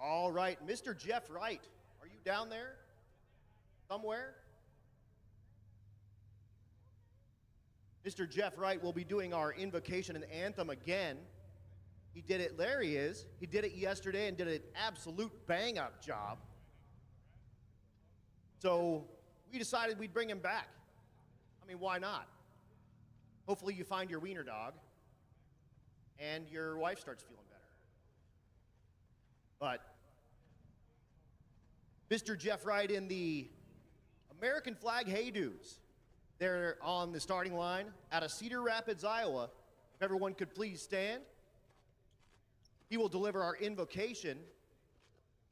All right, Mr. Jeff Wright, are you down there somewhere? Mr. Jeff Wright will be doing our invocation and anthem again. He did it, there he is. He did it yesterday and did an absolute bang-up job. So we decided we'd bring him back. I mean, why not? Hopefully you find your wiener dog and your wife starts feeling better. But Mr. Jeff Wright in the American Flag Haydoos. They're on the starting line out of Cedar Rapids, Iowa. If everyone could please stand. He will deliver our invocation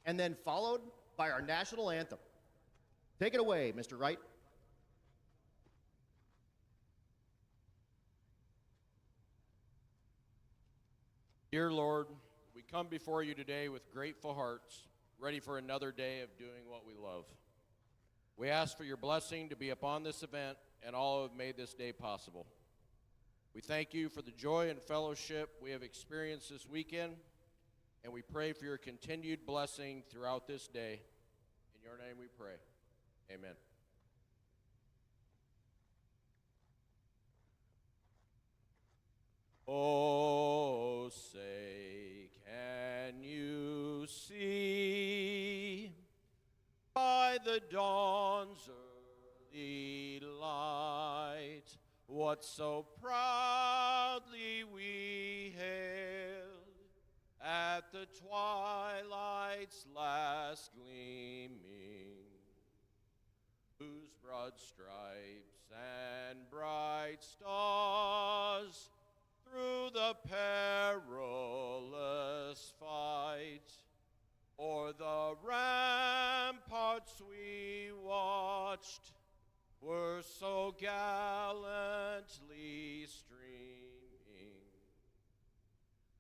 and then followed by our national anthem. Take it away, Mr. Wright. Dear Lord, we come before you today with grateful hearts, ready for another day of doing what we love. We ask for your blessing to be upon this event and all who have made this day possible. We thank you for the joy and fellowship we have experienced this weekend, and we pray for your continued blessing throughout this day. In your name we pray. Amen. Oh, say, can you see by the dawn's early light what so proudly we hailed at the twilight's last gleaming, whose broad stripes and bright stars through the perilous fight o'er the ramparts we watched were so gallantly streaming,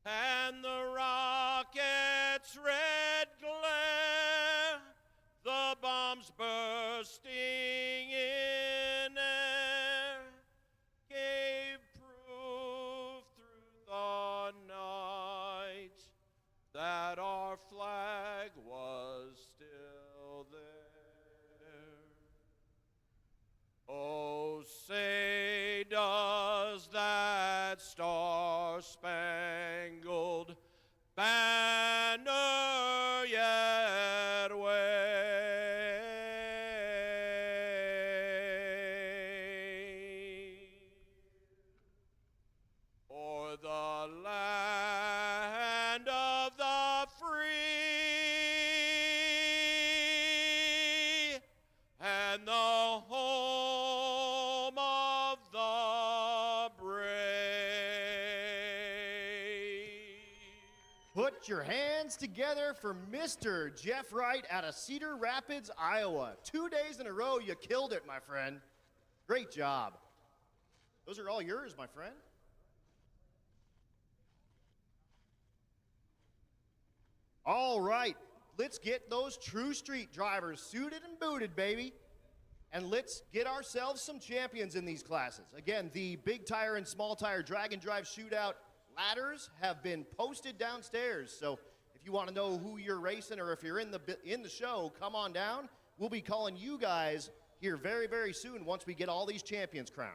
and the rocket's red glare, the bombs bursting in air, gave proof through the night that our flag was still there. Oh, say does that star-spangled banner yet wave o'er the land of the free and the home of the brave? Put your hands together for Mr. Jeff Wright out of Cedar Rapids, Iowa. 2 days in a row, you killed it, my friend. Great job. Those are all yours, my friend. All right, let's get those True Street drivers suited and booted, baby. And let's get ourselves some champions in these classes. Again, the big tire and small tire drag and drive shootout ladders have been posted downstairs. So if you want to know who you're racing or if you're in the show, come on down. We'll be calling you guys here very, very soon once we get all these champions crowned.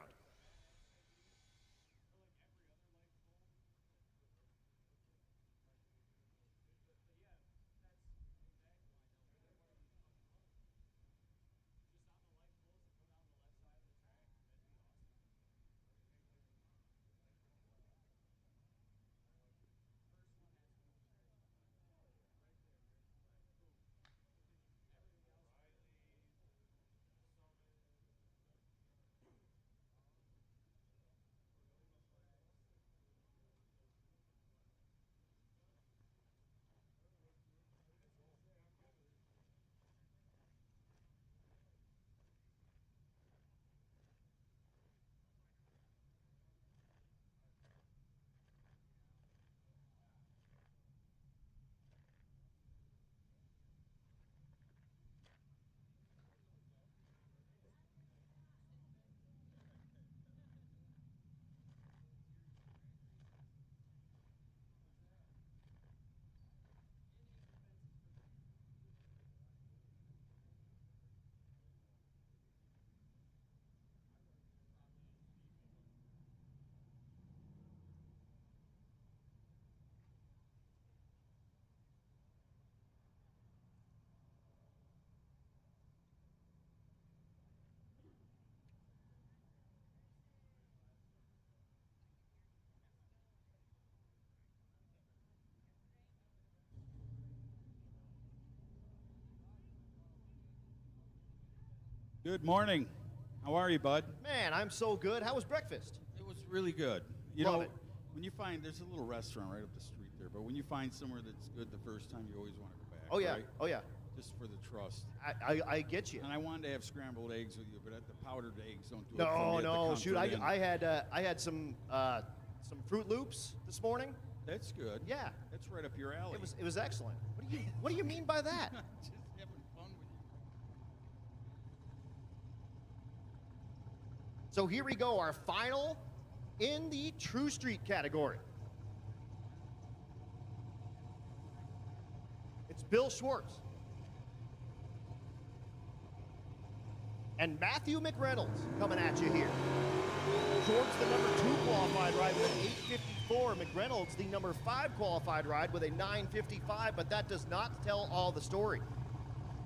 Good morning. How are you, bud? Man, I'm so good. How was breakfast? It was really good. You Love know, it. when you find there's a little restaurant right up the street there, but when you find somewhere that's good the first time, you always want to go back. Oh, yeah. Right? Oh, yeah. Just for the trust. I get you. And I wanted to have scrambled eggs with you, but the powdered eggs don't do it No, for me. no. Shoot, I had some Fruit Loops this morning. That's good. Yeah. That's right up your alley. It was excellent. What do you mean by that? Just having fun with you. So here we go, our final in the True Street category. It's Bill Schwartz and Matthew McReynolds coming at you here. Schwartz, the number 2 qualified ride with an 8:54. McReynolds, the number 5 qualified ride with a 9:55, but that does not tell all the story.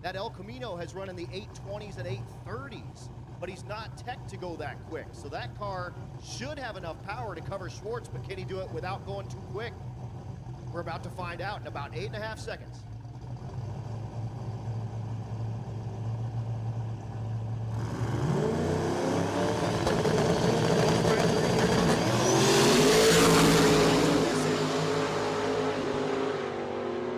That El Camino has run in the 8:20s and 8:30s, but he's not tech to go that quick. So that car should have enough power to cover Schwartz, but can he do it without going too quick? We're about to find out in about 8.5 seconds.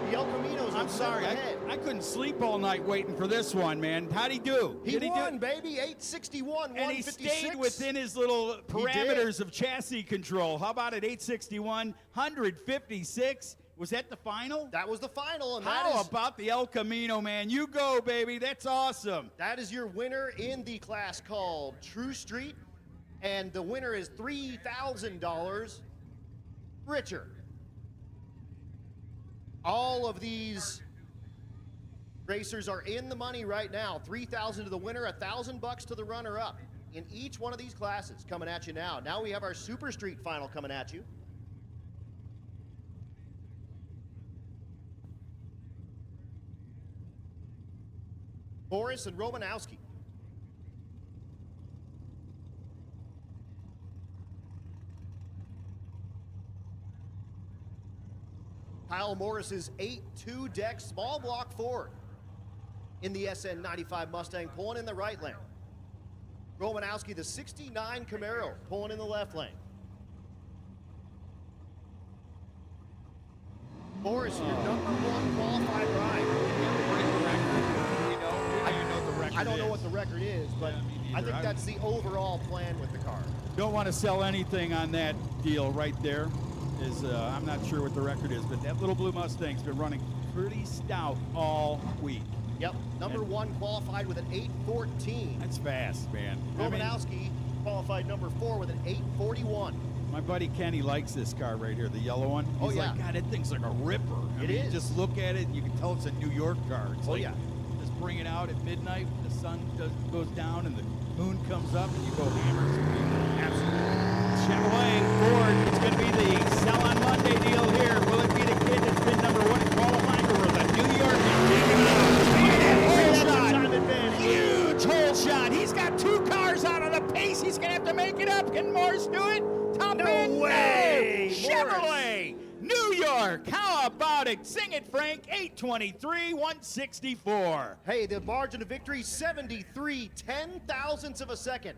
The El Camino's I'm sorry. I couldn't sleep all night waiting for this one, man. How'd he do? He Did won, do? baby. 861, And he 156. stayed within his little parameters of chassis control. How about at 861, 156? Was that the final? That was the final, and How about the El Camino, man? You go, baby. That's awesome. that is your winner in the class called True Street, and the winner is $3,000 richer. All of these racers are in the money right now. $3,000 to the winner, $1,000 to the runner-up in each one of these classes coming at you now. Now we have our Super Street final coming at you. Boris and Romanowski. Kyle Morris's 8.2 deck small block Ford in the SN95 Mustang pulling in the right lane. Romanowski, the 69 Camaro, pulling in the left lane. Boris, your number 1 qualified ride. I don't know what the record is, but I think that's the overall plan with the car. Don't want to sell anything on that deal right there. I'm not sure what the record is, but that little blue Mustang's been running pretty stout all week. Yep, number 1 qualified with an 8:14. That's fast, man. Romanowski qualified number 4 with an 8:41. My buddy Kenny likes this car right here, the yellow one. He's like, God, that thing's like a ripper. I mean, is. Just look at it, and you can tell it's a New York car. It's like, yeah. just bring it out at midnight, the sun goes down, and the moon comes up, and you go hammer some people. Absolutely. Chevrolet, Ford, it's going to be the sell on Monday deal here. Will it be the kid that's been number 1 in qualifying, or will the New York huge hole shot. He's got 2 cars out on the pace. He's going to have to make it up. Can Morris do it? No way! Chevrolet, New York. How about it? Sing it, Frank. 823, 164. Hey, the margin of victory, 73 10,000ths of a second.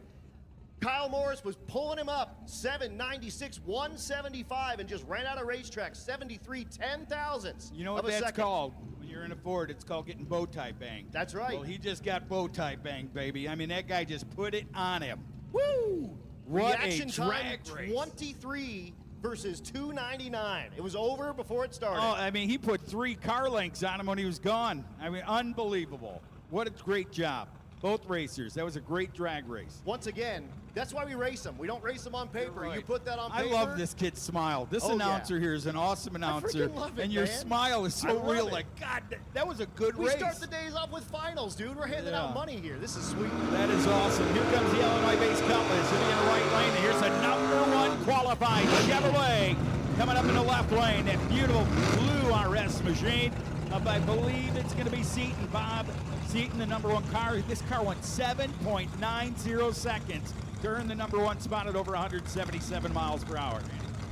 Kyle Morris was pulling him up, 796, 175, and just ran out of racetrack, 73 10,000ths. You know what that's called? When you're in a Ford, it's called getting bow tie banged. That's right. Well, he just got bow tie banged, baby. I mean, that guy just put it on him. Woo! What Reaction a time, drag race. 23 versus 299. It was over before it started. Oh, I mean, he put 3 car lengths on him when he was gone. I mean, unbelievable. What a great job. Both racers. That was a great drag race. Once again, that's why we race them. We don't race them on paper. Right. You put that on I paper. love this kid's smile. This announcer here is an awesome announcer. freaking love it, and your man. smile is I so love real. it. Like, God, that was a good We race. start the days off with finals, dude. We're handing out money here. This is sweet. That is awesome. Here comes the Illinois-based Cutlass. He'll be in the right lane. And here's a number 1 qualified Chevrolet coming up in the left lane. That beautiful blue RS machine. I believe it's going to be Seaton, Bob. Seaton, the number 1 car. This car went 7.90 seconds during the number 1 spot at over 177 miles per hour.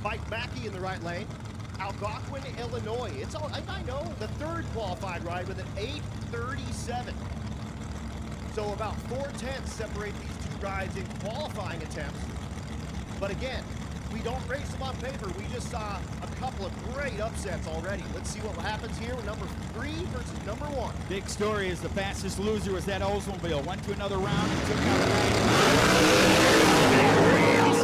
Mike Mackey in the right lane. Algonquin, Illinois. It's all I know. The 3rd qualified ride with an 8:37. So about 4/10 separate these two rides in qualifying attempts. But again, we don't race them on paper. We just saw a couple of great upsets already. Let's see what happens here with number 3 versus number 1. Big story is the fastest loser was that Oldsmobile. Went to another round and took out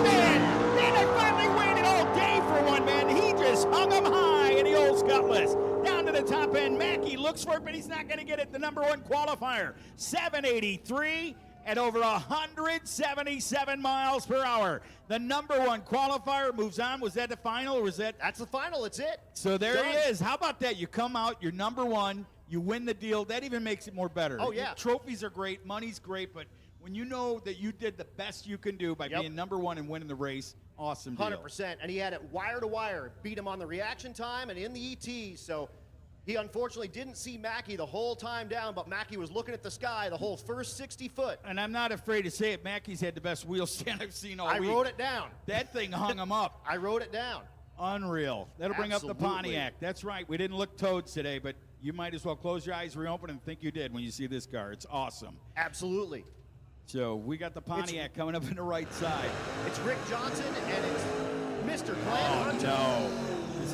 Man, I finally waited all day for one, man. He just hung him high in the old Scutless. Down to the top end. Mackey looks for it, but he's not going to get it. The number 1 qualifier. 783. At over 177 miles per hour. The number 1 qualifier moves on. Was that the final or was that? That's the final, it's it. So there Done. he is. How about that? You come out, you're number 1, you win the deal. That even makes it more better. Oh, yeah. Trophies are great, money's great, but when you know that you did the best you can do by being number 1 and winning the race, awesome deal. 100%. And he had it wire to wire. Beat him on the reaction time and in the ET, so he unfortunately didn't see Mackey the whole time down, but Mackey was looking at the sky the whole first 60 foot. And I'm not afraid to say it, Mackey's had the best wheel stand I've seen all week. I wrote it down. That thing hung him up. I wrote it down. Unreal. That'll bring up the Absolutely. Pontiac. That's right. We didn't look toads today, but you might as well close your eyes, reopen, and think you did when you see this car. It's awesome. Absolutely. So we got the Pontiac coming up in the right side. It's Rick Johnson and it's Mr. Glenn Hunter. No.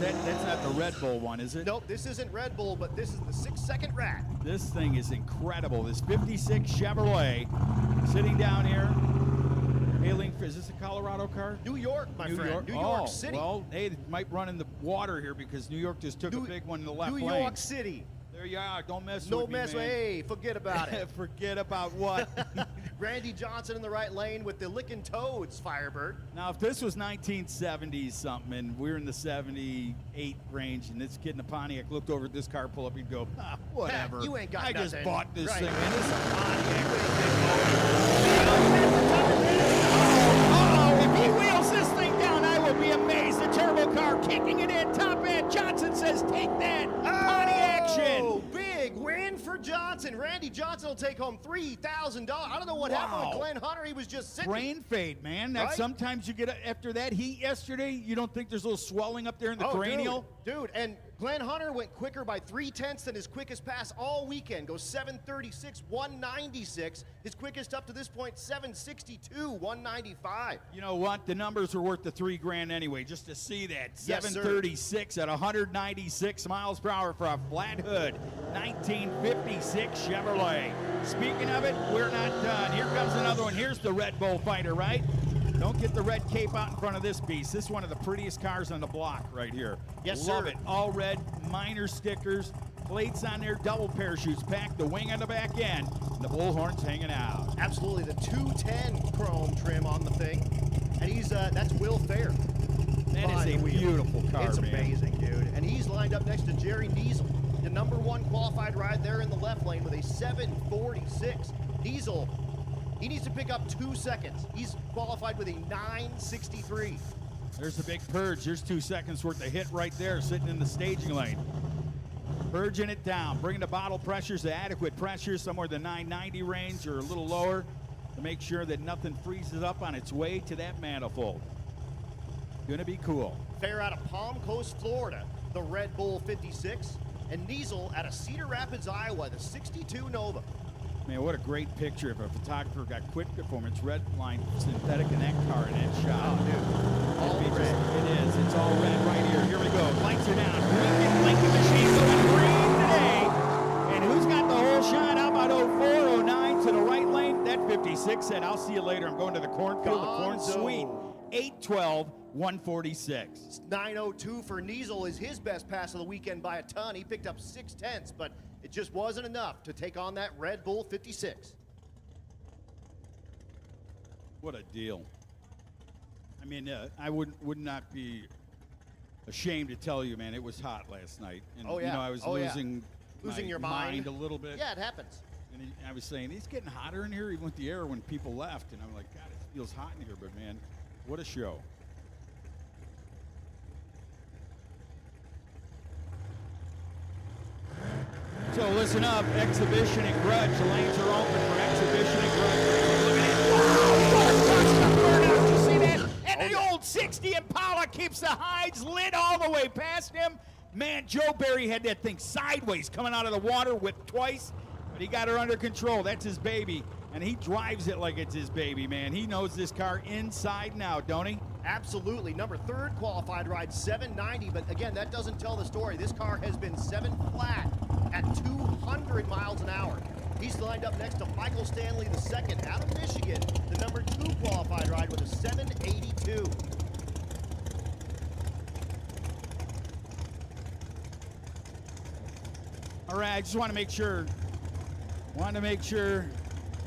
That's not the Red Bull one, is it? Nope, this isn't Red Bull, but this is the 6-second rat. This thing is incredible. This 56 Chevrolet sitting down here. Hailing, is this a Colorado car? New York, my New friend. York? New York City. Well, hey, it might run in the water here because New York just took a big one in the left New lane. York City. There you are. Don't mess No with me, mess with, man. hey, forget about it. Forget about what? Randy Johnson in the right lane with the Lickin' Toads Firebird. Now, if this was 1970s something and we're in the 78 range and this kid in the Pontiac looked over at this car, pull up, he'd go, whatever. You ain't got I nothing. just bought this Right. thing, man. This is a Pontiac. Oh, if he wheels this thing down, I will be amazed. The turbo car kicking it in, top end. Johnson says, take that. Pontiac-tion. Oh, big win for Johnson. Randy Johnson will take home $3,000. I don't know what happened with Glenn Hunter. He was just sitting. Brain fade, man. That Right? Sometimes you get after that heat yesterday, you don't think there's a little swelling up there in the cranial? Dude, and Glenn Hunter went quicker by 0.3 than his quickest pass all weekend. Goes 7:36, 196. His quickest up to this point, 7:62, 195. You know what? The numbers are worth the $3,000 anyway. Just to see that, Yes, sir. 736 at 196 miles per hour for a flat hood, 1956 Chevrolet. Speaking of it, we're not done. Here comes another one. Here's the Red Bull fighter, right? Don't get the red cape out in front of this beast. This is one of the prettiest cars on the block right here. Yes, Love sir. it. All red, minor stickers, plates on there, double parachutes packed, the wing on the back end, and the bullhorns hanging out. Absolutely, the 210 chrome trim on the thing. And he's, that's Will Fair. That is a beautiful car, It's man. amazing, dude. And he's lined up next to Jerry Niesel, the number 1 qualified ride there in the left lane with a 7:46. Niesel, he needs to pick up 2 seconds. He's qualified with a 9:63. There's the big purge. There's 2 seconds worth of hit right there sitting in the staging lane. Purging it down, bringing the bottle pressures to adequate pressure, somewhere in the 990 range or a little lower to make sure that nothing freezes up on its way to that manifold. Gonna be cool. Fair out of Palm Coast, Florida, the Red Bull 56. And Niesel out of Cedar Rapids, Iowa, the 62 Nova. Man, what a great picture if a photographer got quick performance red line synthetic in that car in that shot. Oh, dude. All It red. is. It's all red right here. Here we go. Lights are down. Lincoln machine going green today. And who's got the whole shot? How about 04, 09 to the right lane? That 56 said, I'll see you later. I'm going to the cornfield, the corn Gonzo. suite. 812, 146. 9:02 for Niesel is his best pass of the weekend by a ton. He picked up 0.6, but it just wasn't enough to take on that Red Bull 56. What a deal. I mean, I would not be ashamed to tell you, man, it was hot last night. And, Oh, yeah. you know, I was Oh, yeah. losing Your my mind a little bit. Yeah, it happens. And I was saying, it's getting hotter in here, even with the air when people left. And I'm like, God, it feels hot in here. But, man, what a show. So listen up, Exhibition and Grudge. The lanes are open for Exhibition and Grudge. Look at it. Wow, what a custom burnout. You see that? And the old 60 Impala keeps the hides lit all the way past him. Man, Joe Barry had that thing sideways coming out of the water, whipped twice. But He got her under control. That's his baby, and he drives it like it's his baby, man. He knows this car inside and out, don't he? Absolutely. Number 3rd qualified ride, 790. But again, that doesn't tell the story. This car has been 7 flat at 200 miles an hour. He's lined up next to Michael Stanley II out of Michigan, the number 2 qualified ride with a 782. All right, I just want to make sure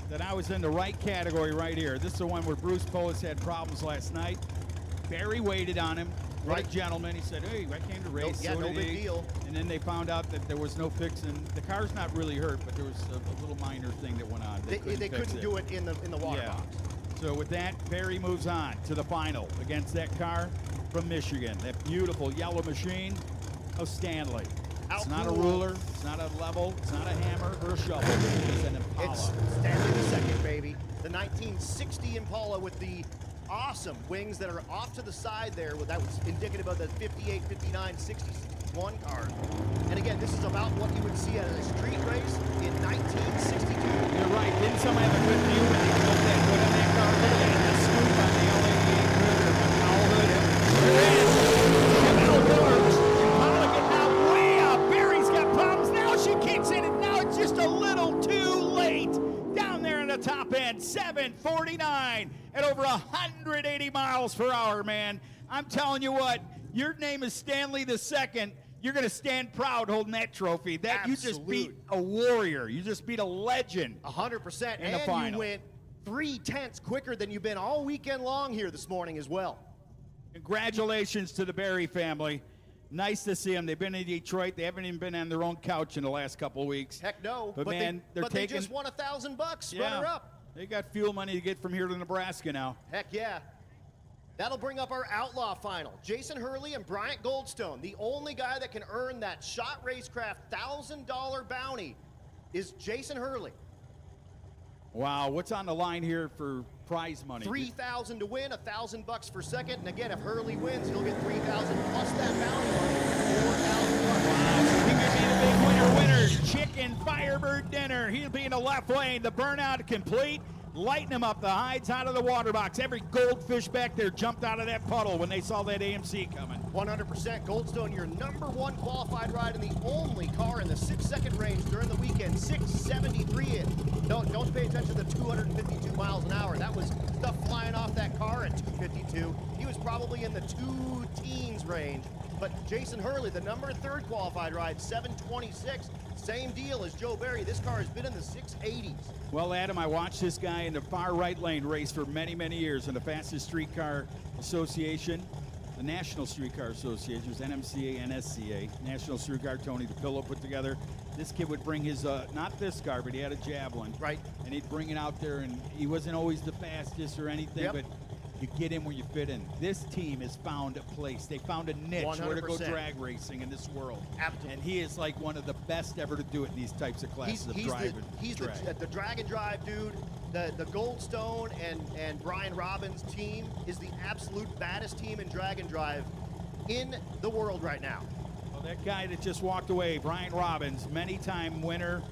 that I was in the right category right here. This is the one where Bruce Polis had problems last night. Barry waited on him. What a gentleman. He said, hey, I came to race. No, yeah, no big deal. And then they found out that there was no fixing. The car's not really hurt, but there was a little minor thing that went on. They couldn't do it in the water box. So with that, Barry moves on to the final against that car from Michigan. That beautiful yellow machine of Stanley. It's not a ruler, it's not a level, it's not a hammer or a shovel. It's an Impala. It's Stanley II, baby. The 1960 Impala with the awesome wings that are off to the side there. That was indicative of the 58, 59, 60, 61 cars. And again, this is about what you would see at a street race in 1962. You're right. Didn't somebody have a good view when they built that hood on that car? Look at that scoop on the LA hood or the cowl hood. There it is. Chevelle Miller. Impala getting out way up. Barry's got problems. Now she kicks in, and now it's just a little too late. Down there in the top end, 749 at over 180 miles per hour, man. I'm telling you what, your name is Stanley II. You're going to stand proud holding that trophy. That you just beat a warrior. You just beat a legend. 100%. In the final. You went 3/10 quicker than you've been all weekend long here this morning as well. Congratulations to the Barry family. Nice to see them. They've been in Detroit. They haven't even been on their own couch in the last couple of weeks. Heck no. But man, they just won $1,000 runner up. They got fuel money to get from here to Nebraska now. Heck yeah. That'll bring up our Outlaw final. Jason Hurley and Bryant Goldstone. The only guy that can earn that Shot Racecraft $1,000 bounty is Jason Hurley. Wow, what's on the line here for prize money? $3,000 to win, $1,000 for second, and again, if Hurley wins, he'll get $3,000 plus that bounty money, $4,000. Wow, so he could be the big winner. Chicken Firebird dinner. He'll be in the left lane. The burnout complete. Lighten him up. The hides out of the water box. Every goldfish back there jumped out of that puddle when they saw that AMC coming. 100%. Goldstone, your number 1 qualified ride and the only car in the 6-second range during the weekend. 673 in. Don't pay attention to the 252 miles an hour. That was stuff flying off that car at 252. He was probably in the 2 teens range. But Jason Hurley, the number 3rd qualified ride, 726. Same deal as Joe Barry. This car has been in the 680s. Well, Adam, I watched this guy in the far right lane race for many, many years in the Fastest Streetcar Association, the National Streetcar Association. It was NMCA, NSCA, National Streetcar. Tony DePillo put together. This kid would bring his, not this car, but he had a Javelin. Right. And he'd bring it out there, and he wasn't always the fastest or anything, but you get in where you fit in. This team has found a place. They found a niche 100%. where to go drag racing in this world. Absolutely. And he is like one of the best ever to do it in these types of classes of driving. He's the drag and drive dude. The Goldstone and Brian Robbins team is the absolute baddest team in drag and drive in the world right now. Well, that guy that just walked away, Brian Robbins, many-time winner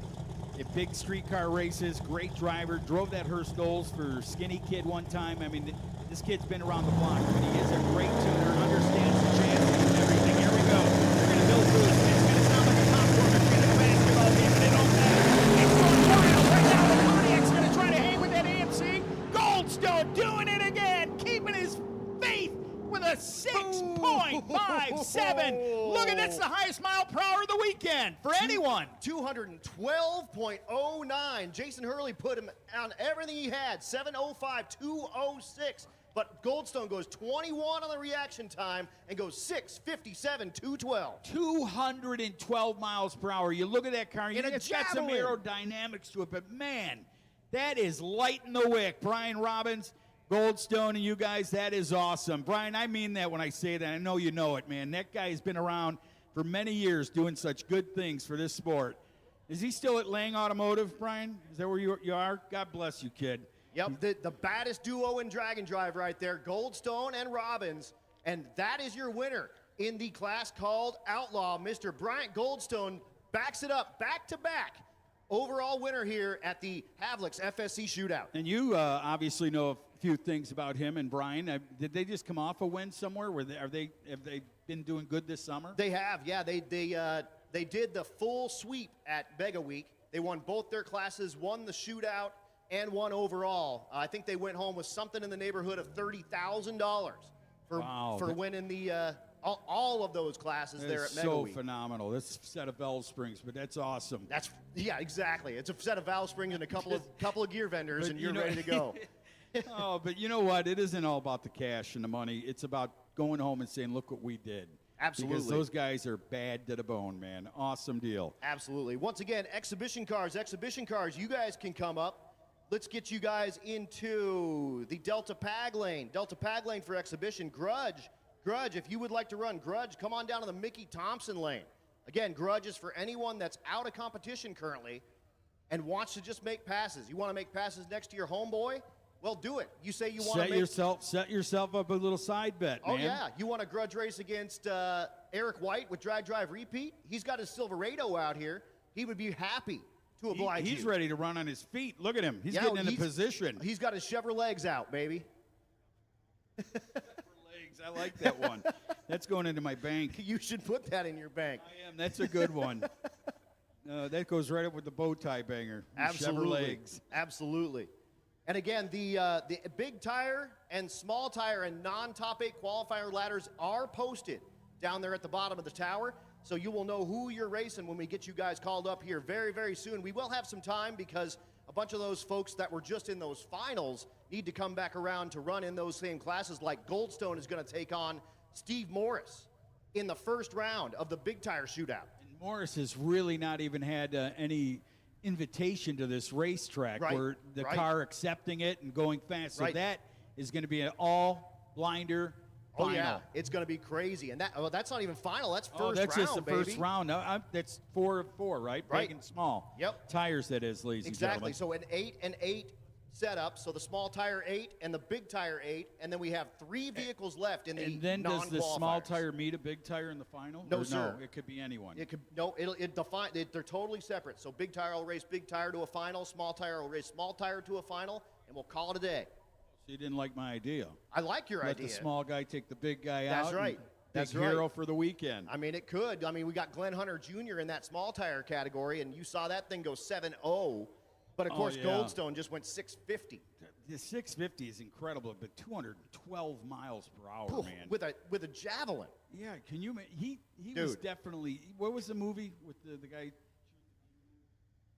at big streetcar races, great driver, drove that Hurst Knowles for Skinny Kid one time. I mean, this kid's been around the block, but he is a great tuner, understands the chances and everything. Here we go. They're going to build through it. It's going to sound like a top corner. It's going to basketball game, but it don't matter. It's going down right now. The Pontiac's going to try to hang with that AMC. Goldstone doing it again, keeping his faith with a 6.57. Look at that's the highest mile per hour of the weekend for anyone. 212.09. Jason Hurley put him on everything he had. 705, 206. But Goldstone goes 21 on the reaction time and goes 657, 212. 212 miles per hour. You look at that car, it's got some Javelin. aerodynamics to it, but man, that is lighting the wick. Brian Robbins, Goldstone, and you guys, that is awesome. Brian, I mean that when I say that. I know you know it, man. That guy has been around for many years doing such good things for this sport. Is he still at Lang Automotive, Brian? Is that where you are? God bless you, kid. Yep, the baddest duo in drag and drive right there, Goldstone and Robbins. And that is your winner in the class called Outlaw. Mr. Bryant Goldstone backs it up back-to-back overall winner here at the Havilks FSC Shootout. And you obviously know a few things about him and Brian. Did they just come off a win somewhere? Have they been doing good this summer? They have, yeah. They did the full sweep at Mega Week. They won both their classes, won the shootout, and won overall. I think they went home with something in the neighborhood of $30,000 for winning the all of those classes there at Mega Week. So phenomenal. That's a set of Valve Springs, but that's awesome. Yeah, exactly. It's a set of Valve Springs and a couple of gear vendors, and you're ready to go. Oh, but you know what? It isn't all about the cash and the money. It's about going home and saying, look what we did. Absolutely. Because those guys are bad to the bone, man. Awesome deal. Absolutely. Once again, exhibition cars, you guys can come up. Let's get you guys into the Delta Pag Lane. Delta Pag Lane for exhibition. Grudge, if you would like to run Grudge, come on down to the Mickey Thompson lane. Again, Grudge is for anyone that's out of competition currently and wants to just make passes. You want to make passes next to your homeboy? Well, do it. You say you want to set yourself up a little side bet, man. Oh, yeah. You want a grudge race against Eric White with Drag Drive Repeat? He's got his Silverado out here. He would be happy to oblige you. He's ready to run on his feet. Look at him. He's getting into position. He's got his Chevrolegs out, baby. Legs. I like that one. That's going into my bank. You should put that in your bank. I am. That's a good one. That goes right up with the bow tie banger. Absolutely. Chevrolegs. Absolutely. And again, the big tire and small tire and non-top 8 qualifier ladders are posted down there at the bottom of the tower. So you will know who you're racing when we get you guys called up here very, very soon. We will have some time because a bunch of those folks that were just in those finals need to come back around to run in those same classes. Like Goldstone is going to take on Steve Morris in the first round of the big tire shootout. And Morris has really not even had any invitation to this racetrack where the car accepting it and going fast. So that is going to be an all-blinder final. Oh, yeah. It's going to be crazy. And that's not even final. That's first round, that's just the baby. first round. No, that's 4 of 4, right? Big and small. Yep. Tires, that is, ladies and gentlemen. Exactly. So an 8 and 8 setup. So the small tire 8 and the big tire 8. And then we have 3 vehicles left in the And then does the small tire meet a big tire in the final? No, sir. No, it could be anyone. It could they're totally separate. So big tire will race big tire to a final. Small tire will race small tire to a final. And we'll call it a day. So you didn't like my idea. I like your idea. Let the small guy take the big guy out. That's right. That's hero for the weekend. I mean, it could. I mean, we got Glenn Hunter Jr. in that small tire category, and you saw that thing go 7-0. But, of course, Goldstone just went 650. The 650 is incredible, but 212 miles per hour, man. With a javelin. Yeah, can you? He was definitely. What was the movie with the guy?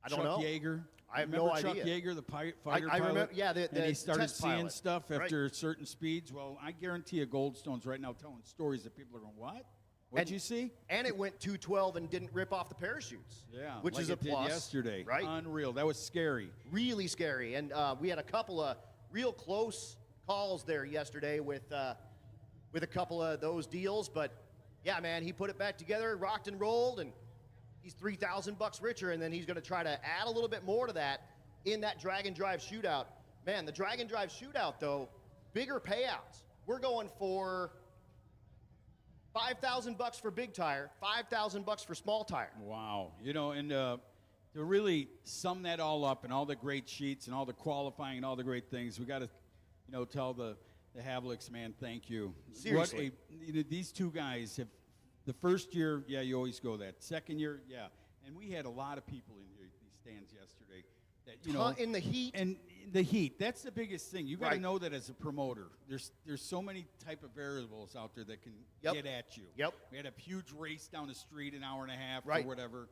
I don't know. Chuck Yeager. I have no idea. Chuck Yeager, the fighter pilot. I remember. Yeah, and he started seeing pilot. stuff after certain speeds. Well, I guarantee you, Goldstone's right now telling stories that people are going, "What? What'd you see?" And it went 212 and didn't rip off the parachutes. Yeah, which is a plus. Did yesterday, right? Unreal. That was scary. Really scary. And we had a couple of real close calls there yesterday with a couple of those deals. But yeah, man, he put it back together, rocked and rolled, and he's $3,000 richer. And then he's going to try to add a little bit more to that in that drag and drive shootout. Man, the drag and drive shootout though, bigger payouts. We're going for $5,000 for big tire, $5,000 for small tire. Wow. You know, and to really sum that all up and all the great sheets and all the qualifying and all the great things, we got to, tell the Havilks, man, thank you. Seriously. These two guys have, the first year, yeah, you always go that. Second year, yeah. And we had a lot of people in here, these stands yesterday. That, in the heat. And the heat, that's the biggest thing. You got to know that as a promoter. There's so many type of variables out there that can get at you. Yep. We had a huge race down the street, an hour and a half or whatever.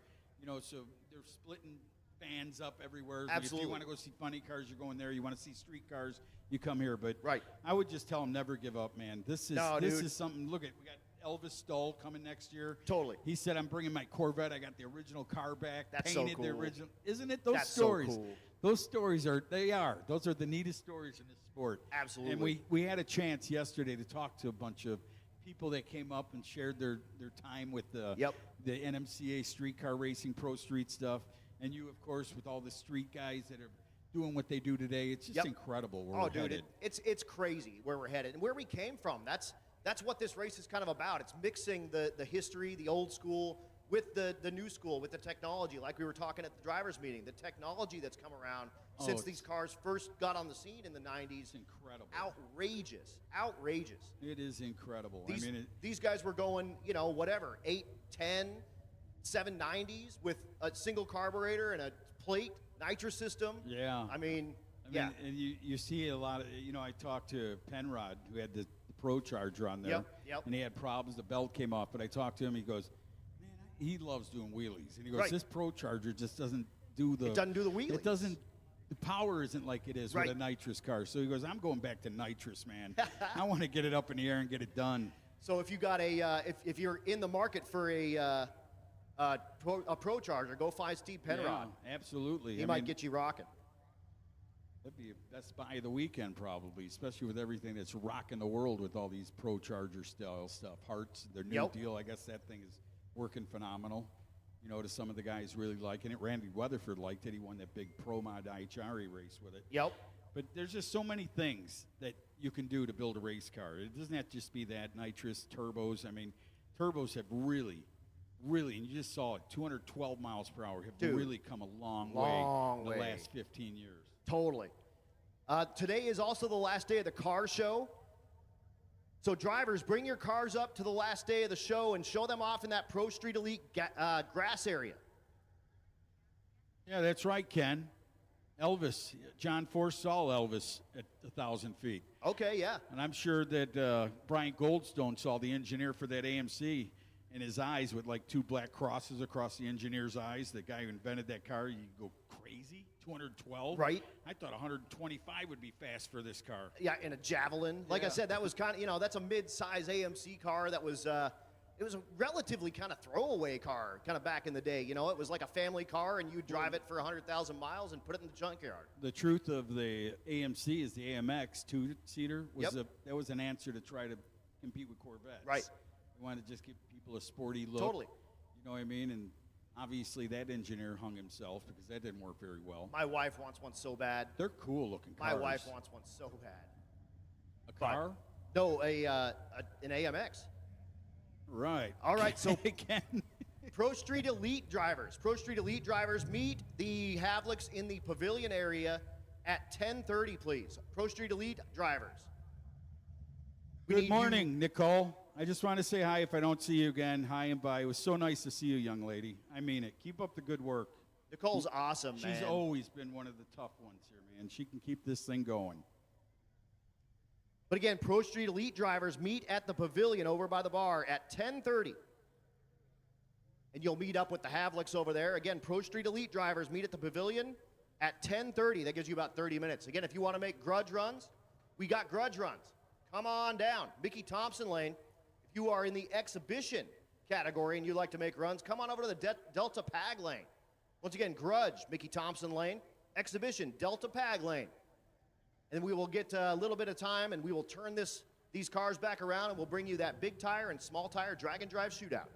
So they're splitting fans up everywhere. Absolutely. If you want to go see funny cars, you're going there. You want to see street cars, you come here. But right. I would just tell them never give up, man. This is something. Look at, we got Elvis Stoll coming next year. Totally. He said, I'm bringing my Corvette. I got the original car back. That's painted so cool. the original. Isn't it? Those That's stories. So cool. Those stories those are the neatest stories in this sport. Absolutely. And we had a chance yesterday to talk to a bunch of people that came up and shared their time with the NMCA streetcar racing, pro street stuff. And you, of course, with all the street guys that are doing what they do today. It's just incredible where we're headed. It's crazy where we're headed and where we came from. That's what this race is kind of about. It's mixing the history, the old school, with the new school, with the technology, like we were talking at the drivers' meeting, the technology that's come around since these cars first got on the scene in the 90s. It's incredible. Outrageous. Outrageous. It is incredible. These guys were going, you know, whatever, 8, 10, 790s with a single carburetor and a plate nitrous system. Yeah. I mean, and you see a lot of, you know, I talked to Penrod, who had the Pro Charger on there, Yep. and he had problems. The belt came off, but I talked to him. He goes, man, he loves doing wheelies, and he goes, this Pro Charger just doesn't do the. It doesn't do the wheelies. It doesn't. The power isn't like it is with a nitrous car. So he goes, I'm going back to nitrous, man. I want to get it up in the air and get it done. So if you got if you're in the market for a Pro Charger, go find Steve Penrod. Yeah, absolutely. He might get you rocking. That's buy of the weekend probably, especially with everything that's rocking the world with all these Pro Charger style stuff. Hearts, their new deal, I guess that thing is working phenomenal. You know, to some of the guys really liking it. Randy Weatherford liked it. He won that big Pro Mod IHRA race with it. Yep. But there's just so many things that you can do to build a race car. It doesn't have to just be that nitrous turbos. I mean, turbos have really, and you just saw it, 212 miles per hour have really come a long way in the last 15 years. Totally. Today is also the last day of the car show. So drivers, bring your cars up to the last day of the show and show them off in that Pro Street Elite grass area. Yeah, that's right, Ken. Elvis, John Force saw Elvis at 1,000 feet. Okay, yeah. And I'm sure that Brian Goldstone saw the engineer for that AMC in his eyes with like 2 black crosses across the engineer's eyes. The guy who invented that car, you go crazy. 212. Right. I thought 125 would be fast for this car. Yeah, in a Javelin. Like I said, that was kind of, you know, that's a mid-size AMC car that was, it was a relatively kind of throwaway car kind of back in the day. You know, it was like a family car and you'd drive it for 100,000 miles and put it in the junkyard. The truth of the AMC is the AMX 2-seater that was an answer to try to compete with Corvettes. Right. We wanted to just give people a sporty look. Totally. You know what I mean? And obviously, that engineer hung himself because that didn't work very well. My wife wants one so bad. They're cool-looking cars. My wife wants one so bad. A car? No, an AMX. Right. All right, so again, Pro Street Elite drivers. Pro Street Elite drivers, meet the Havilks in the pavilion area at 10:30, please. Pro Street Elite drivers. Good morning, Nicole. I just want to say hi if I don't see you again. Hi and bye. It was so nice to see you, young lady. I mean it. Keep up the good work. Nicole's awesome, man. She's always been one of the tough ones here, man. She can keep this thing going. But again, Pro Street Elite drivers meet at the pavilion over by the bar at 10:30. And you'll meet up with the Havilks over there. Again, Pro Street Elite drivers meet at the pavilion at 10:30. That gives you about 30 minutes. Again, if you want to make grudge runs, we got grudge runs. Come on down. Mickey Thompson Lane. If you are in the exhibition category and you like to make runs, come on over to the Delta Pag Lane. Once again, grudge, Mickey Thompson Lane. Exhibition, Delta Pag Lane. And we will get a little bit of time and we will turn these cars back around and we'll bring you that big tire and small tire drag and drive shootout.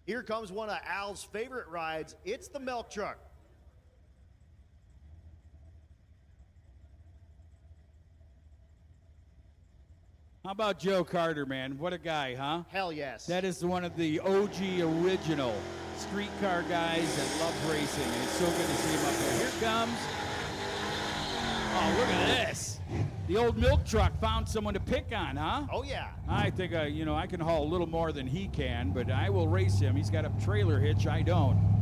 Here comes one of Al's favorite rides. It's the milk truck. How about Joe Carter, man? What a guy, huh? Hell yes. That is one of the OG original streetcar guys that love racing, and it's so good to see him up there. Here comes. Oh, look at this. The old milk truck found someone to pick on, huh? Oh, yeah. I think, I can haul a little more than he can, but I will race him. He's got a trailer hitch. I don't.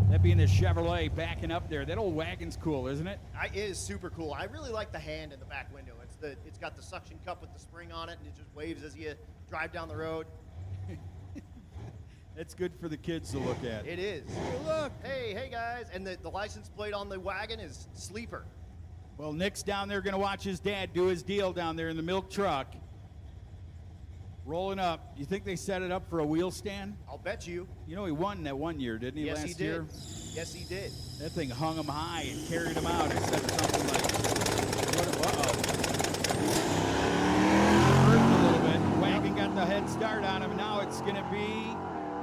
That being the Chevrolet backing up there. That old wagon's cool, isn't it? It is super cool. I really like the hand in the back window. It's got the suction cup with the spring on it, and it just waves as you drive down the road. That's good for the kids to look at. It is. Hey, look. Hey, guys. And the license plate on the wagon is Sleeper. Well, Nick's down there going to watch his dad do his deal down there in the milk truck. Rolling up. You think they set it up for a wheel stand? I'll bet you. You know, he won that one year, didn't he, Yes, last he did. year? Yes, he did. That thing hung him high and carried him out. I said something like, hurt a little bit. Wagon got the head start on him. Now it's going to be...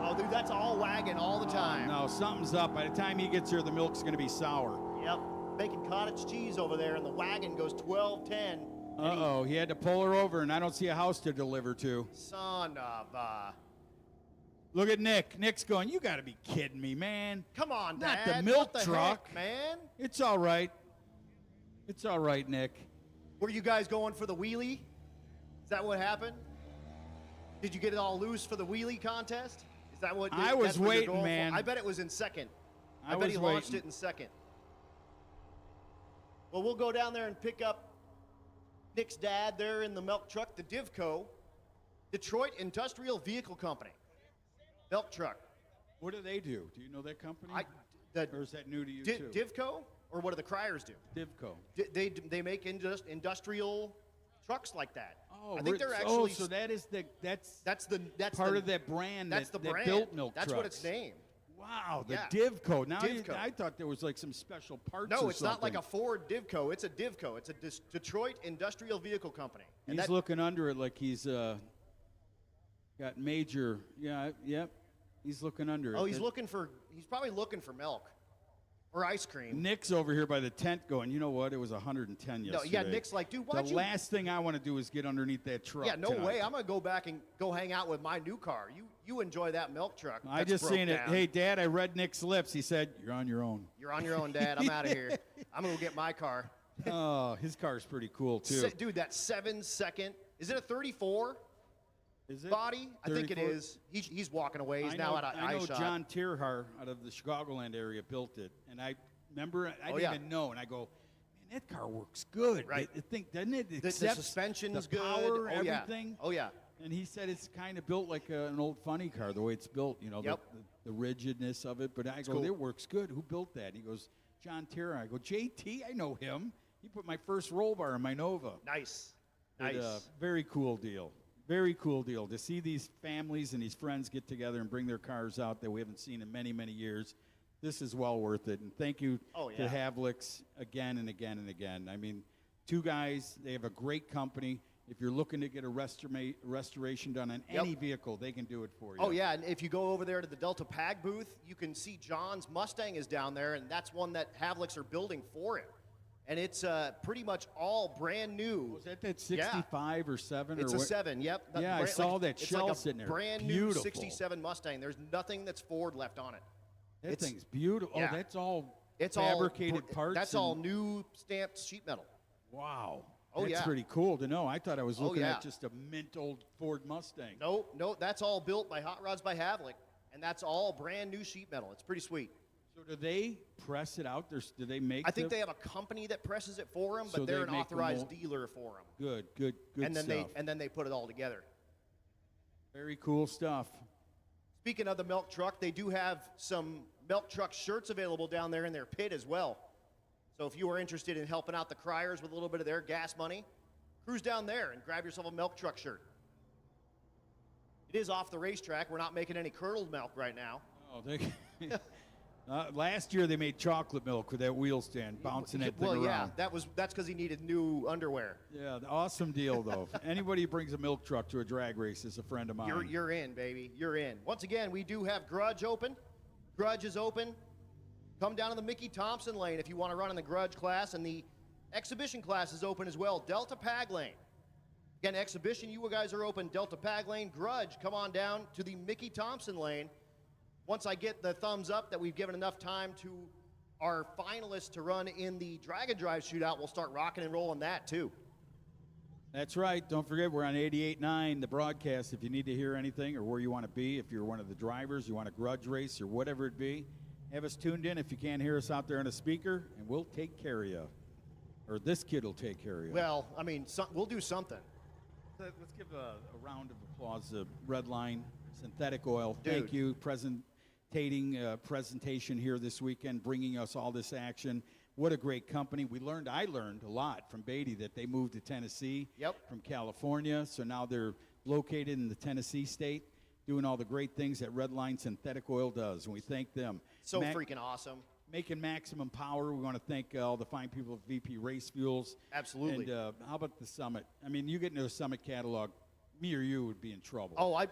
Oh, dude, that's all wagon all the time. No, something's up. By the time he gets here, the milk's going to be sour. Yep. Making cottage cheese over there, and the wagon goes 12-10. Uh-oh, he had to pull her over, and I don't see a house to deliver to. Son of a... Look at Nick. Nick's going, you got to be kidding me, man. Come on, Not Dad. the milk What the truck. heck, man? It's all right. It's all right, Nick. Were you guys going for the wheelie? Is that what happened? Did you get it all loose for the wheelie contest? Is that what? I was that's what you're waiting, going for? man. I bet it was in second. I I bet he was launched waiting. it in second. Well, we'll go down there and pick up Nick's dad there in the milk truck, the DIVCO, Detroit Industrial Vehicle Company. Milk truck. What do they do? Do you know that company? Or is that new to you, too? DIVCO? Or what do the Criers do? DIVCO. They make industrial trucks like that. Oh, I think they're actually. so that is that's part of that brand. That's the that brand. built milk That's trucks. what it's named. Wow, the Yeah. DIVCO. Now DIVCO. I thought there was like some special parts. No, or it's not like something. a Ford DIVCO. It's a DIVCO. It's a Detroit Industrial Vehicle Company. And He's looking under it like he's got major. Yeah, yep. He's looking under it. Oh, he's probably looking for milk or ice cream. Nick's over here by the tent going, you know what? It was 110 yesterday. No, yeah, Nick's like, dude, why'd the you? last thing I want to do is get underneath that truck. Yeah, no tonight. way. I'm gonna go back and go hang out with my new car. You enjoy that milk truck. I that's just broke seen it. down. Hey, Dad, I read Nick's lips. He said, "You're on your own." You're on your own, Dad. I'm out of here. I'm gonna go get my car. Oh, his car's pretty cool too. Dude, that 7-second. Is it a 34? Is it Body? I think it 34? is. He's walking away. He's I now know, at I know iShot. John Tierhar out of the Chicagoland area built it, and I remember I didn't yeah. even know, and I go, man, that car works good. Right. The thing, doesn't it? It The accepts suspension's the good. power, Oh, yeah. everything. Oh, yeah. And he said it's kind of built like an old funny car, the way it's built, you know, Yep. the rigidness of it. But I go, cool. it works good. Who built that? He goes, John Tierhar. I go, JT, I know him. He put my first roll bar in my Nova. Nice. But, Nice. very cool deal. Very cool deal to see these families and these friends get together and bring their cars out that we haven't seen in many, many years. This is well worth it. And thank you to Havilks again and again and again. I mean, two guys, they have a great company. If you're looking to get a restoration done on any vehicle, they can do it for you. Oh, yeah, and if you go over there to the Delta Pag booth, you can see John's Mustang is down there, and that's one that Havilks are building for him. And it's pretty much all brand new. Was that 65 or 7? It's or a what? 7, yep. Yeah, I saw that it's shell like a sitting there. Brand Beautiful. new 67 Mustang. There's nothing that's Ford left on it. That thing's beautiful. Yeah. Oh, that's all It's fabricated all, parts. That's all new stamped sheet metal. Wow. Oh, that's yeah. pretty cool to know. I thought I was looking yeah. at just a mint old Ford Mustang. No, that's all built by Hot Rods by Havilks, and that's all brand new sheet metal. It's pretty sweet. So do they press it out? Do they make? I think they have a company that presses it for them, So but they're they an make them authorized dealer for them. Good And then stuff. they put it all together. Very cool stuff. Speaking of the milk truck, they do have some milk truck shirts available down there in their pit as well. So if you are interested in helping out the Criers with a little bit of their gas money, cruise down there and grab yourself a milk truck shirt. It is off the racetrack. We're not making any curdled milk right now. Oh, they Last year they made chocolate milk with that wheel stand, bouncing that thing Well, around. yeah, that's because he needed new underwear. Yeah, awesome deal, though. Anybody who brings a milk truck to a drag race is a friend of mine. You're in, baby. You're in. Once again, we do have Grudge open. Grudge is open. Come down to the Mickey Thompson lane if you want to run in the Grudge class, and the exhibition class is open as well. Delta Pag lane. Again, exhibition, you guys are open. Delta Pag lane. Grudge, come on down to the Mickey Thompson lane. Once I get the thumbs up that we've given enough time to our finalists to run in the Drag and Drive shootout, we'll start rocking and rolling that too. That's right. Don't forget, we're on 88.9, the broadcast. If you need to hear anything or where you want to be, if you're one of the drivers, you want a grudge race or whatever it be, have us tuned in if you can't hear us out there on a speaker, and we'll take care of you. Or this kid will take care of you. Well, I mean, we'll do something. Let's give a round of applause to Redline Synthetic Oil. Dude. Thank you, presentation here this weekend, bringing us all this action. What a great company. I learned a lot from Beatty that they moved to Tennessee from California. So now they're located in the Tennessee state, doing all the great things that Redline Synthetic Oil does. And we thank them. So freaking awesome. Making maximum power. We want to thank all the fine people at VP Race Fuels. Absolutely. And how about the Summit? I mean, you get into a Summit catalog, me or you would be in trouble. Oh, I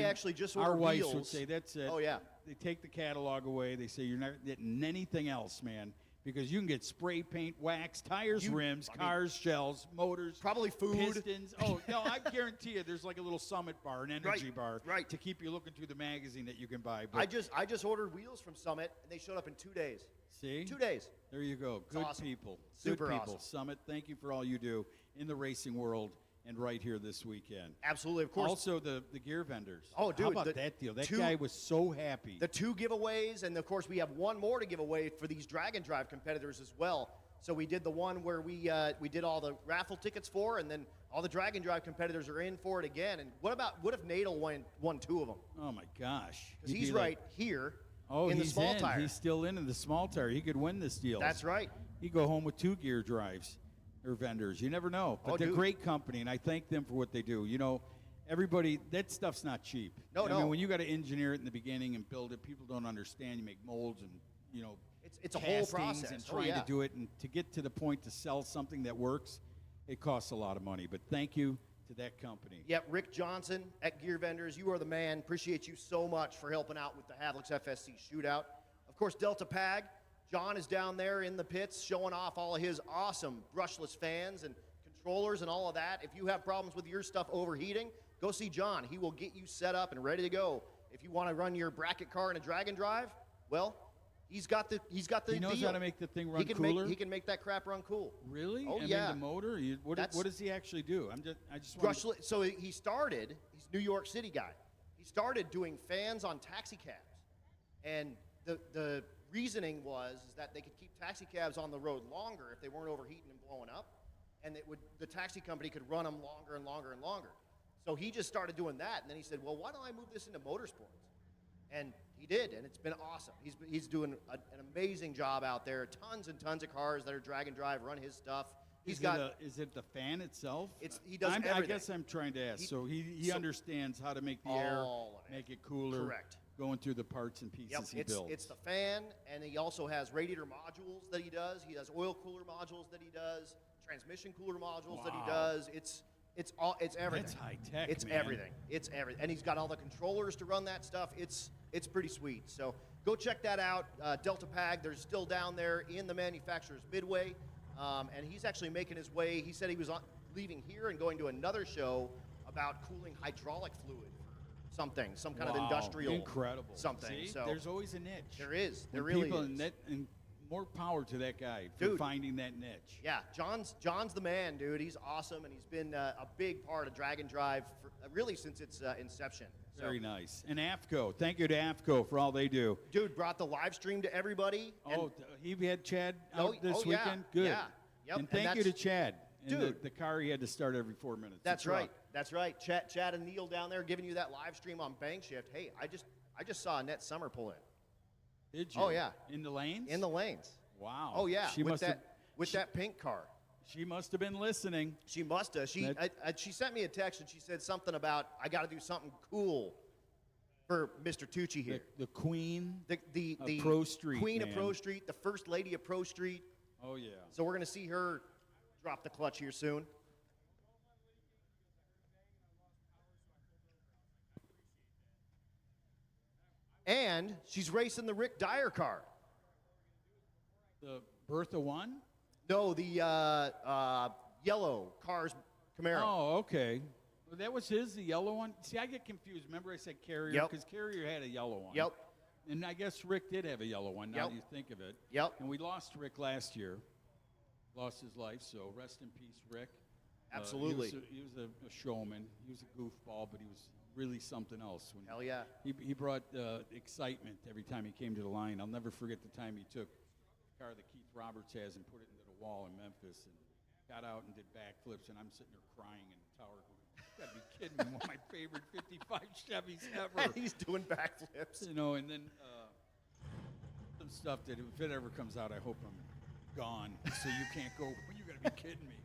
actually just ordered Our wives wheels. would say, that's it. Oh, yeah. They take the catalog away. They say, you're not getting anything else, man, because you can get spray paint, wax, tires, rims, cars, shells, motors. Probably food. Pistons. Oh, no, I guarantee you there's like a little Summit bar, an energy bar, to keep you looking through the magazine that you can buy. But I just ordered wheels from Summit, and they showed up in 2 days. See? 2 days. There you go. Good awesome. people. Super Good people. awesome. Summit, thank you for all you do in the racing world and right here this weekend. Absolutely, of course. Also, the gear vendors. Oh, dude. How about that deal? That guy was so happy. The 2 giveaways, and of course, we have one more to give away for these Drag and Drive competitors as well. So we did the one where we did all the raffle tickets for, and then all the Drag and Drive competitors are in for it again. And what if Nadal won 2 of them? Oh, my gosh. Because he's right here in the small tire. He's still in the small tire. He could win this deal. That's right. He'd go home with 2 gear drives. Or vendors. You never know. But they're a great company, and I thank them for what they do. You know, everybody, that stuff's not cheap. I mean, when you got to engineer it in the beginning and build it, people don't understand. You make molds and, you know, it's a whole process. And trying to do it, and to get to the point to sell something that works, it costs a lot of money. But thank you to that company. Yep, Rick Johnson at Gear Vendors, you are the man. Appreciate you so much for helping out with the Havilks FSC Shootout. Of course, Delta Pag. John is down there in the pits showing off all of his awesome brushless fans and controllers and all of that. If you have problems with your stuff overheating, go see John. He will get you set up and ready to go. If you want to run your bracket car in a Drag and Drive, well, he's got the He knows deal. how to make the thing run cooler. He can make that crap run cool. Really? Oh, I yeah. mean, the motor. What does he actually do? I just brushless. So he started. He's a New York City guy. He started doing fans on taxi cabs, and the reasoning was that they could keep taxi cabs on the road longer if they weren't overheating and blowing up, and the taxi company could run them longer and longer and longer. So he just started doing that, and then he said, well, why don't I move this into motorsports? And he did, and it's been awesome. He's doing an amazing job out there. Tons and tons of cars that are Drag and Drive run his stuff. Is it the fan itself? He does everything. I guess I'm trying to ask. So he understands how to make the air, make it cooler. Correct. Going through the parts and pieces he builds. It's the fan, and he also has radiator modules that he does. He has oil cooler modules that he does, transmission cooler modules that he does. It's everything. That's high tech. It's everything. It's everything. And he's got all the controllers to run that stuff. It's pretty sweet. So go check that out. Delta Pag, they're still down there in the manufacturer's midway. And he's actually making his way. He said he was leaving here and going to another show about cooling hydraulic fluid. Some kind of industrial something. See, so there's always a niche. There is. There really is. And more power to that guy for finding that niche. Yeah, John's the man, dude. He's awesome, and he's been a big part of Drag and Drive really since its inception. So, very nice. And AFCO, thank you to AFCO for all they do. Dude, brought the live stream to everybody. He had Chad out this weekend? Yeah. Good. Yeah. Yep. And thank you to Chad. And dude, the car he had to start every 4 minutes. That's right. That's right. Chad and Neil down there giving you that live stream on Bank Shift. Hey, I just saw Annette Summer pull in. Did you? Oh yeah. In the lanes? In the lanes. Wow. Oh yeah. She with that pink car. She must have been listening. She must have. She sent me a text and she said something about I got to do something cool. for Mr. Tucci here. The queen The of Pro Street, queen man. of Pro Street, the first lady of Pro Street. Oh, yeah. So we're going to see her drop the clutch here soon. And she's racing the Rick Dyer car. The Bertha one? No, the yellow Cars Camaro. Oh, okay. Well, that was his, the yellow one? See, I get confused. Remember I said Carrier? Yep. Because Carrier had a yellow one. Yep. And I guess Rick did have a yellow one, now Yep. that you think of it. Yep. And we lost Rick last year. Lost his life, so rest in peace, Rick. Absolutely. He was a showman. He was a goofball, but he was really something else. When Hell yeah. He brought excitement every time he came to the line. I'll never forget the time he took the car that Keith Roberts has and put it into the wall in Memphis and got out and did backflips, and I'm sitting there crying in the tower going, you gotta be kidding me, one of my favorite 55 Chevys ever. And he's doing backflips. You know, and then some stuff that if it ever comes out, I hope I'm gone, so you can't go, you gotta be kidding me.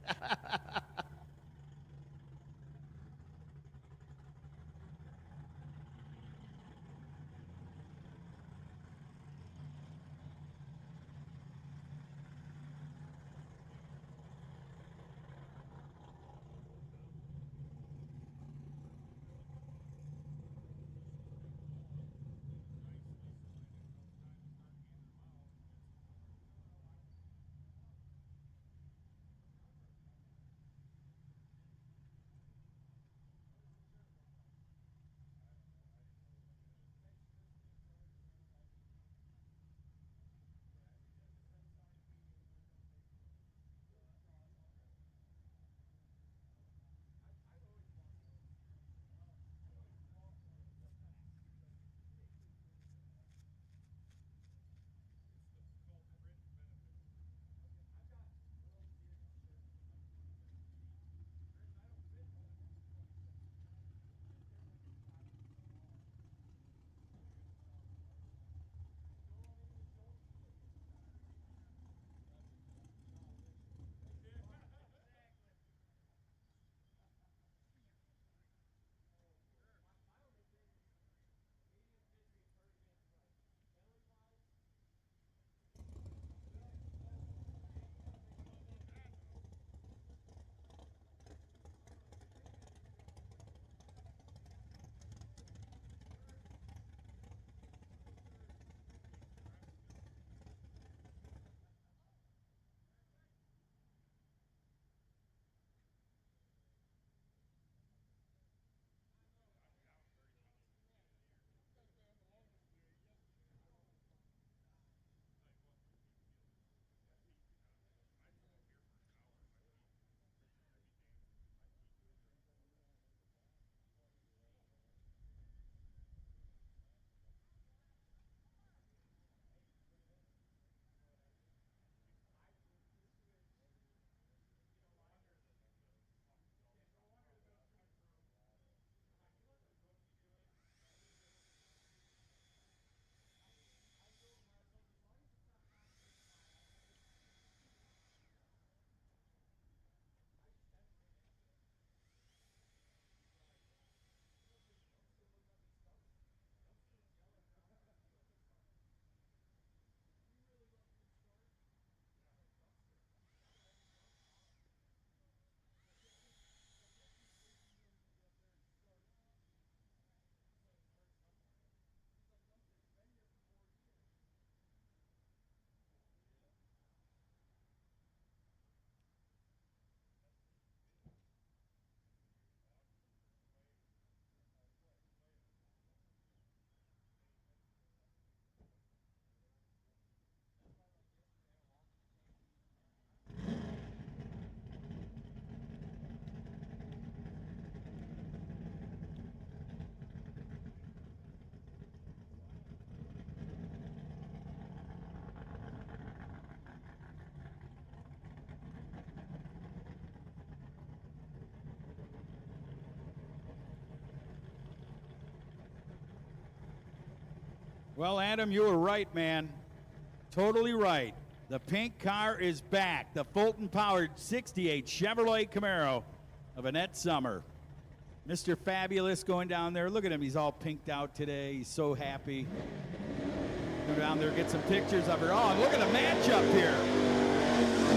Well, Adam, you were right, man. Totally right. The pink car is back. The Fulton-powered 68 Chevrolet Camaro of Annette Summer. Mr. Fabulous going down there. Look at him. He's all pinked out today. He's so happy. Go down there, get some pictures of her. Oh, and look at the matchup here.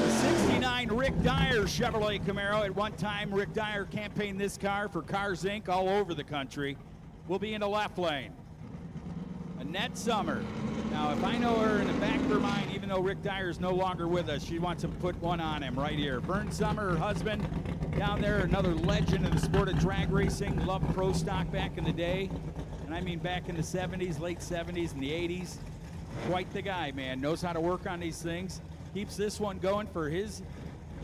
The 69 Rick Dyer Chevrolet Camaro. At one time, Rick Dyer campaigned this car for Cars Inc. all over the country. Will be in the left lane. Annette Summer. Now, if I know her in the back of her mind, even though Rick Dyer is no longer with us, she wants to put one on him right here. Vern Summer, her husband, down there, another legend in the sport of drag racing. Loved pro stock back in the day. And I mean back in the 70s, late 70s and the 80s. Quite the guy, man. Knows how to work on these things. Keeps this one going for his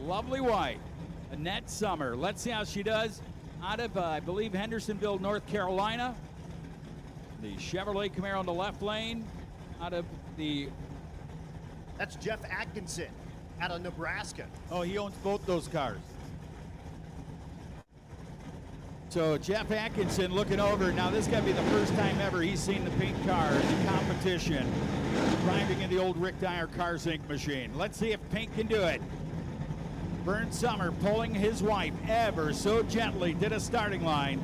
lovely wife, Annette Summer. Let's see how she does out of, I believe, Hendersonville, North Carolina. The Chevrolet Camaro in the left lane out of the... That's Jeff Atkinson out of Nebraska. Oh, he owns both those cars. So Jeff Atkinson looking over. Now this got to be the first time ever he's seen the pink car in the competition, driving in the old Rick Dyer Cars Inc. machine. Let's see if Pink can do it. Vern Summer pulling his wife ever so gently to the starting line.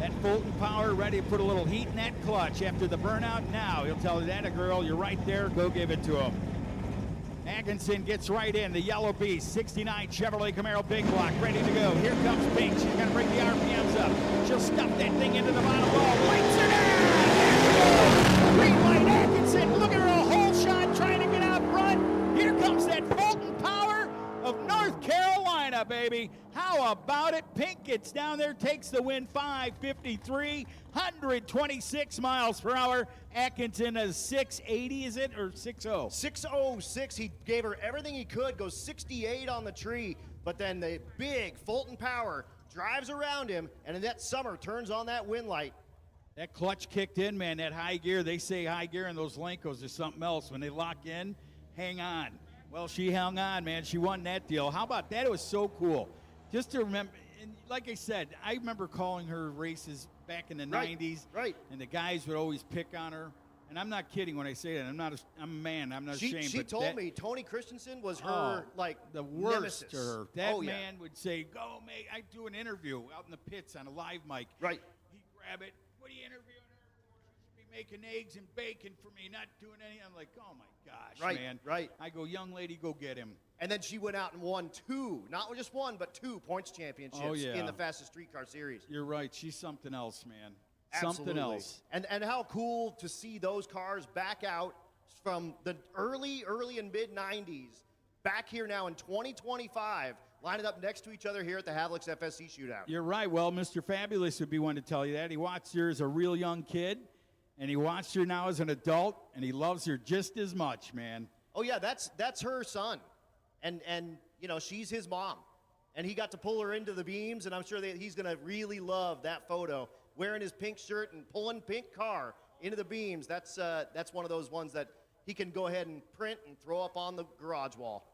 That Fulton Power ready to put a little heat in that clutch after the burnout. Now he'll tell that a girl, you're right there, go give it to him. Atkinson gets right in, the Yellow Beast, 69 Chevrolet Camaro big block, ready to go. Here comes Pink, she's gonna bring the RPMs up. She'll stuff that thing into the bottom wall, lights it out! Green light, Atkinson, look at her, a hole shot, trying to get out front. Here comes that Fulton Power of North Carolina, baby. How about it? Pink gets down there, takes the win, 553, 126 miles per hour. Atkinson is 680, is it, or 60? 606, he gave her everything he could, goes 68 on the tree, but then the big Fulton Power drives around him, and Annette Summer turns on that wind light. That clutch kicked in, man, that high gear. They say high gear in those Lenkos is something else. When they lock in, hang on. Well, she hung on, man. She won that deal. How about that? It was so cool. Just to remember, and like I said, I remember calling her races back in the 90s. Right. And the guys would always pick on her. And I'm not kidding when I say that. I'm a man. I'm not ashamed. She but told me Tony Christensen was her, the worst nemesis. to her. That yeah. man would say, go, mate. I'd do an interview out in the pits on a live mic. Right. He'd grab it. What are you interviewing her for? She should be making eggs and bacon for me, not doing anything. I'm like, oh, my gosh, man. Right. I go, young lady, go get him. And then she went out and won not just one, but two points championships in the Fastest Street Car Series. You're right. She's something else, man. Absolutely. Something else. And how cool to see those cars back out from the early and mid-90s, back here now in 2025, lining up next to each other here at the Havilks FSC Shootout. You're right. Well, Mr. Fabulous would be one to tell you that. He watched her as a real young kid, and he watched her now as an adult, and he loves her just as much, man. Oh, yeah, that's her son. And you know, she's his mom. And he got to pull her into the beams, and I'm sure that he's going to really love that photo, wearing his pink shirt and pulling pink car into the beams. That's one of those ones that he can go ahead and print and throw up on the garage wall.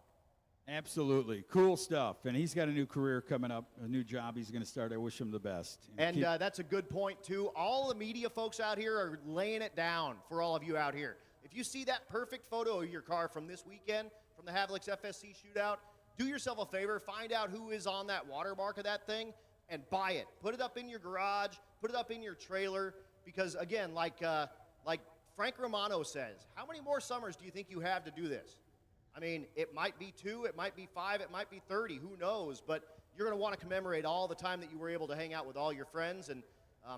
Absolutely. Cool stuff. And he's got a new career coming up, a new job he's going to start. I wish him the best. And that's a good point, too. All the media folks out here are laying it down for all of you out here. If you see that perfect photo of your car from this weekend, from the Havilks FSC Shootout, do yourself a favor, find out who is on that watermark of that thing, and buy it. Put it up in your garage, put it up in your trailer, because, again, like Frank Romano says, how many more summers do you think you have to do this? I mean, it might be 2, it might be 5, it might be 30, who knows, but you're going to want to commemorate all the time that you were able to hang out with all your friends, and,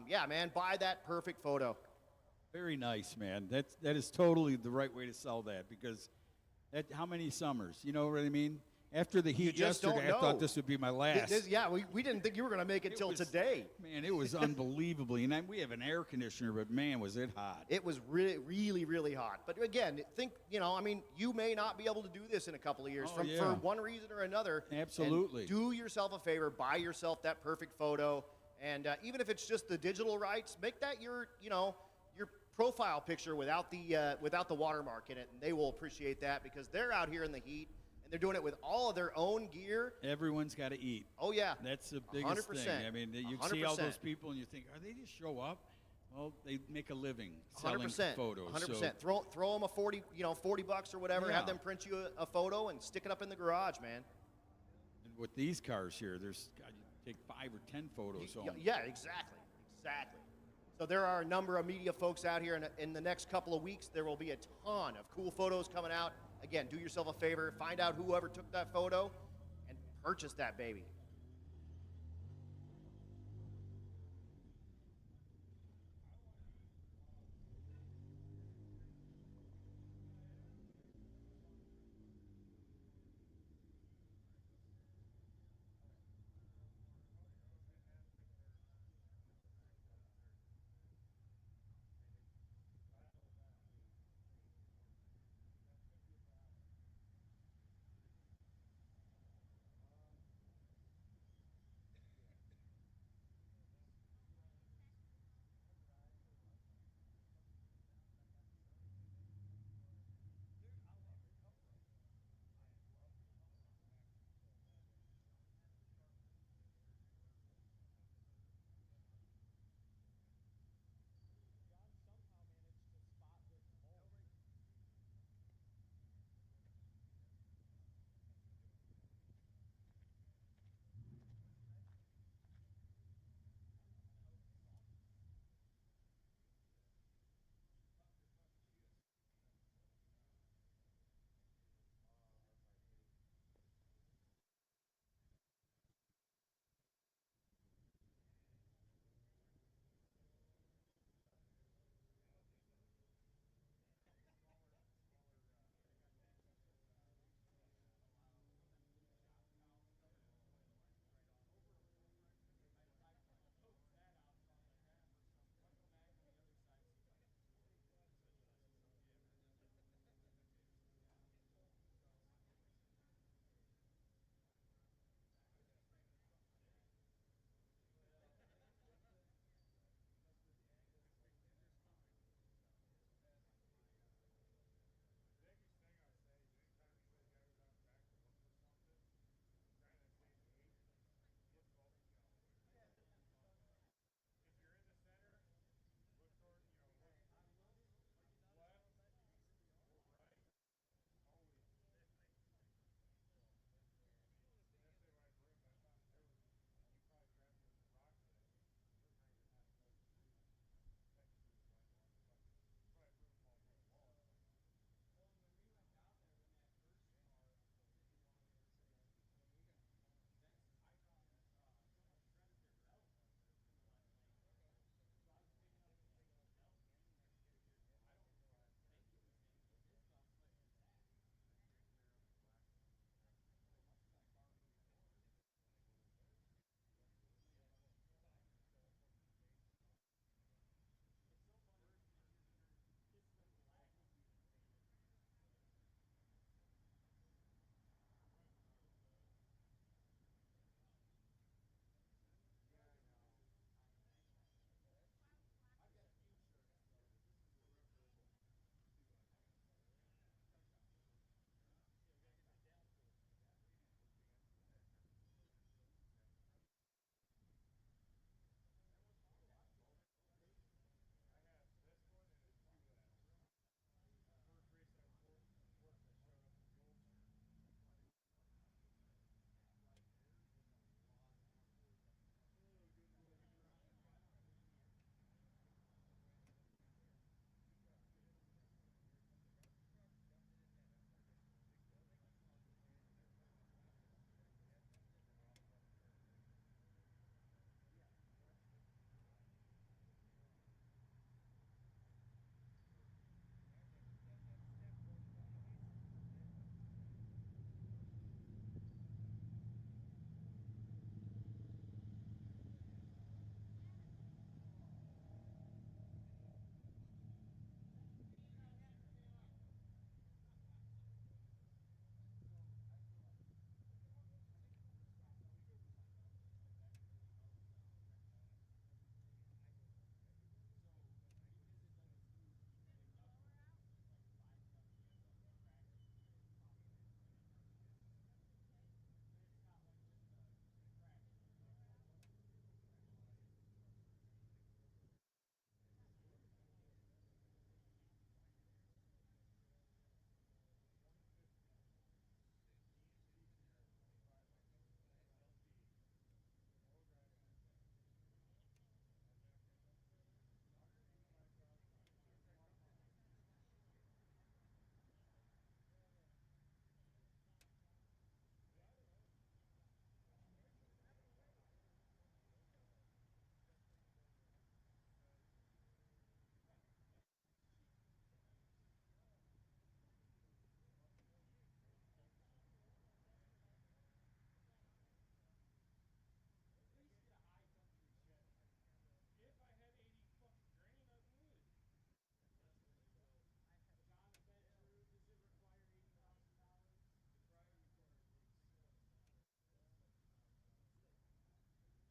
yeah, man, buy that perfect photo. Very nice, man. That is totally the right way to sell that, because how many summers? You know what I mean? After the heat yesterday, I thought this would be my last. We didn't think you were going to make it till today. Man, it was unbelievably. And we have an air conditioner, but man, was it hot. It was really, really, really hot. But again, you may not be able to do this in a couple of years for one reason or another. Absolutely. And do yourself a favor, buy yourself that perfect photo, and even if it's just the digital rights, make that your profile picture without the watermark in it, and they will appreciate that because they're out here in the heat. They're doing it with all of their own gear. Everyone's got to eat. Oh, yeah. That's the biggest 100%. thing. I mean, you 100%. see all those people and you think, are they just show up? Well, they make a living selling 100%, photos. 100%. So. Throw them a $40 or whatever. Yeah. Have them print you a photo and stick it up in the garage, man. And with these cars here, take 5 or 10 photos home. Yeah, exactly. Exactly. So there are a number of media folks out here, and in the next couple of weeks, there will be a ton of cool photos coming out. Again, do yourself a favor, find out whoever took that photo, and purchase that baby.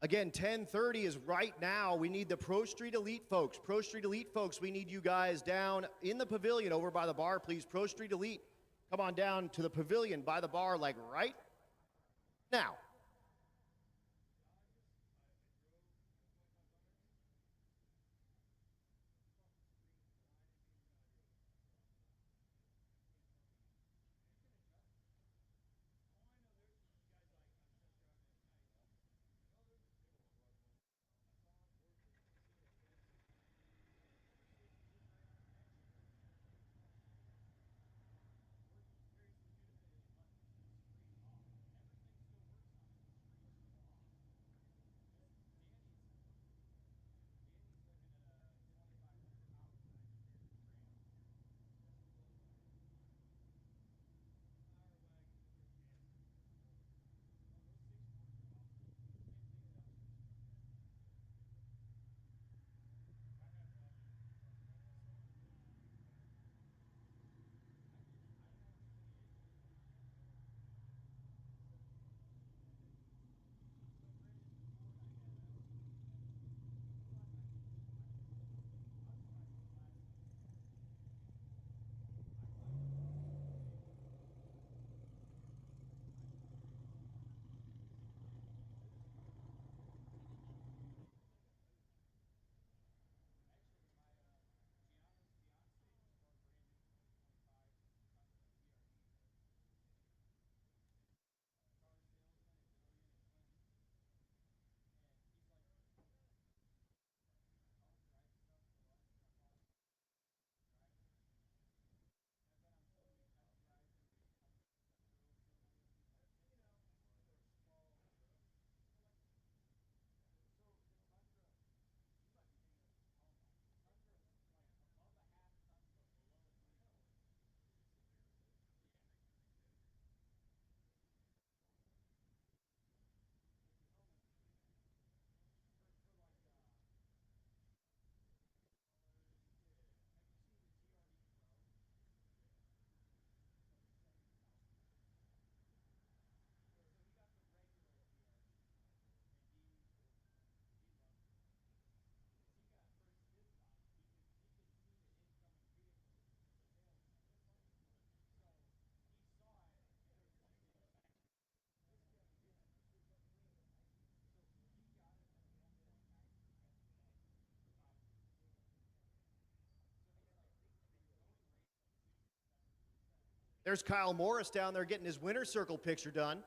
Again, 10:30 is right now. We need the Pro Street Elite folks. Pro Street Elite folks, we need you guys down in the pavilion over by the bar, please. Pro Street Elite, come on down to the pavilion by the bar, like right now. There's Kyle Morris down there getting his winner circle picture done.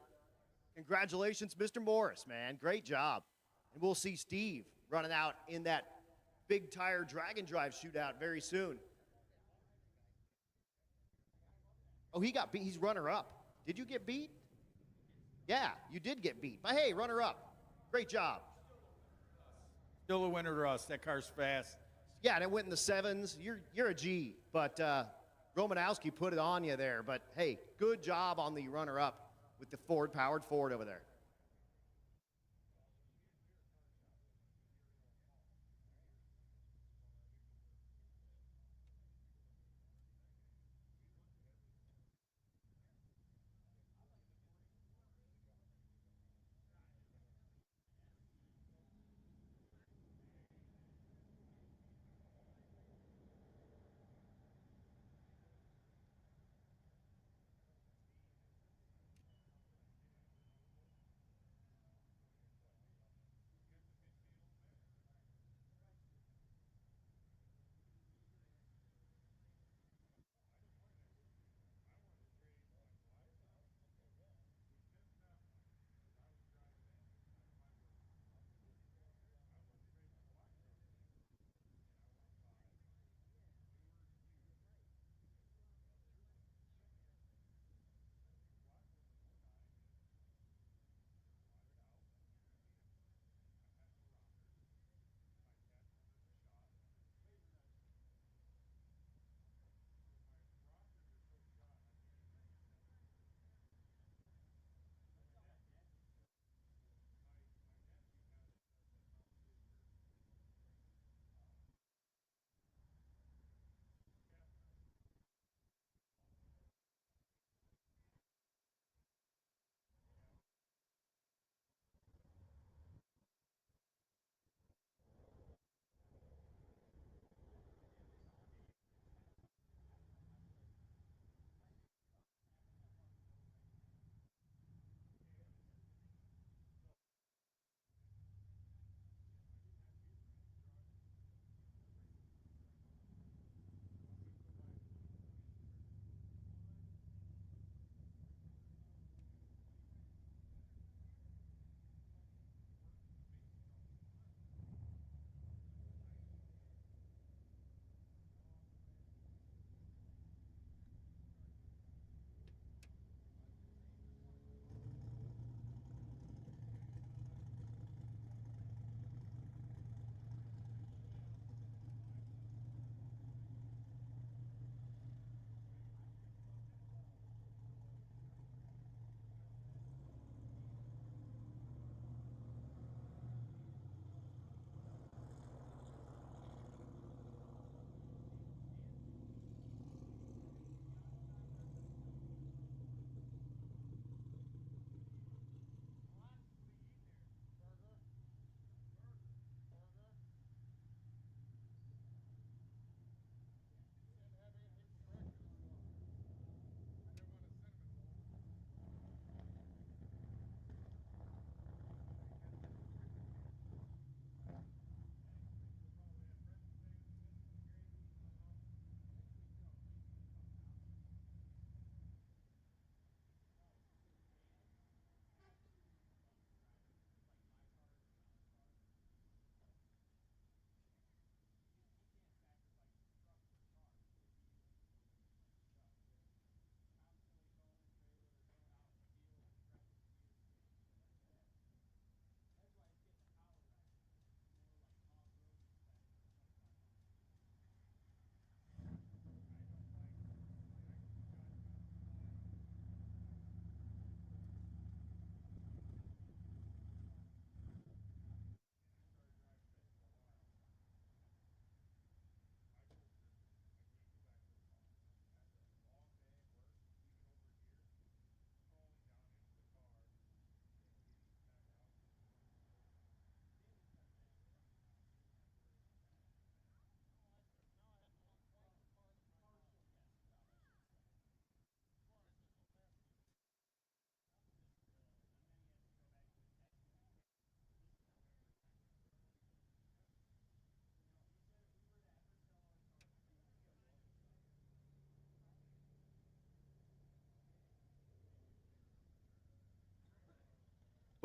Congratulations, Mr. Morris, man. Great job. And we'll see Steve running out in that big tire drag and drive shootout very soon. Oh, he got beat. He's runner up. Did you get beat? Yeah, you did get beat. But hey, runner up. Great job. Still a winner to us. That car's fast. Yeah, and it went in the sevens. You're a G, but Romanowski put it on you there. But hey, good job on the runner up with the powered Ford over there.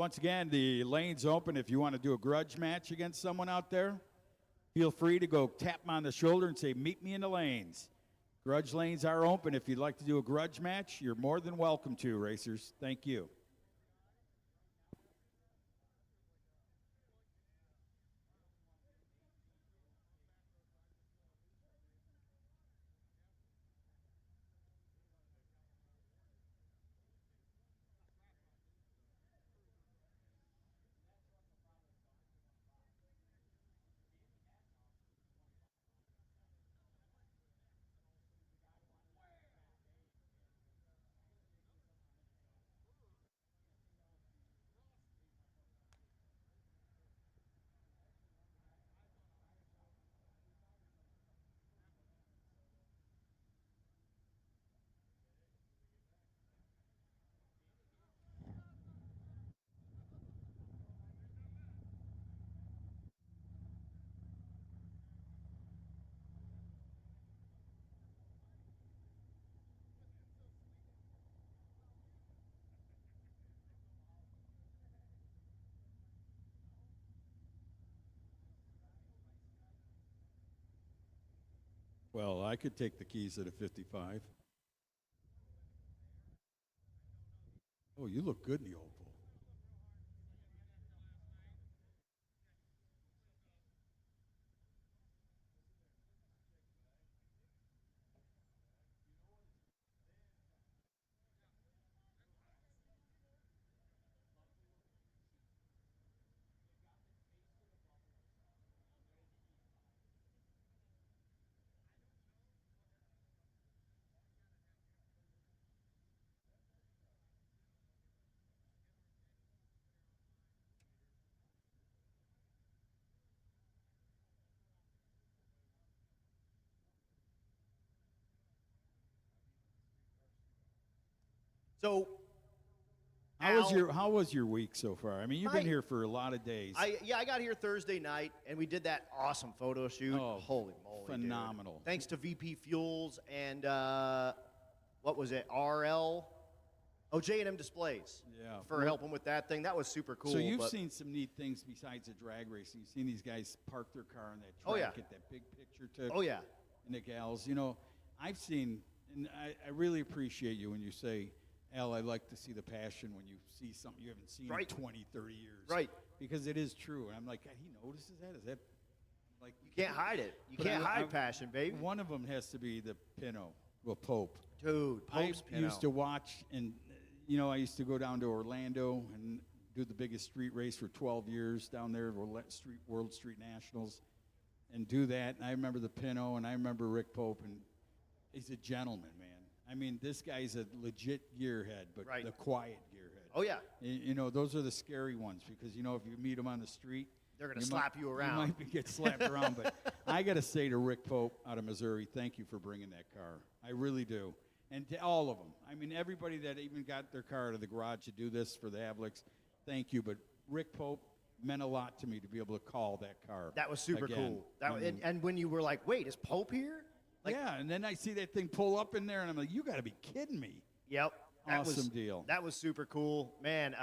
Once again, the lane's open. If you want to do a grudge match against someone out there, feel free to go tap them on the shoulder and say, meet me in the lanes. Grudge lanes are open. If you'd like to do a grudge match, you're more than welcome to, racers. Thank you. Well, I could take the keys at a 55. Oh, you look good in the oval. So, How was your week so far? I mean, you've been here for a lot of days. I got here Thursday night, and we did that awesome photo shoot. Oh, holy moly, phenomenal. Dude. Thanks to VP Fuels and, what was it, RL? Oh, J&M Displays. Yeah. For helping with that thing. That was super cool. So you've seen some neat things besides the drag racing. You've seen these guys park their car on that track, Oh, yeah. get that big picture took. Oh, yeah. And the gals. You know, I've seen, and I really appreciate you when you say, Al, I like to see the passion when you see something you haven't seen Right. in 20, 30 years. Right. Because it is true. And I'm like, he notices that? Is that like. You can't hide it. You But can't I- hide passion, baby. One of them has to be the Pinot, well, Pope. Dude, Pope's I used to watch, and I used to go down to Orlando and do the biggest street race for 12 years down there, World Street Nationals, and do that. And I remember the Pinot, and I remember Rick Pope, and he's a gentleman, man. I mean, this guy's a legit gearhead, but Right. the quiet gearhead. Oh, yeah. Those are the scary ones because, if you meet them on the street, They're going to slap you around. You might get slapped around, but I got to say to Rick Pope out of Missouri, thank you for bringing that car. I really do. And to all of them. I mean, everybody that even got their car out of the garage to do this for the Havilks, thank you. But Rick Pope meant a lot to me to be able to call that car. That was super again. cool. And when you were like, wait, is Pope here? Like, yeah, and then I see that thing pull up in there, and I'm like, you got to be kidding me. Yep. Awesome deal. That was super cool. Man,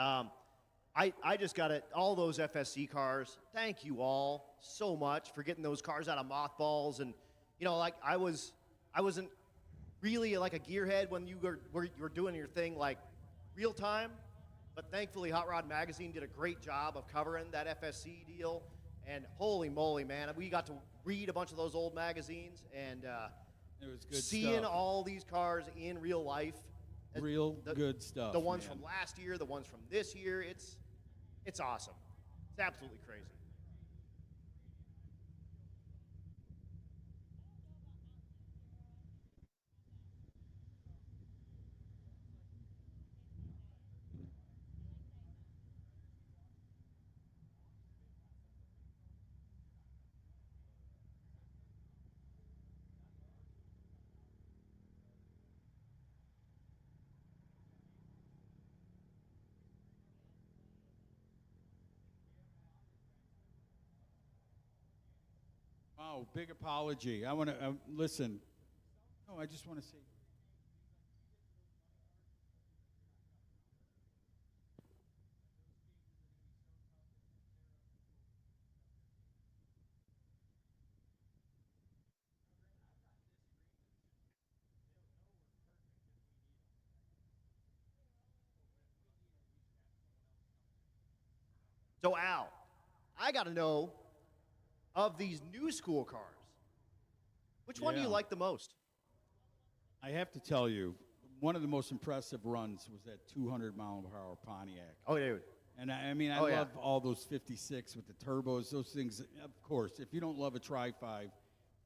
I just got it. All those FSC cars, thank you all so much for getting those cars out of mothballs. And, like I wasn't really like a gearhead when you were doing your thing like real time. But thankfully, Hot Rod Magazine did a great job of covering that FSC deal. And holy moly, man, we got to read a bunch of those old magazines and it was good seeing stuff. all these cars in real life. Good stuff. The ones man. from last year, the ones from this year, it's awesome. It's absolutely crazy. Wow, big apology. I want to listen. No, I just want to say. So, Al, I got to know, of these new school cars, which one do you Yeah. like the most? I have to tell you, one of the most impressive runs was that 200-mile-per-hour Pontiac. Oh, dude. And I mean, I Oh, yeah. love all those 56 with the turbos, those things. Of course, if you don't love a Tri-5,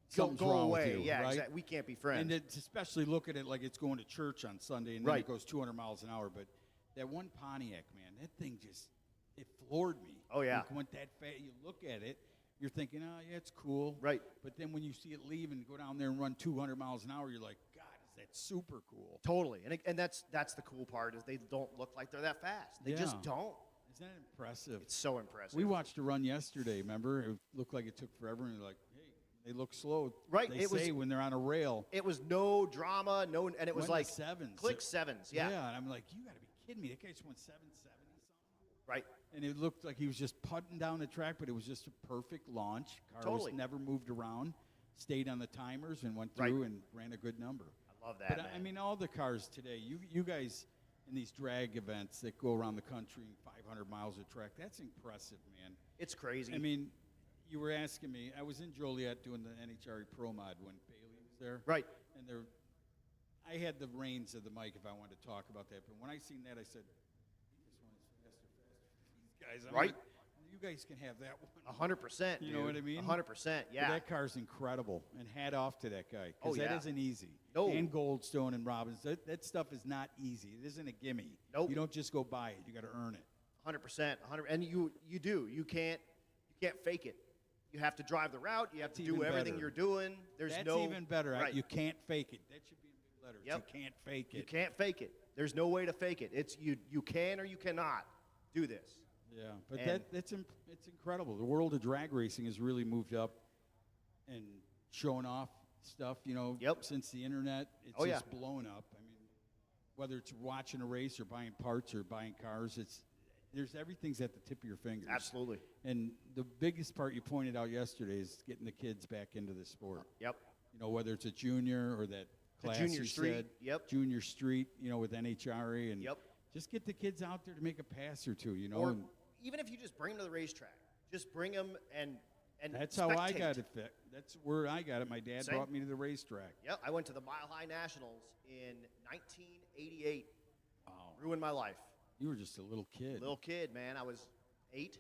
something's Go wrong away. with you, Yeah, right? exactly. We can't be friends. And it's especially look at it like it's going to church on Sunday, and then Right. it goes 200 miles an hour. But that one Pontiac, man, that thing just, it floored me. Oh, yeah. It went that fast. You look at it, you're thinking, oh, yeah, it's cool. Right. But then when you see it leave and go down there and run 200 miles an hour, you're like, God, is that super cool. Totally. And that's the cool part is they don't look like they're that fast. They just Yeah. don't. Isn't that impressive? It's so impressive. We watched a run yesterday, remember? It looked like it took forever, and you're like, hey, they look slow. Right, They it was- say when they're on a rail. It was no drama, and it was Went to like sevens. click sevens. Yeah. Yeah, and I'm like, you got to be kidding me. That guy just went 770 something. Right. And it looked like he was just putting down the track, but it was just a perfect launch. Car Totally. was never moved around, stayed on the timers, and went Right. through and ran a good number. I love that, But man. I mean, all the cars today, you guys in these drag events that go around the country in 500 miles of track, that's impressive, man. It's crazy. I mean, you were asking me, I was in Joliet doing the NHRA Pro Mod when Bailey was there. Right. And I had the reins of the mic if I wanted to talk about that. But when I seen that, I said, this one is faster. These guys, I'm Right. like, you guys can have that one. 100%. You know what I mean? 100%. But Yeah. that car's incredible, and hat off to that guy, Oh, because yeah. that isn't easy. No. And Goldstone and Robbins, that stuff is not easy. It isn't a gimme. Nope. You don't just go buy it. You got to earn it. 100%. 100. And you do. You can't fake it. You have to drive the route. You have That's to do even everything better. you're doing. There's That's no even better. Right. You can't fake it. That should be in big letters. Yep. You can't fake it. You can't fake it. There's no way to fake it. It's you can or you cannot do this. Yeah, but And- it's incredible. The world of drag racing has really moved up and showing off stuff, Yep. since the internet. It's Oh, yeah. just blown up. I mean, whether it's watching a race or buying parts or buying cars, everything's at the tip of your fingers. Absolutely. And the biggest part you pointed out yesterday is getting the kids back into the sport. Yep. Whether it's a junior or that The class junior you street, said, yep. junior street, with NHRA, and Yep. just get the kids out there to make a pass or two, Or and even if you just bring them to the racetrack, just bring them and that's how I spectate. got it fit. That's where I got it. My dad Same. brought me to the racetrack. Yep. I went to the Mile High Nationals in 1988. Wow. Ruined my life. You were just a little kid. Little kid, man. I was 8,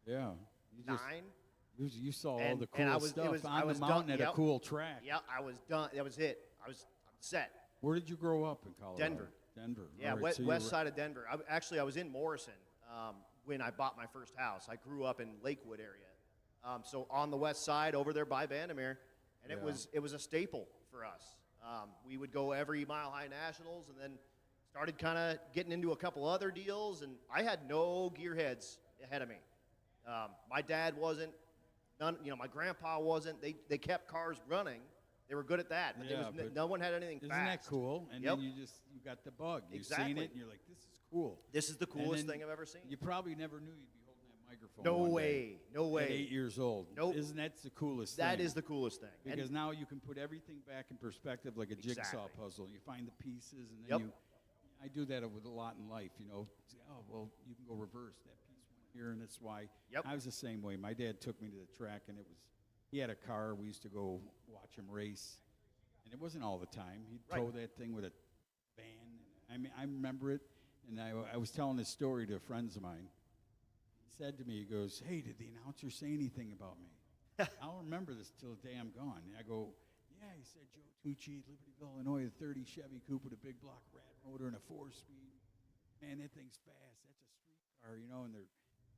Yeah. You just 9. you saw all And- the and cool I was- it stuff was- on I the was mountain done- at a yep. cool track. Yeah, I was done. That was it. I'm set. Where did you grow up in Colorado? Denver. Denver. Yeah, All right, west, so you west were- side of Denver. I was in Morrison when I bought my first house. I grew up in Lakewood area, so on the west side over there by Vandermeer, and Yeah. it was a staple for us. We would go every Mile High Nationals, and then started kind of getting into a couple other deals. And I had no gearheads ahead of me. My dad wasn't. My grandpa wasn't. They kept cars running. They were good at that, but, Yeah, but no one had anything Isn't fast. that cool? And Yep. then you got the bug. You've seen Exactly. it, and you're like, this is cool. This is the And coolest then thing I've ever seen. You probably never knew you'd be holding that microphone. No one way. day No way. At 8 years old. Nope. Isn't that the coolest thing? That is the coolest thing. And- Because now you can put everything back in perspective like a jigsaw Exactly. puzzle. You find the pieces, and Yep. then I do that with a lot in life, Say, oh, well, you can go reverse. That piece went here, and that's why. Yep. I was the same way. My dad took me to the track, and he had a car. We used to go watch him race, and it wasn't all the time. He'd Right. tow that thing with a van. I mean, I remember it, and I was telling this story to friends of mine. He said to me, he goes, hey, did the announcer say anything about me? I'll remember this till the day I'm gone. And I go, yeah, he said, Joe Tucci, Libertyville, Illinois, a 30 Chevy Coupe with a big block rat motor and a 4-speed. Man, that thing's fast. That's a street car, and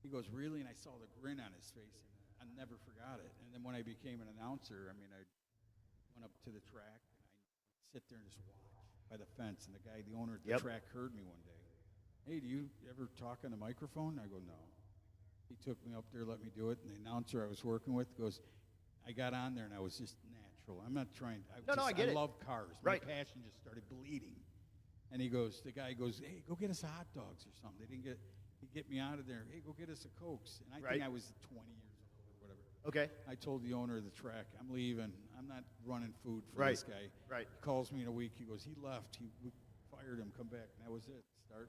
he goes, really? And I saw the grin on his face, and I never forgot it. And then when I became an announcer, I went up to the track, and I'd sit there and just watch by the fence. And the owner at the Yep. track heard me one day. Hey, do you ever talk on the microphone? I go, no. He took me up there, let me do it, and the announcer I was working with goes, I got on there, and I was just natural. I'm not trying. I get it. love cars. Right. My passion just started bleeding. And the guy goes, hey, go get us hot dogs or something. He'd get me out of there. Hey, go get us a Cokes. And I Right. think I was 20 years old or whatever. Okay. I told the owner of the track, I'm leaving. I'm not running food for Right. this guy. Right. He calls me in a week. He goes, he left. We fired him. Come back. And that was it.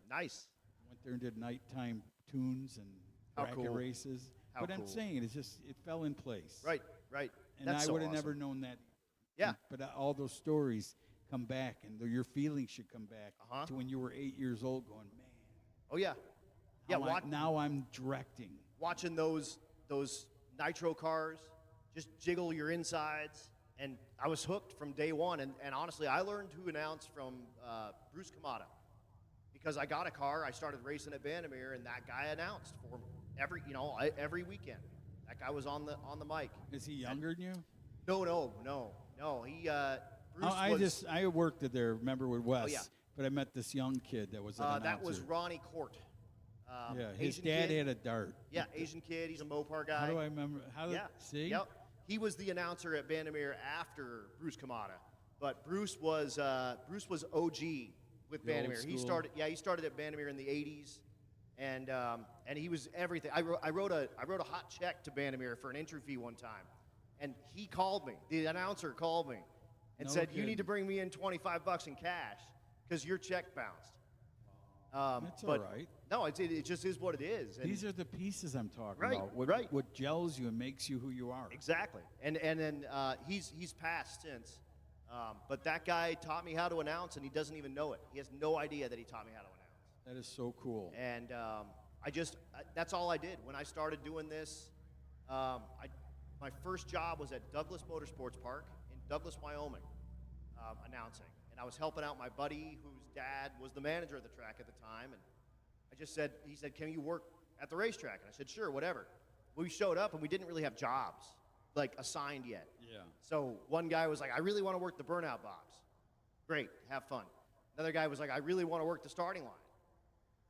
Nice. Went there and did nighttime tunes, and How bracket cool. races. How but I'm cool. saying it fell in place. Right, right. And That's I so would have awesome. never known that. Yeah. But all those stories come back, and your feelings should come back Uh-huh. to when you were 8 years old, going, man. Oh yeah, yeah. Now I'm directing. Watching those nitro cars just jiggle your insides, and I was hooked from day one. And honestly, I learned to announce from Bruce Kamada because I got a car. I started racing at Vandermeer, and that guy announced for every weekend. That guy was on the mic. Is he younger than you? No. He Bruce I worked at there. Remember with Wes? Oh, yeah. But I met this young kid that was an announcer. that was Ronnie Court. Yeah, his Asian dad kid. had a dart. Yeah, Asian kid. He's a Mopar guy. How do I remember? See? Yep. He was the announcer at Vandermeer after Bruce Kamada, but Bruce was OG with The old Vandermeer. He school. started at Vandermeer in the '80s, and he was everything. I wrote a hot check to Vandermeer for an entry fee one time, and he called me. The announcer called me and No said, "You kidding. need to bring me in $25 in cash because your check bounced." That's but all right. No, it just is what it is. And These are the pieces I'm talking Right, about. right. What gels you and makes you who you are. Exactly, and then he's passed since, but that guy taught me how to announce, and he doesn't even know it. He has no idea that he taught me how to announce. That is so cool. And that's all I did when I started doing this. My first job was at Douglas Motorsports Park in Douglas, Wyoming, announcing, and I was helping out my buddy whose dad was the manager of the track at the time, and he said, "Can you work at the racetrack?" And I said, "Sure, whatever." We showed up, and we didn't really have jobs, like, assigned yet. Yeah. So one guy was like, "I really want to work the burnout box." Great, have fun. Another guy was like, "I really want to work the starting line."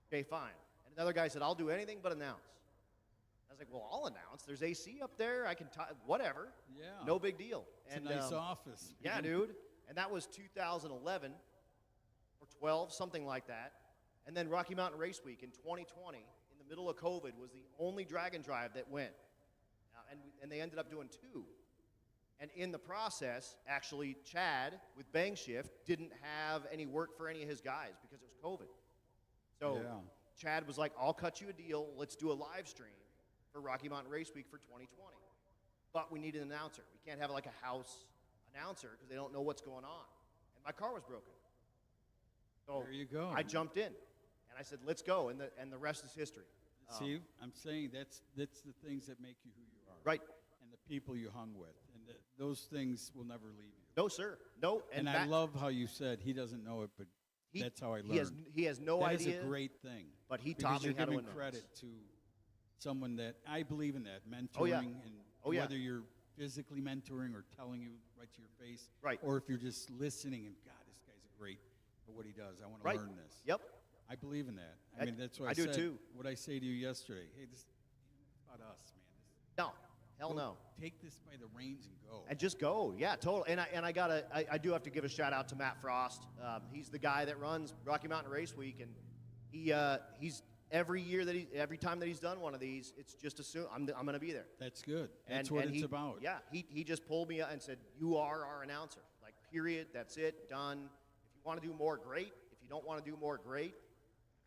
Okay, fine. And another guy said, "I'll do anything but announce." I was like, "Well, I'll announce. There's AC up there. I can whatever. Yeah. No big deal." It's a nice office. Yeah, dude. And that was 2011 or 12, something like that. And then Rocky Mountain Race Week in 2020, in the middle of COVID, was the only drag and drive that went. And they ended up doing 2. And in the process, actually, Chad with Bang Shift didn't have any work for any of his guys because it was COVID. So Yeah. Chad was like, "I'll cut you a deal. Let's do a live stream for Rocky Mountain Race Week for 2020. But we need an announcer. We can't have like a house announcer because they don't know what's going on." And my car was broken. So There you go. I jumped in, and I said, "Let's go," and the rest is history. See, I'm saying that's the things that make you who you are. Right. And the people you hung with. And those things will never leave you. No, sir. No. And I love how you said he doesn't know it, but that's how I learned. He has no That idea. is a great thing. But he because taught me you're how to giving announce. credit to someone that I believe in that mentoring Oh, yeah. and Oh, yeah. whether you're physically mentoring or telling you right to your face, Right. or if you're just listening and God, this guy's great at what he does. I want to Right. learn this. Yep. I believe in that. I I- mean, that's what I I do said. too. What I say to you yesterday. Hey, this is about us, man. No. Hell Go no. Take this by the reins and go. And just go. Yeah, totally. And I do have to give a shout out to Matt Frost. He's the guy that runs Rocky Mountain Race Week, and he's every time that he's done one of these, it's just assume I'm going to be there. That's good. And, That's what and it's he, about. Yeah, he just pulled me and said, "You are our announcer. Like, period. That's it. Done. If you want to do more, great. If you don't want to do more, great."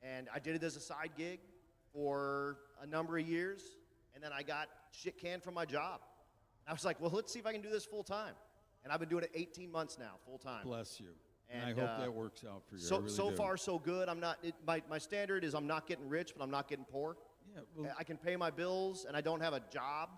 And I did it as a side gig for a number of years, and then I got shit canned from my job. And I was like, "Well, let's see if I can do this full time." And I've been doing it 18 months now, full time. Bless you. And I And, hope that works out for you. I So really so do. far so good. I'm not. My standard is I'm not getting rich, but I'm not getting poor. Yeah, well, I can pay my bills, and I don't have a job.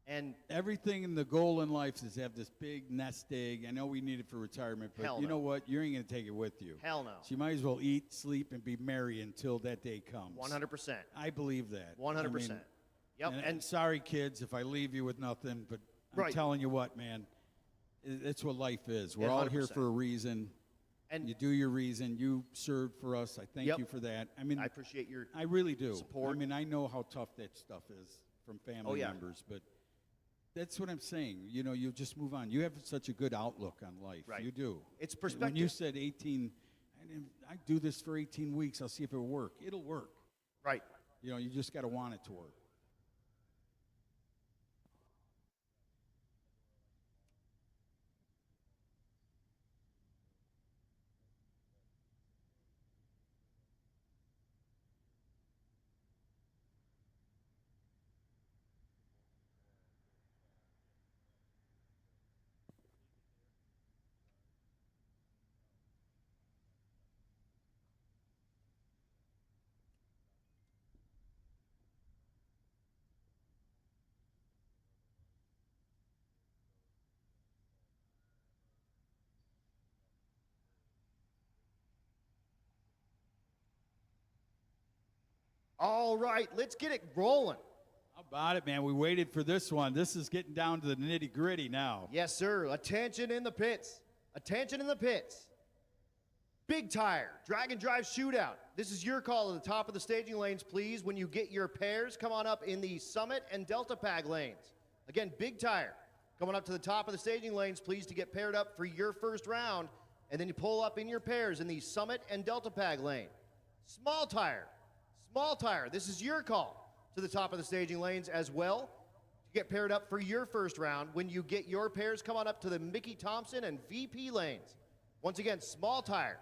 And everything in the goal in life is to have this big nest egg. I know we need it for retirement, but Hell you no. know what? You ain't going to take it with you. hell no. So you might as well eat, sleep, and be merry until that day comes. 100%. I believe that. 100%. I mean, Yep. And sorry, kids, if I leave you with nothing, but I'm Right. telling you what, man, it's what life is. We're all here 100%. for a reason. And You do your reason. You served for us. I thank Yep. you for that. I mean, I appreciate your. I really do. support. I mean, I know how tough that stuff is from family Oh, yeah. members, but that's what I'm saying. You know, you just move on. You have such a good outlook on life. Right. You do. It's When perspective. you said 18, I do this for 18 weeks. I'll see if it'll work. It'll work. Right. You know, you just got to want it to work. All right, let's get it rolling. How about it, man? We waited for this one. This is getting down to the nitty-gritty now. Yes, sir. Attention in the pits. Attention in the pits. Big tire, drag and drive shootout. This is your call at the top of the staging lanes, please. When you get your pairs, come on up in the Summit and Delta Pag lanes. Again, big tire. Coming up to the top of the staging lanes, please, to get paired up for your first round. And then you pull up in your pairs in the Summit and Delta Pag lane. Small tire. Small tire. This is your call to the top of the staging lanes as well to get paired up for your first round. When you get your pairs, come on up to the Mickey Thompson and VP lanes. Once again, small tire.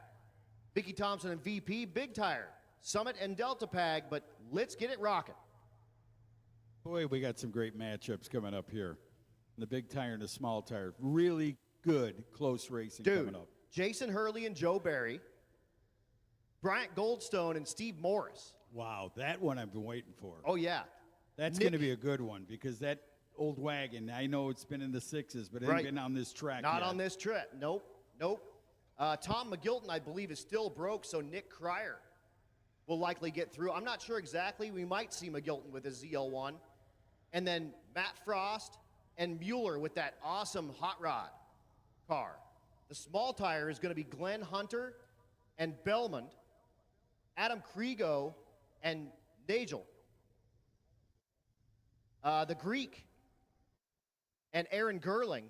Mickey Thompson and VP, big tire, Summit and Delta Pag, but let's get it rocking. Boy, we got some great matchups coming up here. The big tire and the small tire. Really good, close racing coming up. Jason Hurley and Joe Barry, Bryant Goldstone and Steve Morris. Wow, that one I've been waiting for. Oh, yeah. That's going to be a good one because that old wagon, I know it's been in the sixes, but it ain't been on this track Not yet. on this trip. Nope. Tom McGilton, I believe, is still broke, so Nick Cryer will likely get through. I'm not sure exactly. We might see McGilton with his ZL1. And then Matt Frost and Mueller with that awesome hot rod car. The small tire is going to be Glenn Hunter and Belmond, Adam Krigo and Nagel. The Greek and Aaron Gerling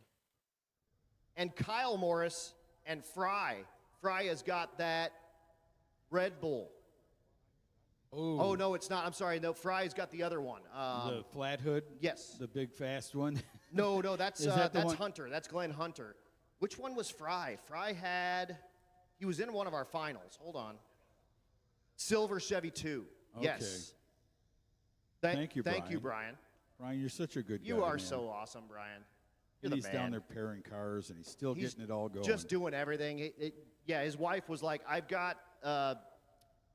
and Kyle Morris and Fry. Fry has got that Red Bull. Ooh. Oh, no, it's not. I'm sorry. No, Fry's got the other one. The flat hood? Yes. The big fast one? No, that's that's Hunter. That's Glenn Hunter. Which one was Fry? He was in one of our finals. Hold on. Silver Chevy 2. Okay. Yes. Thank you, Brian. Thank you, Brian. Brian, you're such a good guy. You are man. so awesome, Brian. And You're he's the down man. there pairing cars, and he's still getting it all going. Just doing everything. Yeah, his wife was like, I've got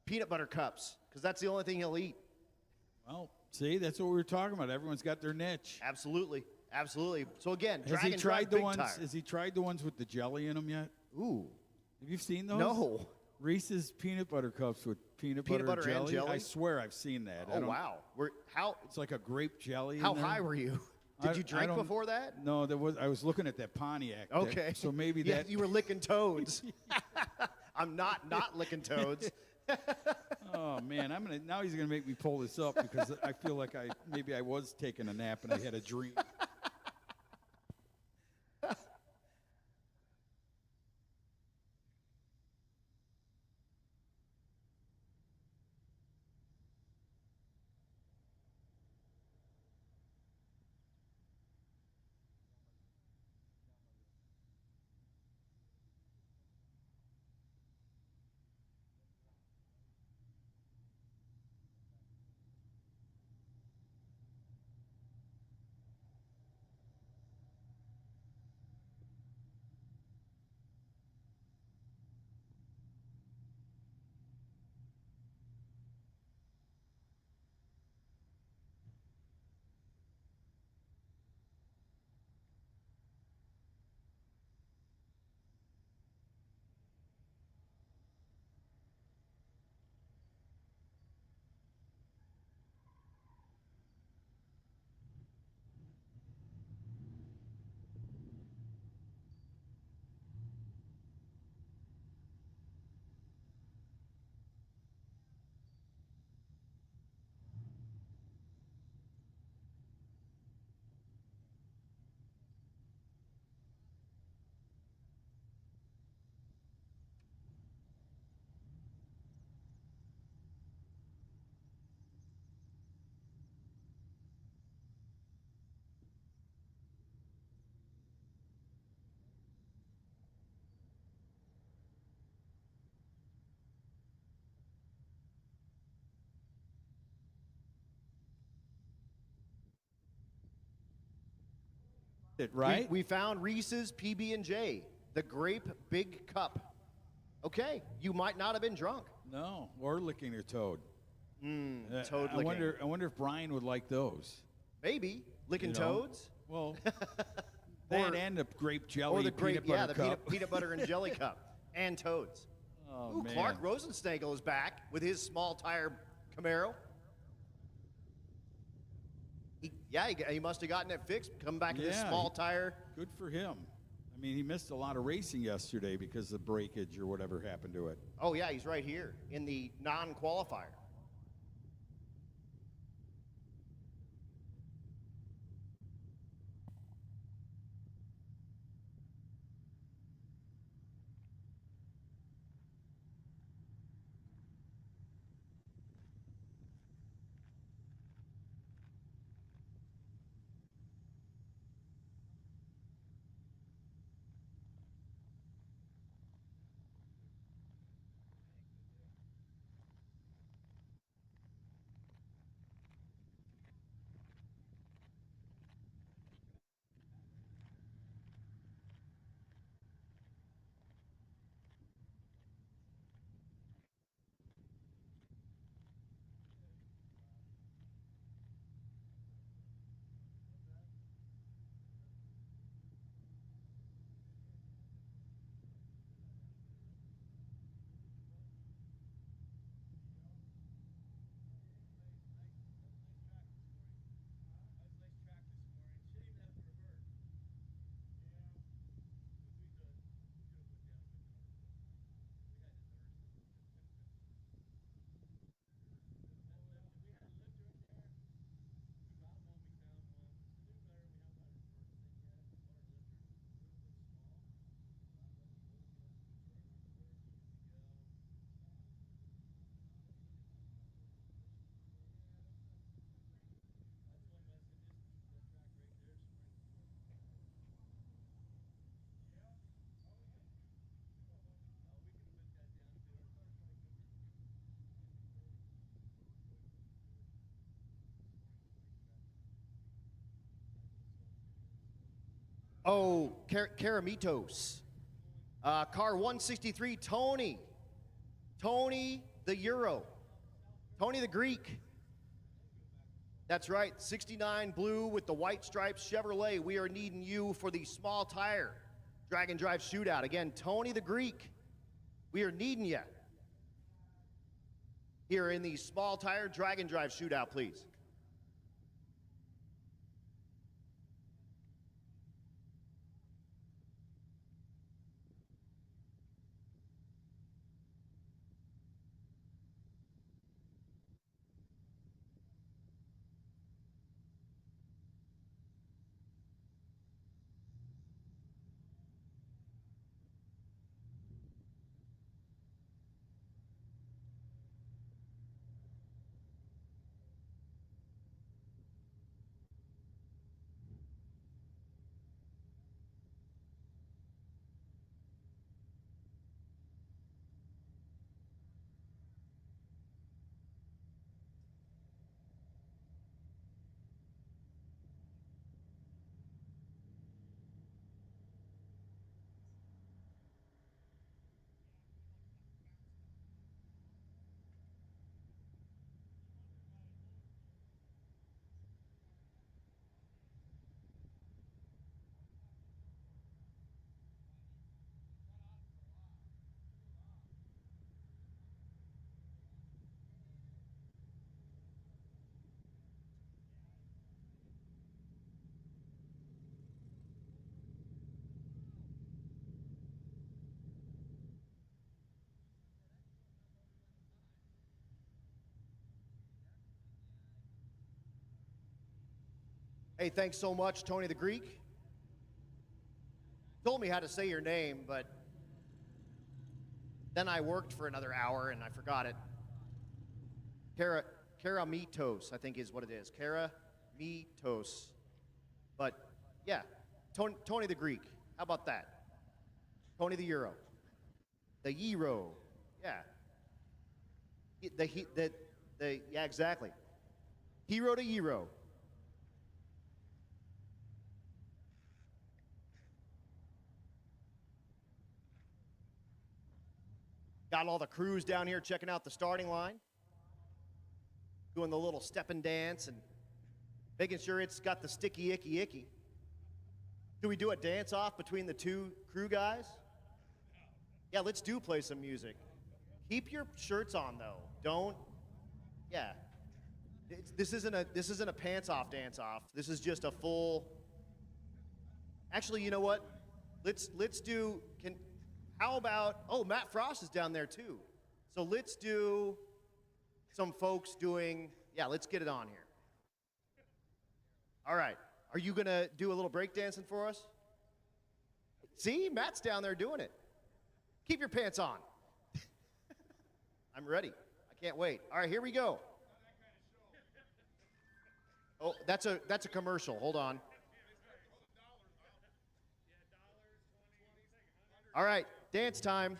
peanut butter cups, because that's the only thing he'll eat. Well, see, that's what we were talking about. Everyone's got their niche. Absolutely. Absolutely. So, again, Has he Dragon tried Drive the big ones? tire. Has he tried the ones with the jelly in them yet? Ooh. Have you seen those? No. Reese's peanut butter cups with peanut Peanut butter, butter and jelly? I swear I've seen that. Oh, wow. It's like a grape jelly. How in there. high were you? Did you drink before that? No, I was looking at that Pontiac. Okay. So maybe yeah, that. you were licking toads. I'm not licking toads. Oh man, now he's gonna make me pull this up because I feel like maybe I was taking a nap and I had a dream. Right? We found Reese's PB&J, the Grape Big Cup. Okay, you might not have been drunk. No, or licking a toad. Toad licking. I wonder if Brian would like those. Maybe licking You know? toads, Well, that and the grape jelly or the grape, peanut butter the cup. peanut butter and jelly cup, and toads. Oh, Ooh, man. Clark Rosenstengel is back with his small tire Camaro. He must have gotten it fixed, come back in this small tire. Good for him. I mean, he missed a lot of racing yesterday because of breakage or whatever happened to it. Oh, yeah, he's right here in the non-qualifier. Oh, Karamitos. Car 163, Tony. Tony the Euro. Tony the Greek. That's right, 69 blue with the white stripes Chevrolet. We are needing you for the small tire drag and drive shootout. Again, Tony the Greek. We are needing you here in the small tire drag and drive shootout, please. Hey, thanks so much, Tony the Greek. Told me how to say your name, but then I worked for another hour and I forgot it. Karamitos, I think is what it is. Karamitos. But yeah, Tony the Greek. How about that? Tony the Euro. The Euro. Yeah. Yeah, exactly. Hero to Euro. Got all the crews down here checking out the starting line, doing the little step and dance and making sure it's got the sticky, icky, icky. Do we do a dance off between the two crew guys? Yeah, let's play some music. Keep your shirts on though. Don't, yeah. This isn't a pants off dance off. This is just a full. Actually, you know what? Let's do. How about? Oh, Matt Frost is down there too. So let's do some folks doing. Yeah, let's get it on here. All right. Are you gonna do a little break dancing for us? See, Matt's down there doing it. Keep your pants on. I'm ready. I can't wait. All right, here we go. Oh, that's a commercial. Hold on. All right, dance time.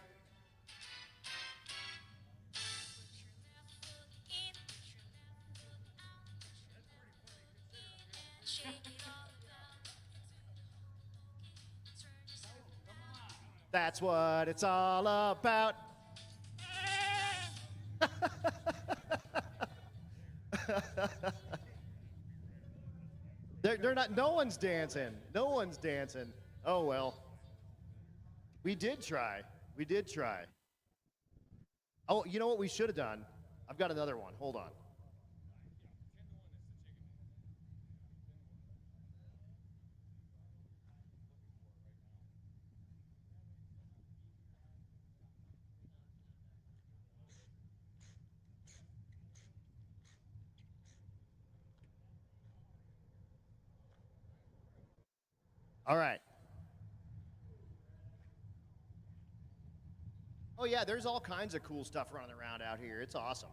That's what it's all about. They're not. No one's dancing. No one's dancing. Oh well. We did try. We did try. Oh, you know what we should have done? I've got another one. Hold on. All right. Oh yeah, there's all kinds of cool stuff running around out here. It's awesome.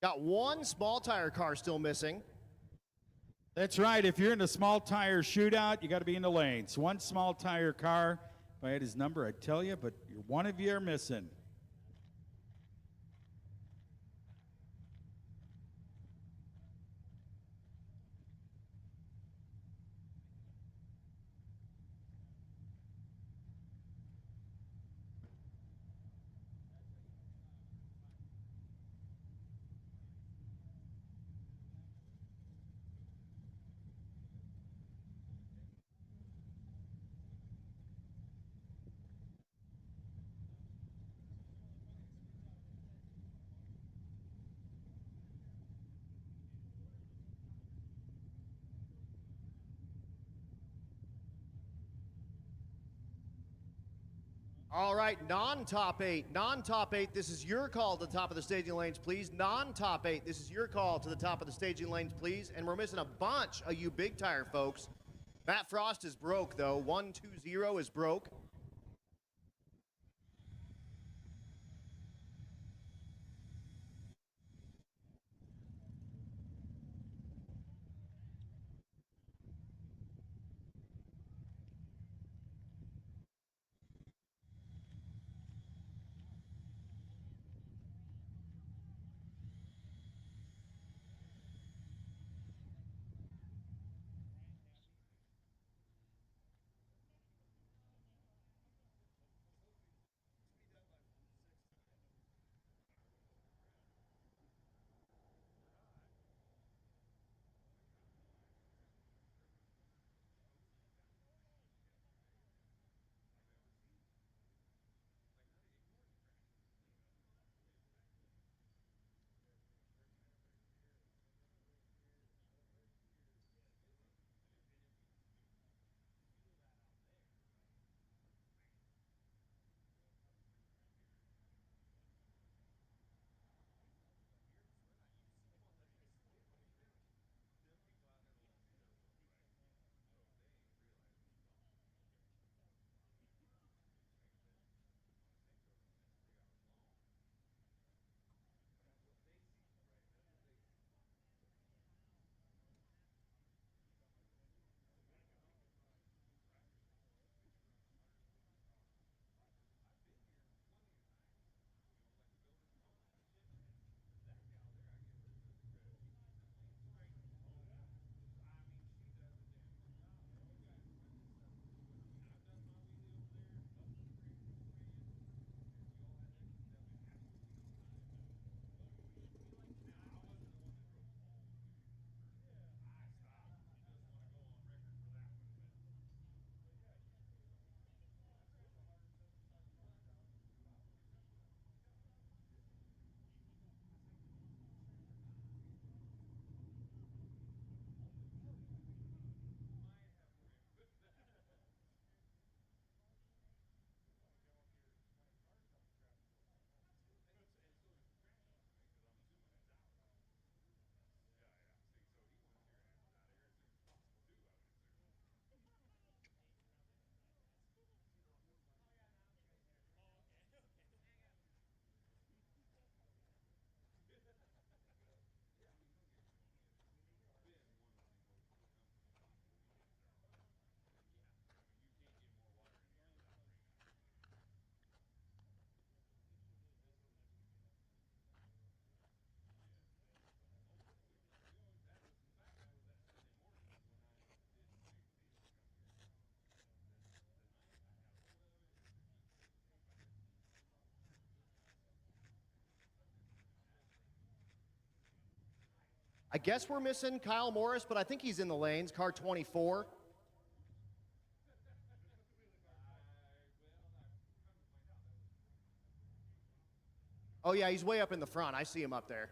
Got one small tire car still missing. That's right. If you're in a small tire shootout, you got to be in the lanes. One small tire car. If I had his number, I'd tell you, but one of you are missing. All right, non-top eight. Non-top eight, this is your call to the top of the staging lanes, please. Non-top eight, this is your call to the top of the staging lanes, please. And we're missing a bunch of you big tire folks. Matt Frost is broke, though. 120 is broke. I guess we're missing Kyle Morris, but I think he's in the lanes, car 24. Oh yeah, he's way up in the front. I see him up there.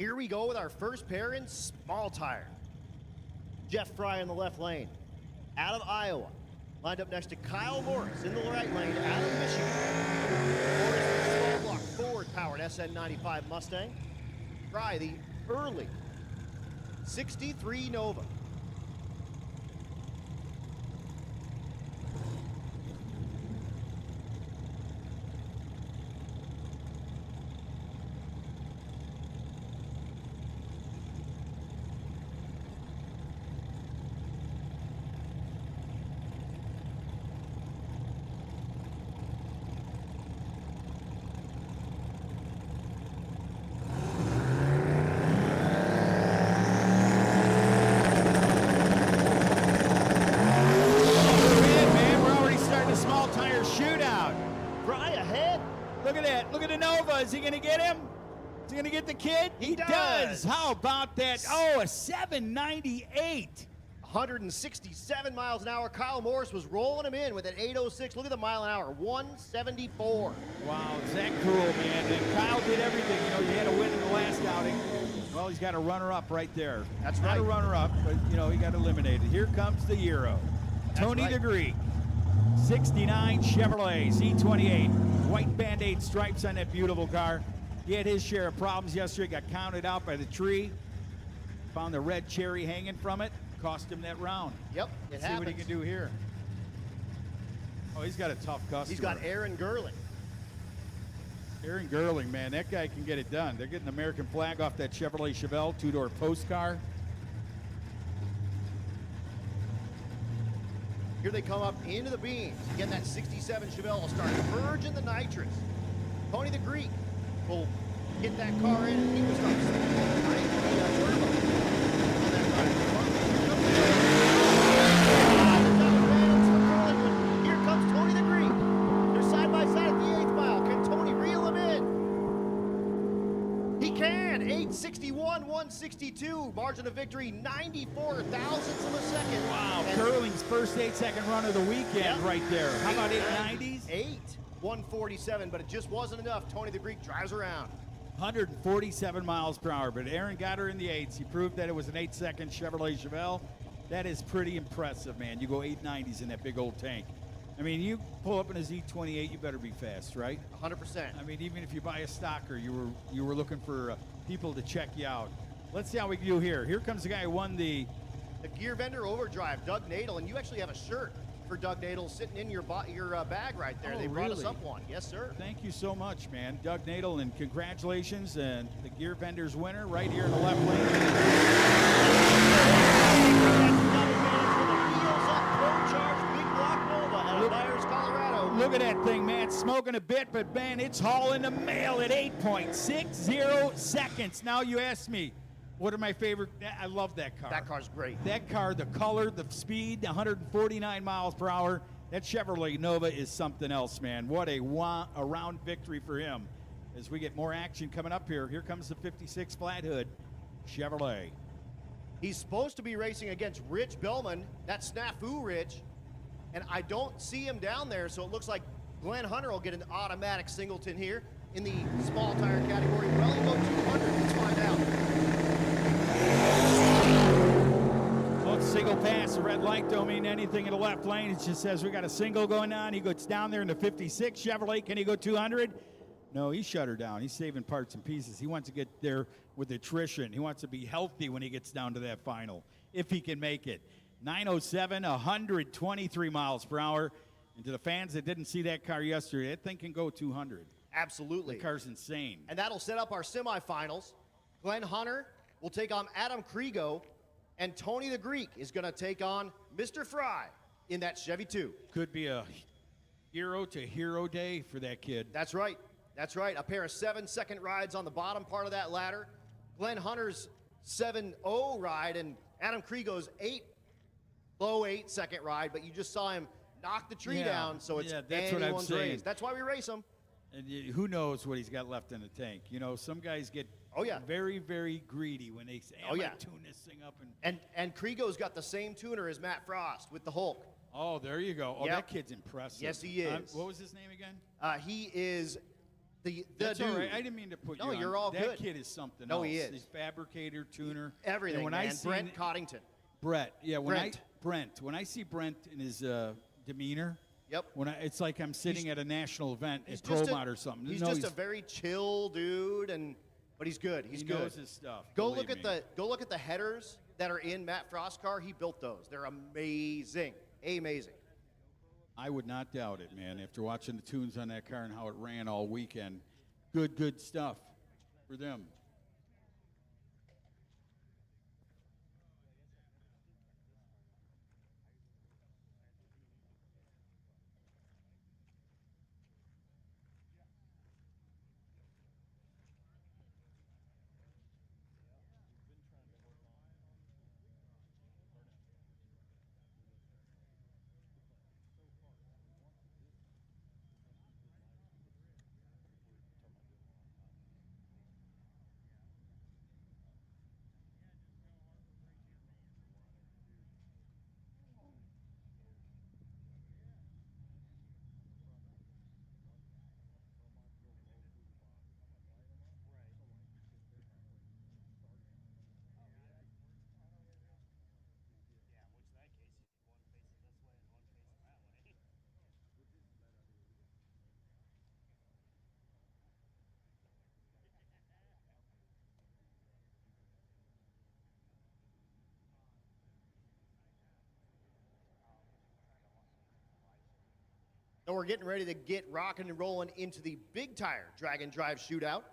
Here we go with our first pair in small tire. Jeff Fry in the left lane, out of Iowa. Lined up next to Kyle Morris in the right lane, out of Michigan. Morris with the small block forward-powered SN95 Mustang. Fry, the Hurley 63 Nova. Shootout. Fry ahead. Look at that. Look at the Nova. Is he going to get him? Is he going to get the kid? He does. How about that? Oh, a 798. 167 miles an hour. Kyle Morris was rolling him in with an 806. Look at the mile an hour, 174. Wow, is that cool, man? And Kyle did everything. You know, he had a win in the last outing. Well, he's got a runner-up right there. That's Not right. a runner-up, but, you know, he got eliminated. Here comes the Euro. Tony right. the Greek. 69 Chevrolet Z28. White Band-Aid stripes on that beautiful car. He had his share of problems yesterday. Got counted out by the tree. Found the red cherry hanging from it. Cost him that round. Yep, Let's see what he can do here. Oh, he's got a tough customer. He's got Aaron Gerling. Aaron Gerling, man, that guy can get it done. They're getting the American flag off that Chevrolet Chevelle two-door post car. Here they come up into the beams. Again, that 67 Chevelle will start purging the nitrous. Tony the Greek will get that car in and he will start Here comes Tony the Greek. They're side by side at the 8th mile. Can Tony reel him in? He can. 861, 162. Margin of victory, 94 thousandths of a second. Wow, And Curling's first 8-second run of the weekend Yep. right there. How about 890s? 147, but it just wasn't enough. Tony the Greek drives around. 147 miles per hour, but Aaron got her in the 8s. He proved that it was an 8-second Chevrolet Chevelle. That is pretty impressive, man. You go 890s in that big old tank. I mean, you pull up in a Z28, you better be fast, right? 100%. I mean, even if you buy a stocker, you were looking for people to check you out. Let's see how we do here. Here comes the guy who won the gear vendor overdrive, Doug Nadel, and you actually have a shirt for Doug Nadel sitting in your bag right there. Oh, they brought us really? up one. Yes, sir. Thank you so much, man. Doug Nadel, and congratulations, and the gear vendor's winner right here in the left lane. Look at that thing, man. Smoking a bit, but, man, it's hauling the mail at 8.60 seconds. Now you ask me, what are my favorite? I love that car. That car's great. That car, the color, the speed, 149 miles per hour. That Chevrolet Nova is something else, man. What a round victory for him. As we get more action coming up here, here comes the 56 Flat Hood Chevrolet. He's supposed to be racing against Rich Bellman. That's Snafu Rich. And I don't see him down there, so it looks like Glenn Hunter will get an automatic singleton here in the small tire category. Well, he'll go 200. Let's find out. Well, it's single pass. The red light don't mean anything in the left lane. It just says we got a single going on. He goes down there in the 56 Chevrolet. Can he go 200? No, he shut her down. He's saving parts and pieces. He wants to get there with attrition. He wants to be healthy when he gets down to that final, if he can make it. 907, 123 miles per hour. And to the fans that didn't see that car yesterday, that thing can go 200. Absolutely. The car's insane. And that'll set up our semifinals. Glenn Hunter will take on Adam Krigo, and Tony the Greek is going to take on Mr. Fry in that Chevy 2. Could be a hero to hero day for that kid. That's right. That's right. A pair of 7-second rides on the bottom part of that ladder. Glenn Hunter's 7-0 ride and Adam Krigo's 8-second ride, but you just saw him knock the tree down, so it's that's what I'm anyone's saying. race. That's why we race him. And who knows what he's got left in the tank. You know, some guys get very, very greedy when they say, I'm going to tune this thing up. And Krigo's got the same tuner as Matt Frost with the Hulk. Oh, there you go. Oh, that kid's impressive. Yes, he is. What was his name again? He is That's dude. all right. I didn't mean to put you No, on. you're all that good. kid is something No, else. he is. He's fabricator, tuner. Everything, and when man. I see Brent Coddington. Brett, yeah. Brent. When I see Brent in his demeanor, Yep. it's like I'm sitting at a national event at He's just Promot or something. He's No, just a very chill dude, but he's good. He's he good. knows his stuff. Go believe look at the headers that are in Matt Frost's car. He built those. They're amazing. Amazing. I would not doubt it, man. After watching the tunes on that car and how it ran all weekend, good stuff for them. So we're getting ready to get rocking and rolling into the big tire drag and drive shootout.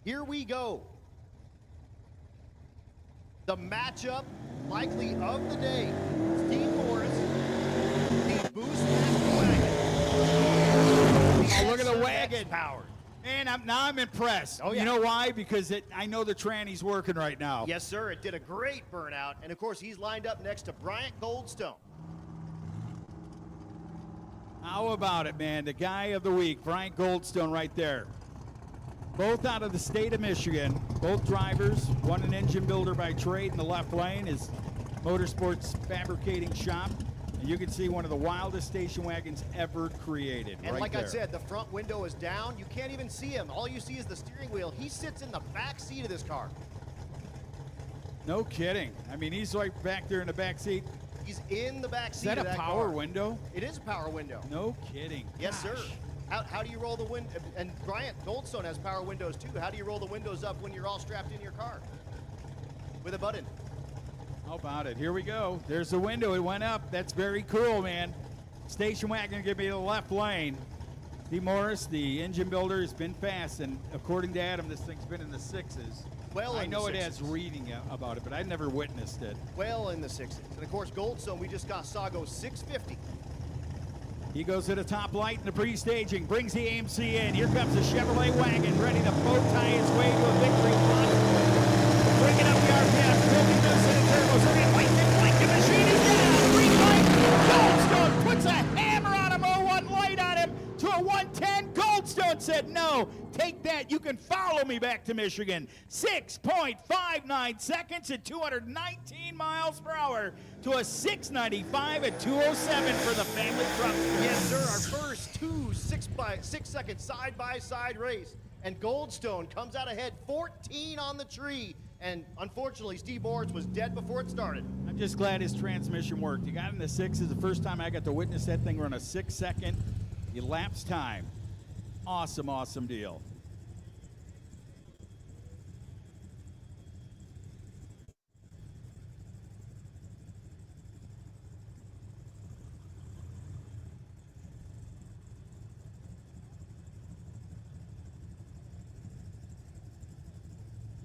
Here we go. The matchup likely of the day. Steve Morris, the Boost Master Wagon. Oh, look at the wagon. Powered. Man, I'm impressed. Oh, yeah. You know why? Because I know the tranny's working right now. Yes, sir. It did a great burnout. And, of course, he's lined up next to Bryant Goldstone. How about it, man? The guy of the week, Bryant Goldstone right there. Both out of the state of Michigan. Both drivers, one an engine builder by trade in the left lane, his motorsports fabricating shop. And you can see one of the wildest station wagons ever created. And right like there. I said, the front window is down. You can't even see him. All you see is the steering wheel. He sits in the back seat of this car. No kidding. I mean, he's right back there in the back seat. He's in the back Is seat that of a that power car. window? It is a power window. No kidding. Yes, sir. Gosh. How do you roll the window? And Bryant Goldstone has power windows too. How do you roll the windows up when you're all strapped in your car? With a button. How about it? Here we go. There's the window. It went up. That's very cool, man. Station wagon going to be the left lane. Steve Morris, the engine builder, has been fast, and according to Adam, this thing's been in the sixes. Well, I in know the it has sixes. reading about it, but I've never witnessed it. Well in the 60s. And of course, Goldstone, we just saw go 650. He goes to the top light in the pre-staging, brings the AMC in. Here comes the Chevrolet wagon, ready to bow tie his way to a victory run. Bringing up the RPM, building this in the turbos. We're going to fight the machine is down. Green light. Goldstone puts a hammer on him, 01 light on him to a 110. Goldstone said, no, take that. You can follow me back to Michigan. 6.59 seconds at 219 miles per hour to a 695 at 207 for the family truck. Yes, sir. Our first two 6-second side-by-side race. And Goldstone comes out ahead, 14 on the tree. And unfortunately, Steve Morris was dead before it started. I'm just glad his transmission worked. He got in the sixes. The first time I got to witness that thing run a 6-second elapsed time. Awesome, awesome deal.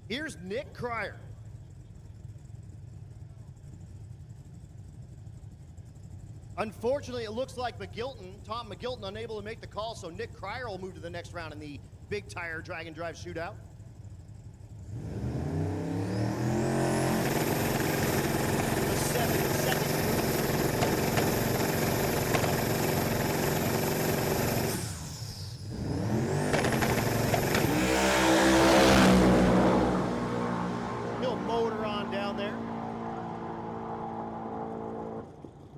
Here's Nick Cryer. Unfortunately, it looks like Tom McGilton, unable to make the call, so Nick Cryer will move to the next round in the big tire drag and drive shootout. The 7-second he'll motor on down there.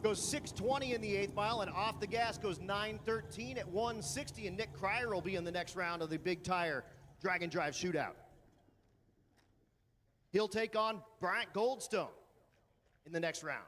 Goes 6:20 in the 8th mile, and off the gas goes 9:13 at 160, and Nick Cryer will be in the next round of the big tire drag and drive shootout. He'll take on Bryant Goldstone in the next round.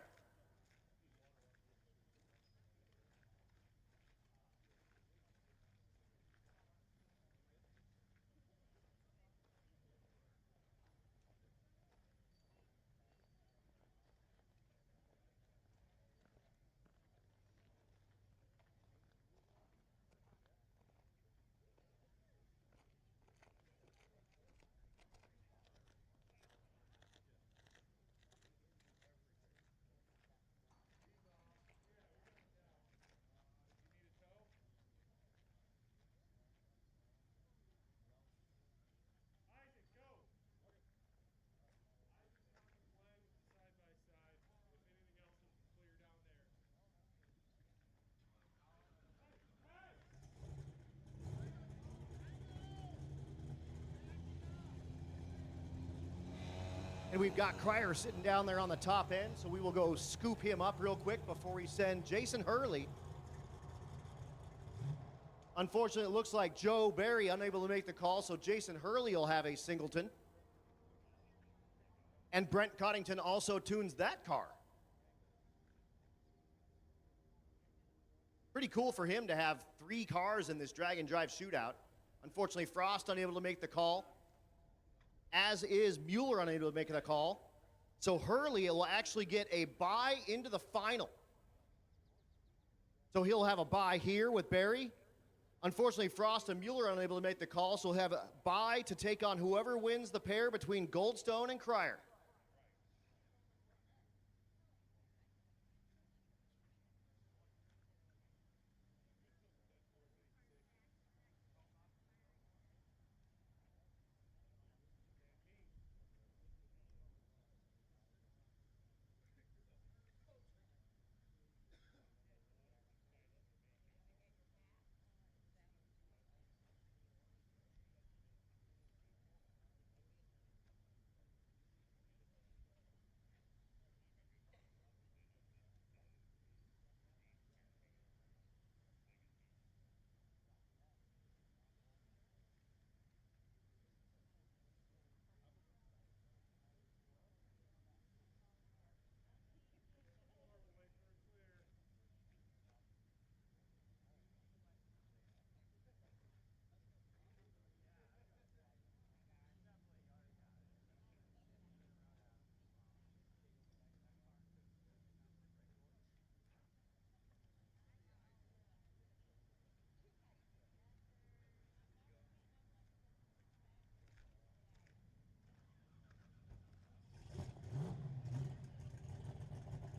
And we've got Cryer sitting down there on the top end, so we will go scoop him up real quick before we send Jason Hurley. Unfortunately, it looks like Joe Barry unable to make the call, so Jason Hurley will have a singleton. And Brent Coddington also tunes that car. Pretty cool for him to have 3 cars in this drag and drive shootout. Unfortunately, Frost unable to make the call, as is Mueller unable to make the call. So Hurley will actually get a bye into the final. So he'll have a bye here with Barry. Unfortunately, Frost and Mueller unable to make the call, so he'll have a bye to take on whoever wins the pair between Goldstone and Cryer.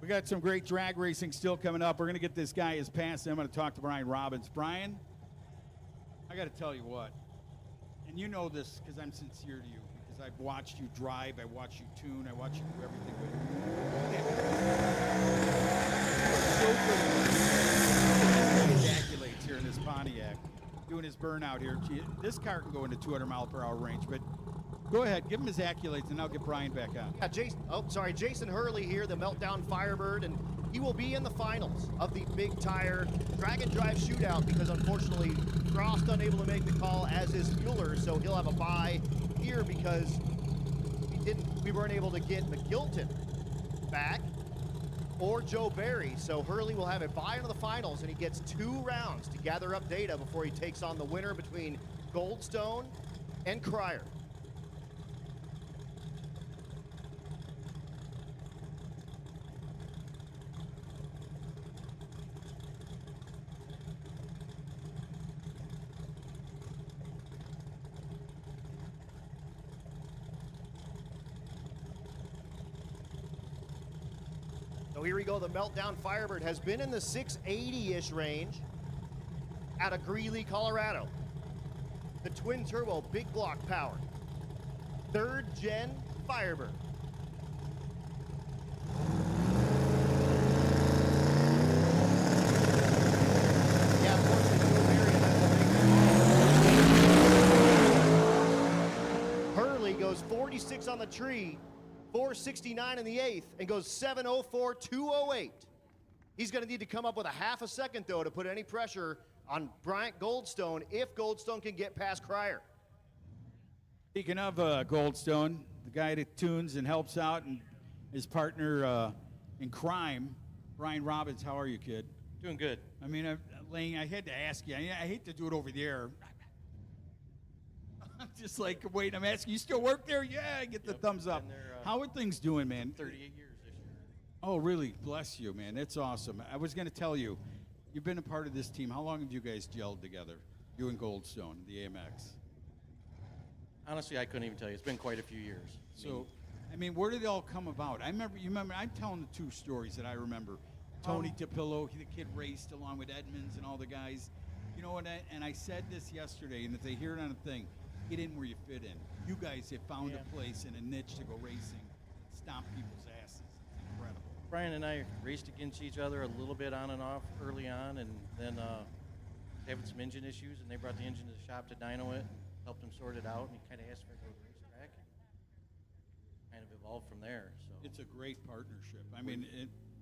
We got some great drag racing still coming up. We're going to get this guy his pass. I'm going to talk to Brian Robbins. Brian, I got to tell you what, and you know this because I'm sincere to you, because I've watched you drive, I watched you tune, I watched you do everything with you. So good. His accolades here in this Pontiac, doing his burnout here. This car can go into 200 mile per hour range, but go ahead, give him his accolades, and I'll get Brian back on. Yeah, Jason Hurley here, the Meltdown Firebird, and he will be in the finals of the big tire drag and drive shootout because unfortunately Frost unable to make the call, as is Mueller, so he'll have a bye here because we weren't able to get McGilton back or Joe Barry. So Hurley will have a bye into the finals, and he gets 2 rounds to gather up data before he takes on the winner between Goldstone and Cryer. So here we go. The Meltdown Firebird has been in the 680-ish range out of Greeley, Colorado. The twin turbo, big block power. 3rd gen Firebird. Yeah, unfortunately, no variant has a big Hurley goes 46 on the tree, 469 in the 8th, and goes 704, 208. He's going to need to come up with a half a second, though, to put any pressure on Bryant Goldstone if Goldstone can get past Cryer. Speaking of Goldstone, the guy that tunes and helps out, and his partner in crime, Brian Robbins. How are you, kid? Doing good. I mean, Lane, I had to ask you. I hate to do it over the air. I'm just like, wait, I'm asking, you still work there? Yeah, I get the thumbs up. Been there, How are things doing, man? 38 years this year. Oh, really? Bless you, man. That's awesome. I was going to tell you, you've been a part of this team. How long have you guys gelled together, you and Goldstone, the AMX? Honestly, I couldn't even tell you. It's been quite a few years. So, I mean, where did it all come about? You remember, I'm telling the 2 stories that I remember. Tony DePillo, the kid raced along with Edmonds and all the guys. You know what? And I said this yesterday, and if they hear it on a thing, get in where you fit in. You guys have found a place and a niche to go racing, stomp people's asses. It's incredible. Brian and I raced against each other a little bit on and off early on, and then having some engine issues, and they brought the engine to the shop to dyno it and helped him sort it out, and he kind of asked if I could go to the racetrack, and kind of evolved from there. So It's a great partnership. I mean,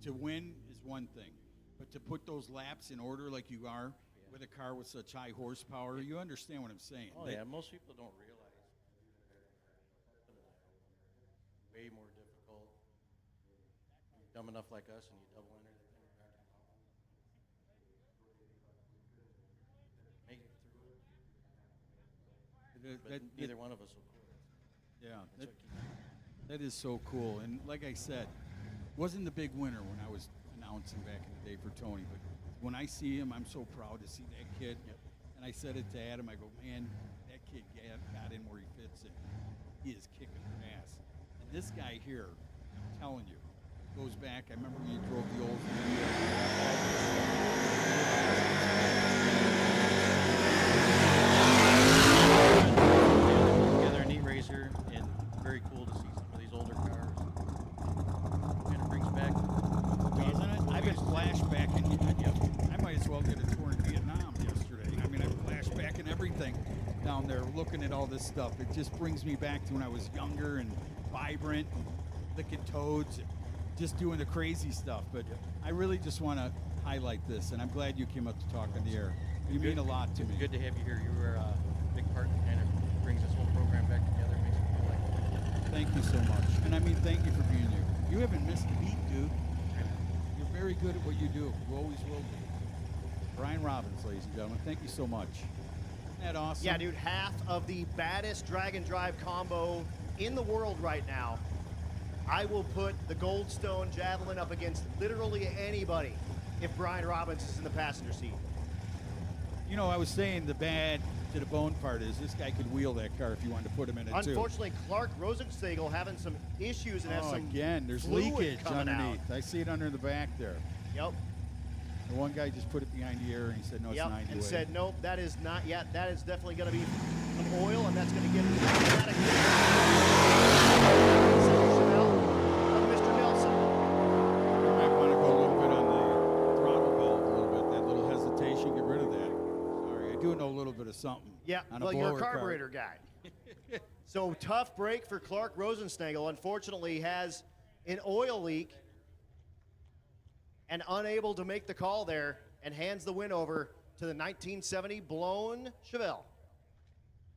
to win is one thing, but to put those laps in order like you are with a car with such high horsepower, you understand what I'm saying. Oh, yeah, most people don't realize way more difficult. You're dumb enough like us, and you double enter the thing back and make it through it. But neither one of us will quit. Yeah, That's what keeps that is so cool. And like I said, wasn't the big winner when I was announcing back in the day for Tony, but when I see him, I'm so proud to see that kid. Yep. And I said it to Adam, I go, man, that kid got in where he fits in. He is kicking ass. And this guy here, I'm telling you, goes back. I remember when he drove the old together, a neat racer, and very cool to see some of these older cars. Kind of brings back. Doesn't it? I've been flashbacking. I might as well get a tour in Vietnam yesterday. I mean, I flashback and everything down there, looking at all this stuff. It just brings me back to when I was younger and vibrant, and licking toads, and just doing the crazy stuff. But I really just want to highlight this, and I'm glad you came up to talk on the air. You mean a lot to me. Good to have you here. You were a big part that kind of brings this whole program back together. Makes me feel like Thank you so much. And I mean, thank you for being here. You haven't missed a beat, dude. You're very good at what you do. You always will be. Brian Robbins, ladies and gentlemen, thank you so much. Isn't that awesome? Yeah, dude, half of the baddest drag and drive combo in the world right now. I will put the Goldstone Javelin up against literally anybody if Brian Robbins is in the passenger seat. You know, I was saying the bad to the bone part is this guy could wheel that car if you wanted to put him in it too. Unfortunately, Clark Rosenstengel having some issues and has some again, there's fluid leakage coming underneath. out. I see it under the back there. Yep. The one guy just put it behind the air and he said, no, it's Yep, 90 and weight. said, nope, that is not yet. That is definitely going to be some oil, and that's going to get automatic. Of Mr. Nelson. You might want to go a little bit on the throttle belt a little bit. That little hesitation, get rid of that. Sorry, I do know a little bit of something. Yeah, on well, a you're a blower car. carburetor guy. So tough break for Clark Rosenstengel. Unfortunately, has an oil leak and unable to make the call there, and hands the win over to the 1970 blown Chevelle.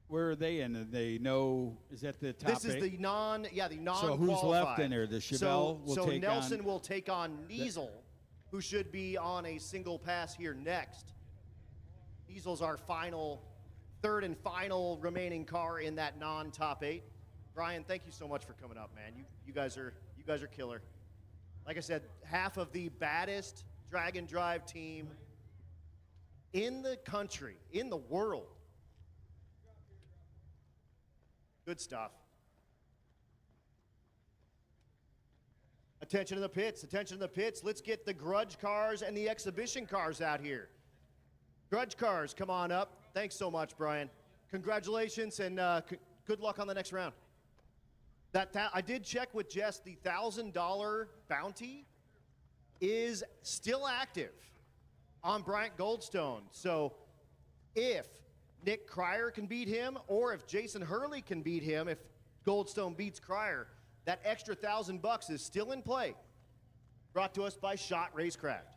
Where are they in? They know, is that the top This is eight? the non-qualified. So who's left in there? The Chevelle will so take Nelson on, will take on Niesel, who should be on a single pass here next. Niesel's our third and final remaining car in that non-top 8. Brian, thank you so much for coming up, man. You guys are killer. Like I said, half of the baddest drag and drive team in the country, in the world. Good stuff. Attention to the pits, attention to the pits. Let's get the grudge cars and the exhibition cars out here. Grudge cars, come on up. Thanks so much, Brian. Congratulations and good luck on the next round. I did check with Jess, the $1,000 bounty is still active on Bryant Goldstone. So if Nick Cryer can beat him, or if Jason Hurley can beat him, if Goldstone beats Cryer, that extra $1,000 is still in play. Brought to us by Shot Racecraft.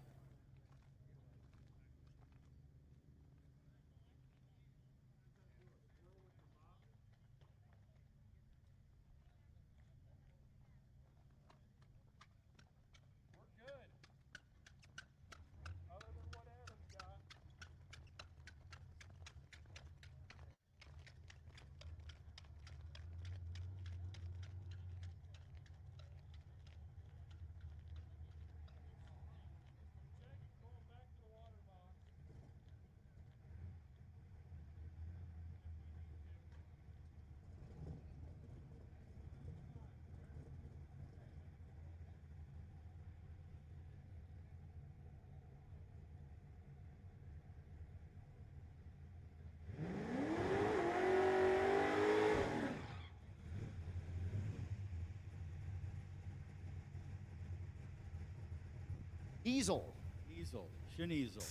Diesel. Schneasel.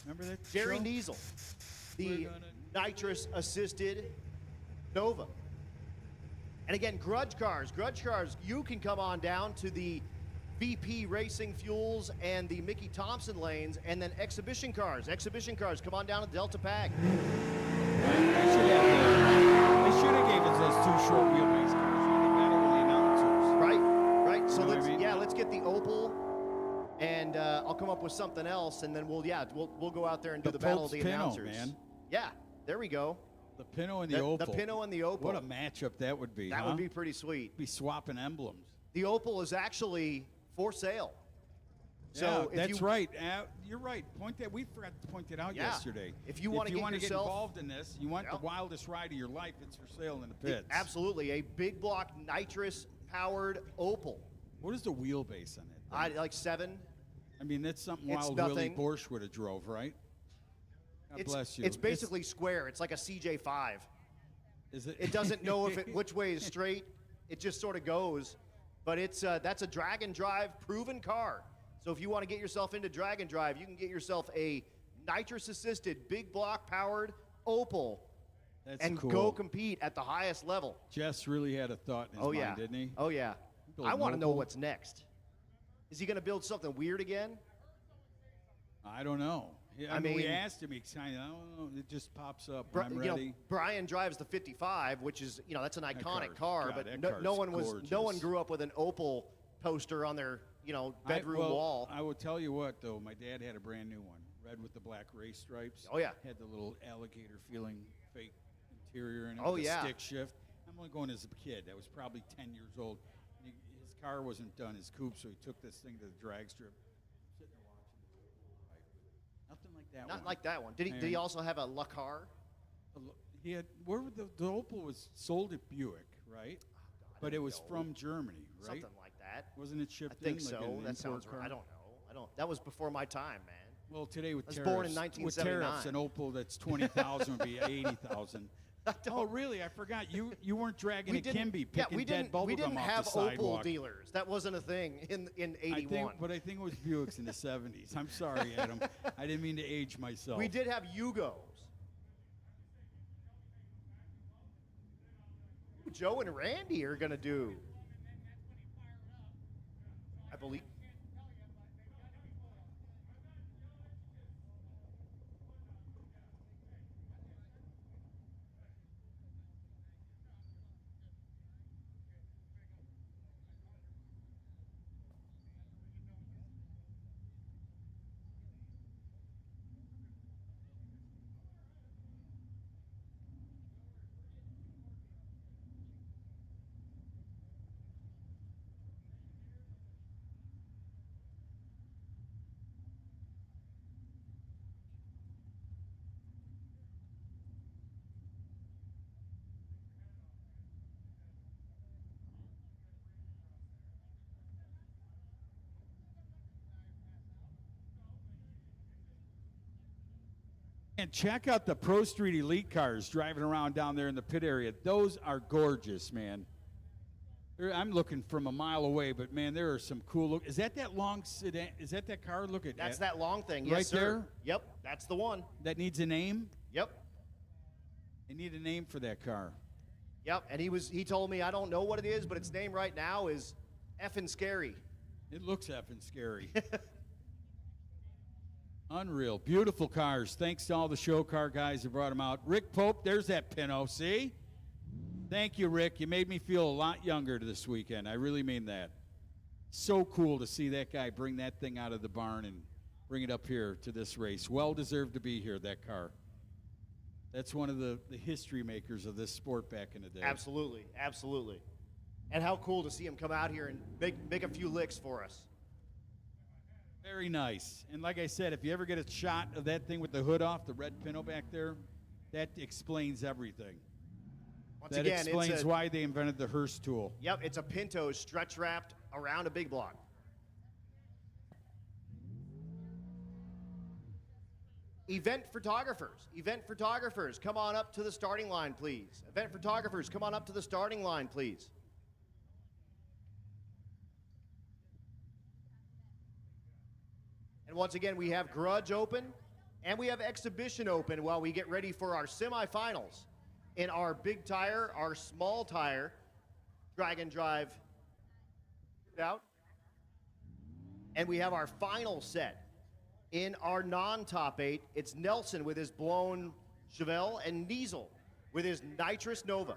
Remember that Jerry show? Niesel, the nitrous-assisted Nova. And again, grudge cars, you can come on down to the VP Racing Fuels and the Mickey Thompson lanes, and then exhibition cars, come on down to Delta Pag. They should have gave us those 2 short wheelbase cars. They got it with the announcers. Right. So You know what I mean? let's get the Opal, and I'll come up with something else, and then we'll go out there and do the battle of the Pope's Pinot, announcers. man. Yeah, there we go. The Pinot and the Opal. The Pinot and the Opal. What a matchup that would be. That would be pretty sweet. Be swapping emblems. The Opal is actually for sale. So yeah, that's right. You're right. We forgot to point it out Yeah. yesterday. If you want to get get involved in this, you want the wildest ride of your life, it's for sale in the pits. Absolutely. A big block nitrous-powered Opal. What is the wheelbase on it? Like 7. I mean, that's something It's Wild nothing. Willie Borscht would have drove, right? God bless you. It's basically square. It's like a CJ5. Is it? It doesn't know which way is straight. It just sort of goes. But that's a drag and drive proven car. So if you want to get yourself into drag and drive, you can get yourself a nitrous-assisted, big block powered Opal and cool. go compete at the highest level. Jess really had a thought in his mind, didn't he? Oh yeah. Build I want to know Opal? what's next. Is he going to build something weird again? I don't know. I mean, we mean- asked him. He kind of, I don't know. It just pops up. when I'm You know, ready. Brian drives the 55, which is, that's an iconic car, God, but that no car's one gorgeous. grew up with an Opal poster on their, bedroom wall. I will tell you what, though. My dad had a brand new one, red with the black race stripes. Oh, yeah. Had the little alligator-feeling fake interior in it. Oh, with yeah. The stick shift. I'm only going as a kid. I was probably 10 years old. And his car wasn't done, his coupe, so he took this thing to the drag strip. Sitting there watching the Opal ride. Nothing like that one. Not like that one. Did he also have a La Car? He had the Opal was sold at Buick, right? But it was from Germany, right? Something like that. Wasn't it shipped I think in? so. Like an That sounds import right. I car? don't know. That was before my time, man. Well, today with I was tariffs, born in with 1979. tariffs, an Opal that's 20,000 would be 80,000. Oh, really? I forgot. You weren't dragging a Kimby picking dead bubblegum we didn't off have the Opal sidewalk. dealers. That wasn't a thing in 81. I think it was Buicks in the 70s. I'm sorry, Adam. I didn't mean to age myself. We did have Yugos. Joe and Randy are going to do. I believe. And check out the Pro Street Elite cars driving around down there in the pit area. Those are gorgeous, man. I'm looking from a mile away, but man, there are some cool look. Is that long sedan? Is that car? Look at that. That's that long thing. Yes, right sir. there? Yep, that's the one. That needs a name? Yep. They need a name for that car. Yep, and he told me, I don't know what it is, but its name right now is effing scary. It looks effing scary. Unreal. Beautiful cars. Thanks to all the show car guys who brought them out. Rick Pope, there's that Pinto. See? Thank you, Rick. You made me feel a lot younger this weekend. I really mean that. So cool to see that guy bring that thing out of the barn and bring it up here to this race. Well deserved to be here, that car. That's one of the history makers of this sport back in the day. Absolutely, absolutely. And how cool to see him come out here and make a few licks for us. Very nice. And like I said, if you ever get a shot of that thing with the hood off, the red Pinto back there, that explains everything. Once that again, explains why they invented the Hearst tool. Yep, it's a Pinto stretch wrapped around a big block. Event photographers, come on up to the starting line, please. Event photographers, come on up to the starting line, please. And once again, we have Grudge open, and we have Exhibition open while we get ready for our semifinals in our big tire, our small tire, drag and drive out. And we have our final set in our non-top 8. It's Nelson with his blown Chevelle and Niesel with his nitrous Nova.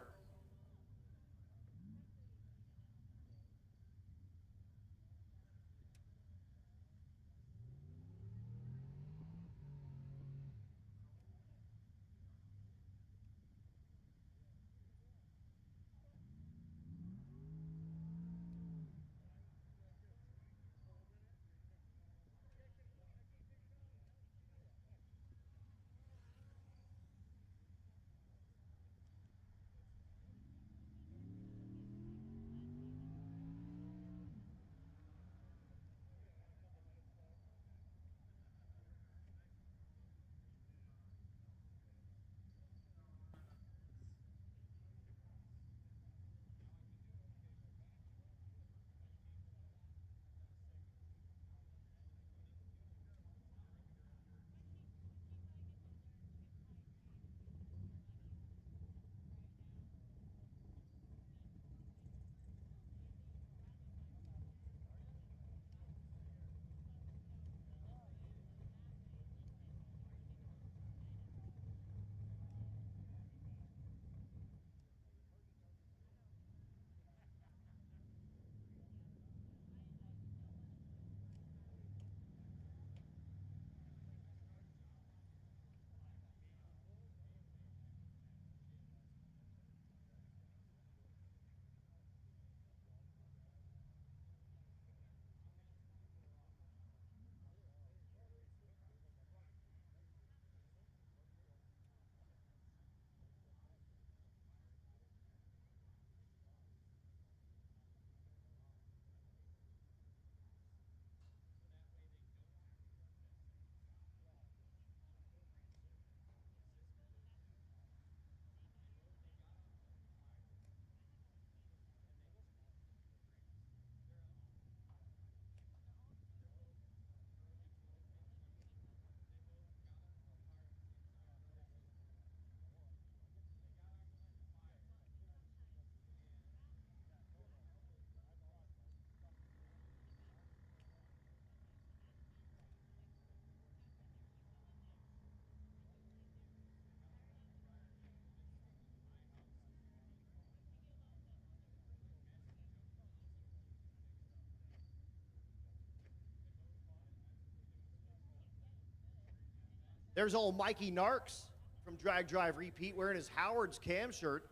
There's old Mikey Narks from Drag Drive Repeat wearing his Howard's Cam shirt.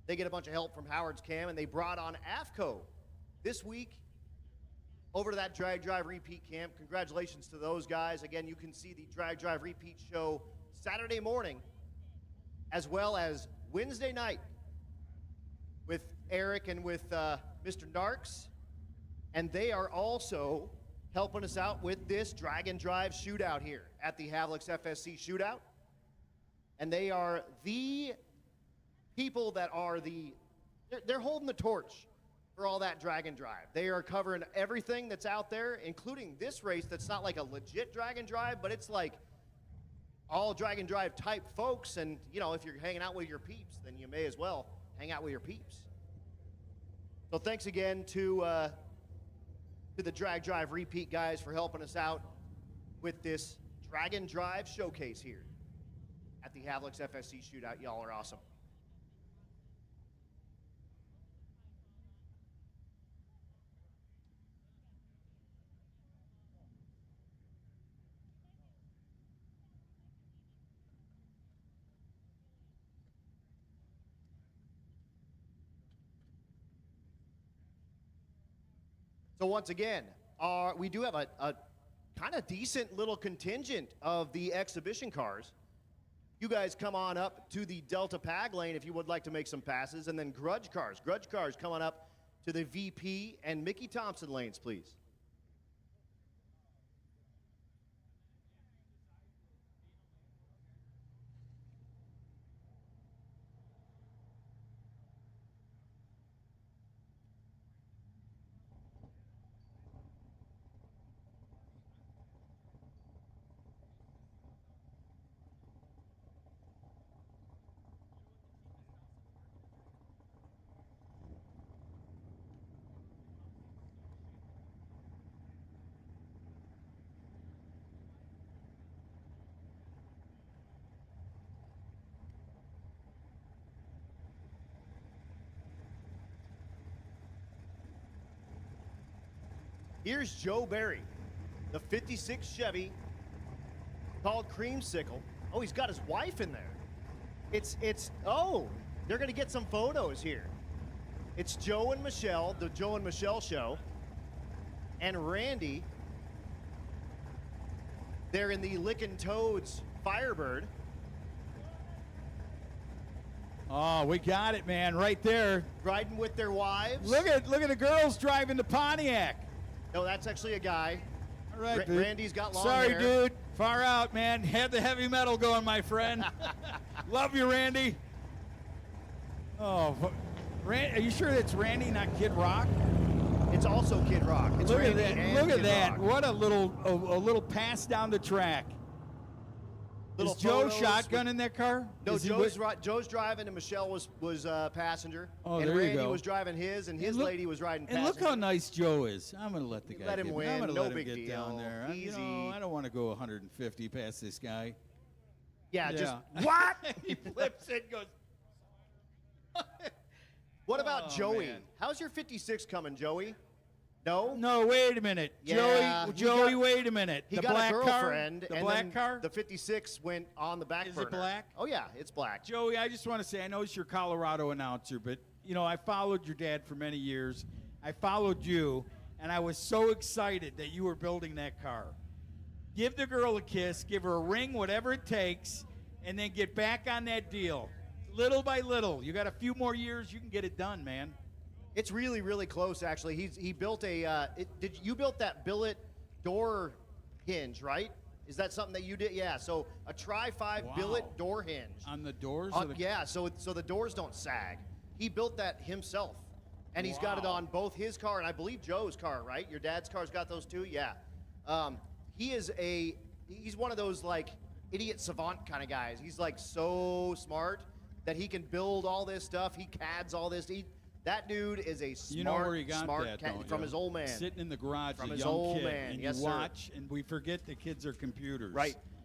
They get a bunch of help from Howard's Cam, and they brought on AFCO this week over to that Drag Drive Repeat camp. Congratulations to those guys. Again, you can see the Drag Drive Repeat show Saturday morning as well as Wednesday night with Eric and with Mr. Narks. And they are also helping us out with this drag and drive shootout here at the Havilks FSC Shootout. And they are the people that are they're holding the torch for all that drag and drive. They are covering everything that's out there, including this race that's not like a legit drag and drive, but it's like all drag and drive type folks. And, you know, if you're hanging out with your peeps, then you may as well hang out with your peeps. So thanks again to the Drag Drive repeat guys for helping us out with this drag and drive showcase here at the Havilks FSC Shootout. Y'all are awesome. So once again, we do have a kind of decent little contingent of the exhibition cars. You guys come on up to the Delta Pag lane if you would like to make some passes, and then grudge cars coming up to the VP and Mickey Thompson lanes, please. Here's Joe Barry, the 56 Chevy called Creamsicle. Oh, he's got his wife in there. Oh, they're gonna get some photos here. It's Joe and Michelle, the Joe and Michelle show, and Randy. They're in the Lickin' Toads Firebird. Oh, we got it, man, right there. Riding with their wives. Look at the girls driving the Pontiac. No, that's actually a guy. All right, dude. Randy's got long Sorry, hair. dude. Far out, man. Had the heavy metal going, my friend. Love you, Randy. Oh, are you sure that's Randy, not Kid Rock? It's also Kid Rock. It's Look Randy at that. and Look at Kid that. Rock. What a little pass down the track. Little Is Joe photos shotgun in that car? No, Is he Joe's driving, and Michelle was passenger. Oh, and there you Randy go. was driving his, and his lady was riding And passenger. look how nice Joe is. I'm going to let the guy Let him get, win. I'm gonna No let him big get deal. down there. Easy. I don't want to go 150 past this guy. Yeah, just what? He flips it, goes. What about Oh, Joey? man. How's your 56 coming, Joey? No? No, wait a minute. Yeah, Joey, wait a minute. He the got black a girlfriend, car? The and black then car? the 56 went on the back Is burner. it black? Oh, yeah, it's black. Joey, I just want to say, I know it's your Colorado announcer, but, you know, I followed your dad for many years. I followed you, and I was so excited that you were building that car. Give the girl a kiss, give her a ring, whatever it takes, and then get back on that deal. Little by little. You got a few more years, you can get it done, man. It's really, really close, actually. He built you built that billet door hinge, right? Is that something that you did? Yeah, so a Tri-5 billet door hinge. On the doors? Yeah, so the doors don't sag. He built that himself, and he's got it on both his car and I believe Joe's car, right? Your dad's car's got those too? Yeah. He's one of those, like, idiot savant kind of guys. He's, like, so smart that he can build all this stuff. He CADs all this. That dude is a smart, you know where he got that, cat from his old man. Sitting in the garage, From a his young old kid, man. and Yes, you sir. watch, and we forget the kids are computers.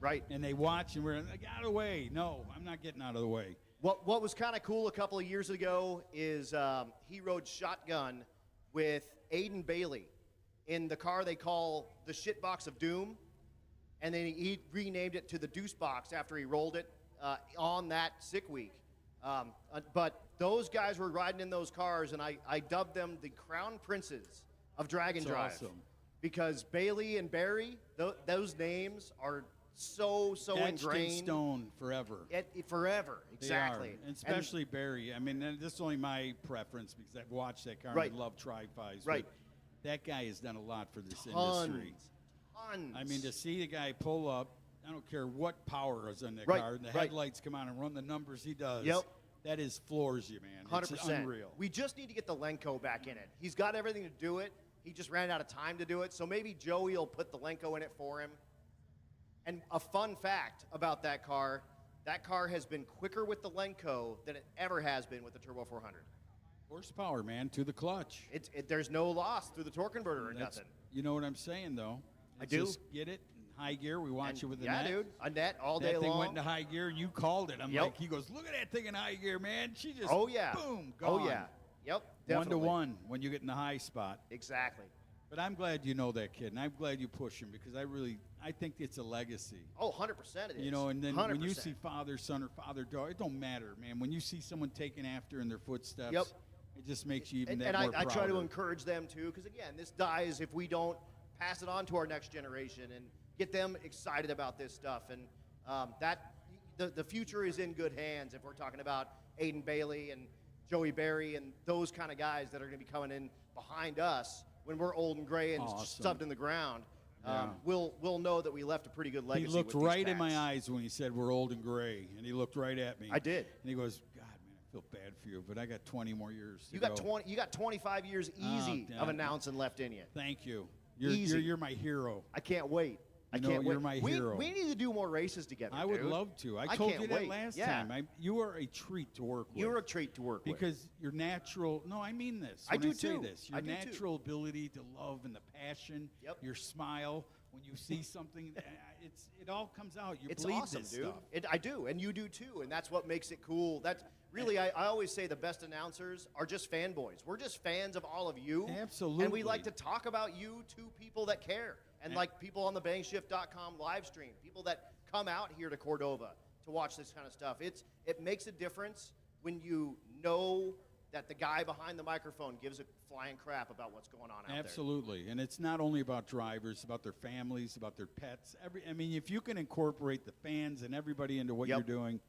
Right. And they watch, and we're like, out of the way. No, I'm not getting out of the way. What was kind of cool a couple of years ago is he rode shotgun with Aiden Bailey in the car they call the Shitbox of Doom, and then he renamed it to the Deuce Box after he rolled it on that sick week. But those guys were riding in those cars, and I dubbed them the Crown Princes of Drag and That's Drive. awesome. Because Bailey and Barry, those names are so Etched in ingrained. stone forever. Forever, They exactly. are, and especially Barry. I mean, and this is only my preference because I've watched that car Right. and I love Tri-5s. Right. that guy has done a lot for this Tons. industry. Tons. I mean, to see the guy pull up, I don't care what power is in the Right, car, and the right. headlights come on and run the numbers he does. Yep. That is floors you, man. 100%. It's unreal. We just need to get the Lenko back in it. He's got everything to do it. He just ran out of time to do it. So maybe Joey will put the Lenko in it for him. And a fun fact about that car has been quicker with the Lenko than it ever has been with the Turbo 400. Horsepower, man, to the clutch. There's no loss through the torque converter or That's- nothing. You know what I'm saying, though? I It's do. Just get it in high gear. We watch And it with the yeah, net. dude, a net all day That thing long. went into high gear, and you called it. I'm Yep. like, he goes, look at that thing in high gear, man. She just, Oh yeah. boom, gone. Oh yeah. Yep. Definitely. 1-to-1 when you get in the high spot. Exactly. But I'm glad you know that kid, and I'm glad you push him because I think it's a legacy. Oh, 100% it is. You know, and then 100%. when you see father, son, or father, daughter, it don't matter, man. When you see someone taken after in their footsteps, Yep. it just makes you even and that more I try to prouder. encourage them too, because again, this dies if we don't pass it on to our next generation and get them excited about this stuff. And the future is in good hands if we're talking about Aiden Bailey and Joey Berry and those kind of guys that are going to be coming in behind us when we're old and gray and Awesome. stubbed in the ground. Yeah. We'll know that we left a pretty good He legacy. looked with these right in my cats. eyes when he said we're old and gray, and he looked right at me. I did. And he goes, God, man, I feel bad for you, but I got 20 more years to You got go. 20. You got 25 years easy damn. of announcing left in you. Thank you. Easy. You're my hero. I can't wait. I You know, can't wait. you're my hero. We need to do more races together. I would dude. love to. I I told can't you that wait. last Yeah. time. You are a treat to work with. You're a treat to work with. Because your natural, no, I mean this. I When do say too. this, I your do too. natural ability to love and the passion, Yep. your smile, when you see something, it all comes out. You It's bleed awesome, this dude. stuff. I do, and you do too, and that's what makes it cool. That's really, I always say the best announcers are just fanboys. We're just fans of all of you. Absolutely. And we like to talk about you to people that care. And like people on the bangshift.com live stream, people that come out here to Cordova to watch this kind of stuff. It makes a difference when you know that the guy behind the microphone gives a flying crap about what's going on out Absolutely. And it's not only about drivers, about their families, about their pets. I mean, if you can incorporate the fans and everybody into what Yep. you're doing,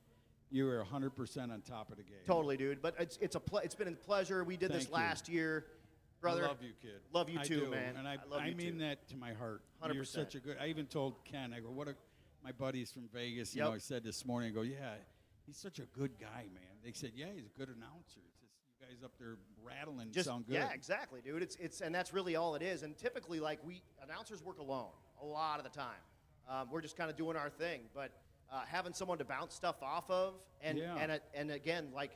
you are 100% on top of the game. there. Totally, dude. But it's been a pleasure. We did this Thank you. last year. Brother, I love you, kid. Love you I too, do. man. And I love you mean too. that to my heart. You're 100%. such a good. I even told Ken, I go, my buddies from Vegas, you Yep. know, I said this morning, I go, yeah, he's such a good guy, man. They said, yeah, he's a good announcer. It's just, you guys up there rattling sound good. Yeah, exactly, dude. It's and that's really all it is. And typically, like announcers work alone a lot of the time. We're just kind of doing our thing, but having someone to bounce stuff off of, and Yeah. and again, like,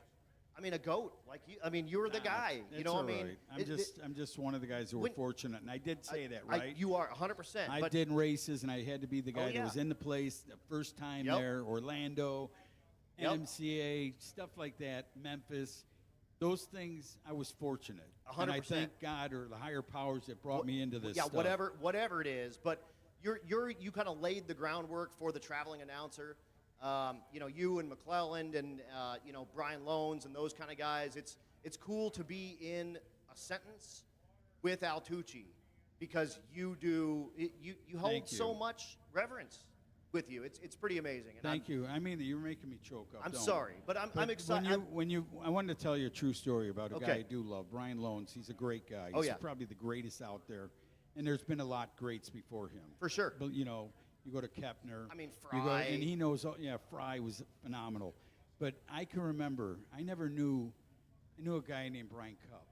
I mean, a goat. Like you're the guy. You It's know what I all mean? right. I'm just one of the guys who were when- fortunate, and I did say that, right? You are 100%. I but did races, and I had to be the guy yeah. that was in the place the first time Yep. there. Orlando, Yep. MCA, stuff like that, Memphis. Those things, I was fortunate. And I 100%. thank God or the higher powers that brought me into this yeah, stuff. whatever it is. But you kind of laid the groundwork for the traveling announcer. You know, you and McClelland and you know, Brian Loans and those kind of guys. It's cool to be in a sentence with Altucci because you hold Thank you. so much reverence with you. It's pretty amazing. And Thank you. I mean, you're making me choke up. I'm don't sorry, but I'm But excited. I wanted to tell you a true story about a guy Okay. I do love, Brian Loans. He's a great guy. Oh, He's yeah. probably the greatest out there, and there's been a lot greats before him. For sure. But you know, you go to Kepner. I mean, you go- Fry. and he knows. Yeah, Fry was phenomenal. But I can remember, I knew a guy named Brian Cupp.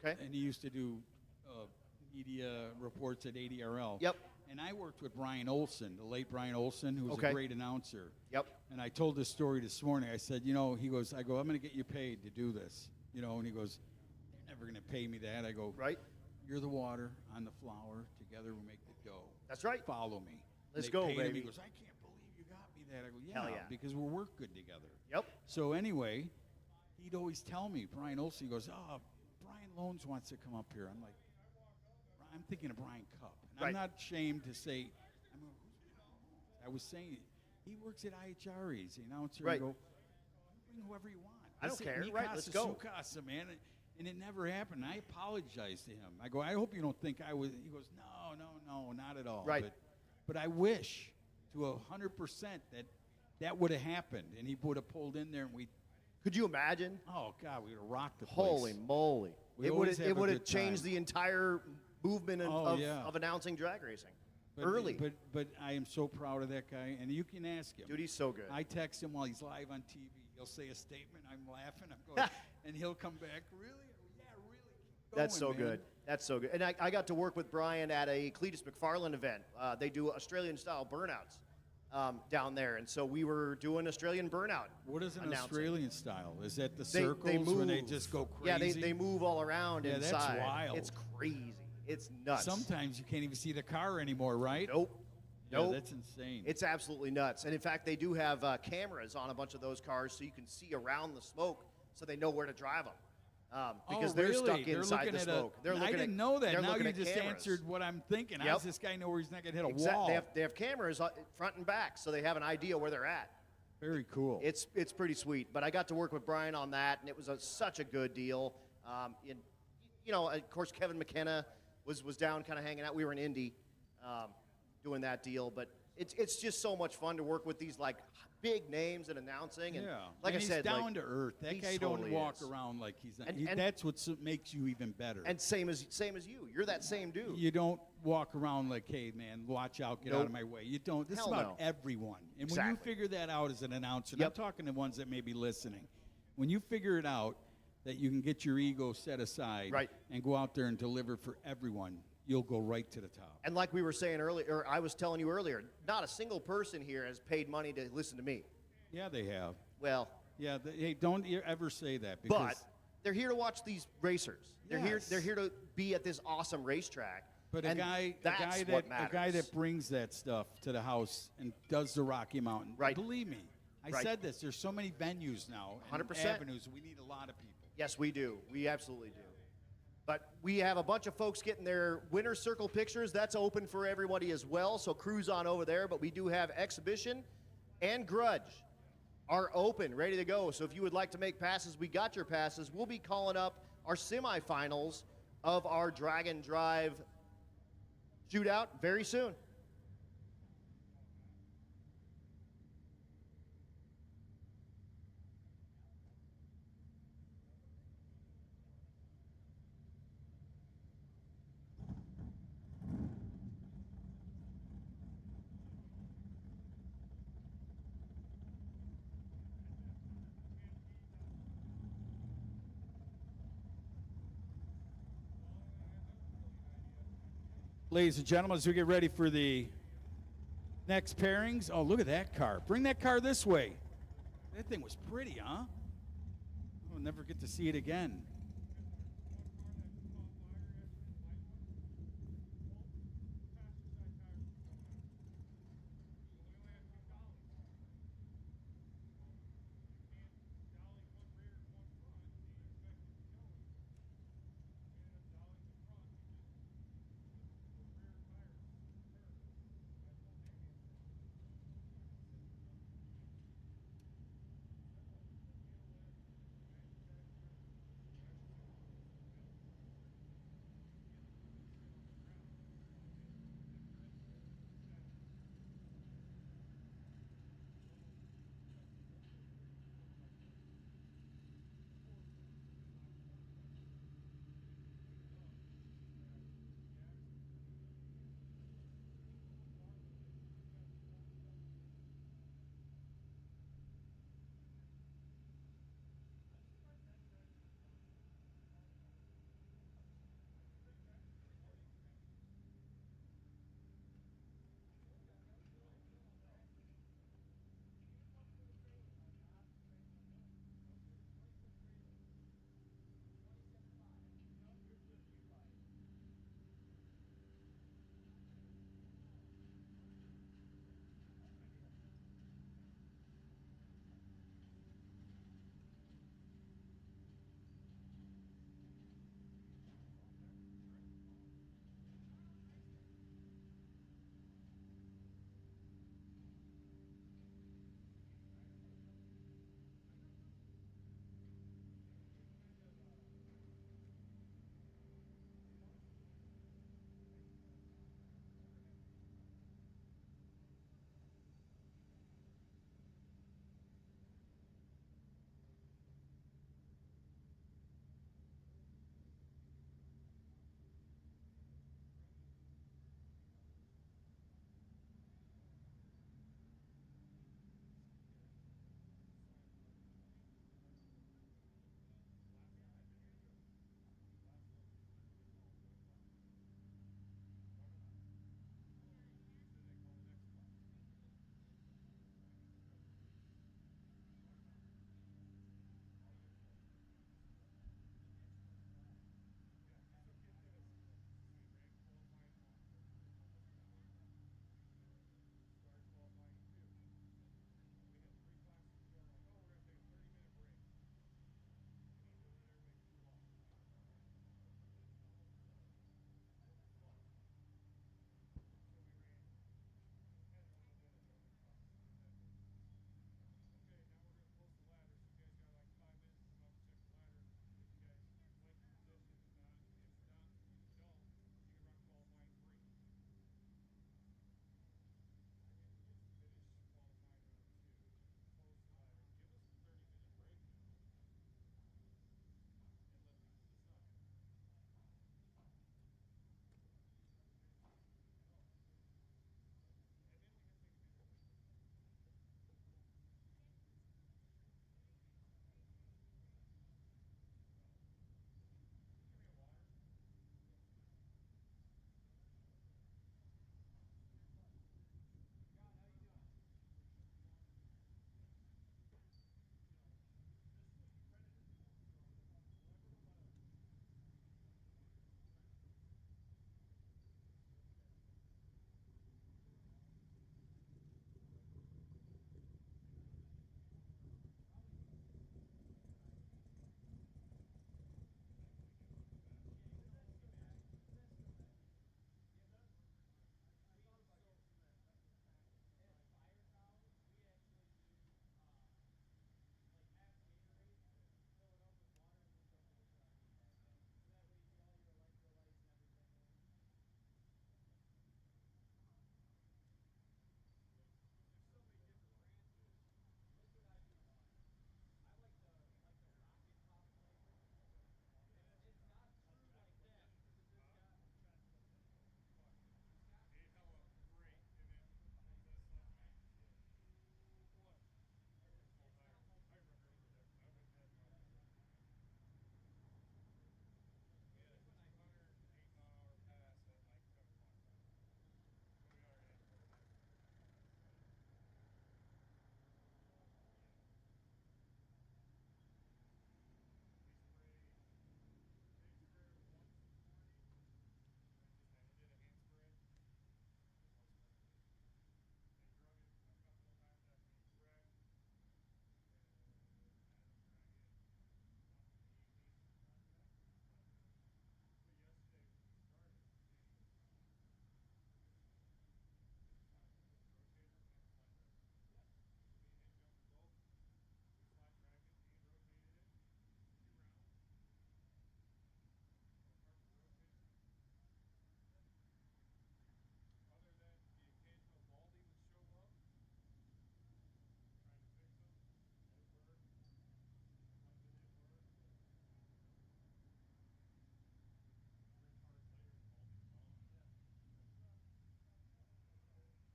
Okay. And he used to do media reports at ADRL. Yep. And I worked with Brian Olson, the late Brian Olson, who was Okay. a great announcer. Yep. And I told this story this morning. I said, you know, he goes, I'm going to get you paid to do this. You know, and he goes, you're never going to pay me that. I go, Right. You're the water, I'm the flour. Together we make the dough. That's right. Follow me. Let's They go, paid him. baby. He goes, I can't believe you got me that. I go, Hell yeah. because we work good together. Yep. So anyway, he'd always tell me, Brian Olsen, he goes, oh, Brian Loans wants to come up here. I'm like, I'm thinking of Brian Cupp. And Right. I'm not ashamed to say, I was saying, he works at IHR. He's the announcer. Right. I go, bring whoever you want. I don't said, care. "Mi Right, casa, let's go." su casa, man. And it never happened. I apologized to him. I go, I hope you don't think I was. He goes, no, not at all. Right. But I wish to 100% that would have happened, and he would have pulled in there, and we. Could you imagine? Oh God, we would have rocked the place. Holy moly! We It always have a would have good changed time. the entire movement yeah. of announcing drag racing. But, Early. But I am so proud of that guy, and you can ask him. Dude, he's so good. I text him while he's live on TV. He'll say a statement. I'm laughing. I'm going, and he'll come back. Really? Yeah, really. Keep going, That's so man. good. That's so good. And I got to work with Brian at a Cletus McFarlane event. They do Australian-style burnouts down there, and so we were doing Australian burnout. What is an announcing. Australian style? Is that the They circles move. when they just go Yeah, crazy? they move all around Yeah, that's inside. wild. It's crazy. It's nuts. Sometimes you can't even see the car anymore, right? Nope. Yeah, Nope. that's insane. It's absolutely nuts. And in fact, they do have cameras on a bunch of those cars so you can see around the smoke so they know where to drive them. Because they're really? stuck They're inside looking the at smoke. They're looking I didn't at, know that. they're Now looking you at just cameras. answered what I'm thinking. How Yep. does this guy know where he's not going to hit a wall? They have cameras front and back, so they have an idea where they're at. Very cool. It's pretty sweet. But I got to work with Brian on that, and it was such a good deal. Of course, Kevin McKenna was down kind of hanging out. We were in Indy doing that deal. But it's just so much fun to work with these, like, big names and announcing. And yeah. like and I said, he's down like, to earth. That he guy totally don't walk is. around like he's not. And That's what makes you even better. And same as you. You're that same dude. You don't walk around like, hey, man, watch out, get out of my way. You don't. This Hell is about no. everyone. And when Exactly. you figure that out as an announcer, and Yep. I'm talking to ones that may be listening, when you figure it out that you can get your ego set aside Right. and go out there and deliver for everyone, you'll go right to the top. And like we were saying earlier, or I was telling you earlier, not a single person here has paid money to listen to me. Yeah, they have. Well, Yeah, hey, don't ever say that. Because but they're here to watch these racers. Yes. They're here to be at this awesome racetrack. But and a guy what that matters. brings that stuff to the house and does the Rocky Mountain. Right. Believe me, I Right. said this. There's so many venues now, and 100%. avenues. We need a lot of people. Yes, we do. We absolutely do. But we have a bunch of folks getting their winner's circle pictures. That's open for everybody as well, so cruise on over there. But we do have Exhibition and Grudge are open, ready to go. So if you would like to make passes, we got your passes. We'll be calling up our semifinals of our Dragon Drive shootout very soon. Ladies and gentlemen, as we get ready for the next pairings. Oh, look at that car. Bring that car this way. That thing was pretty, huh? We'll never get to see it again.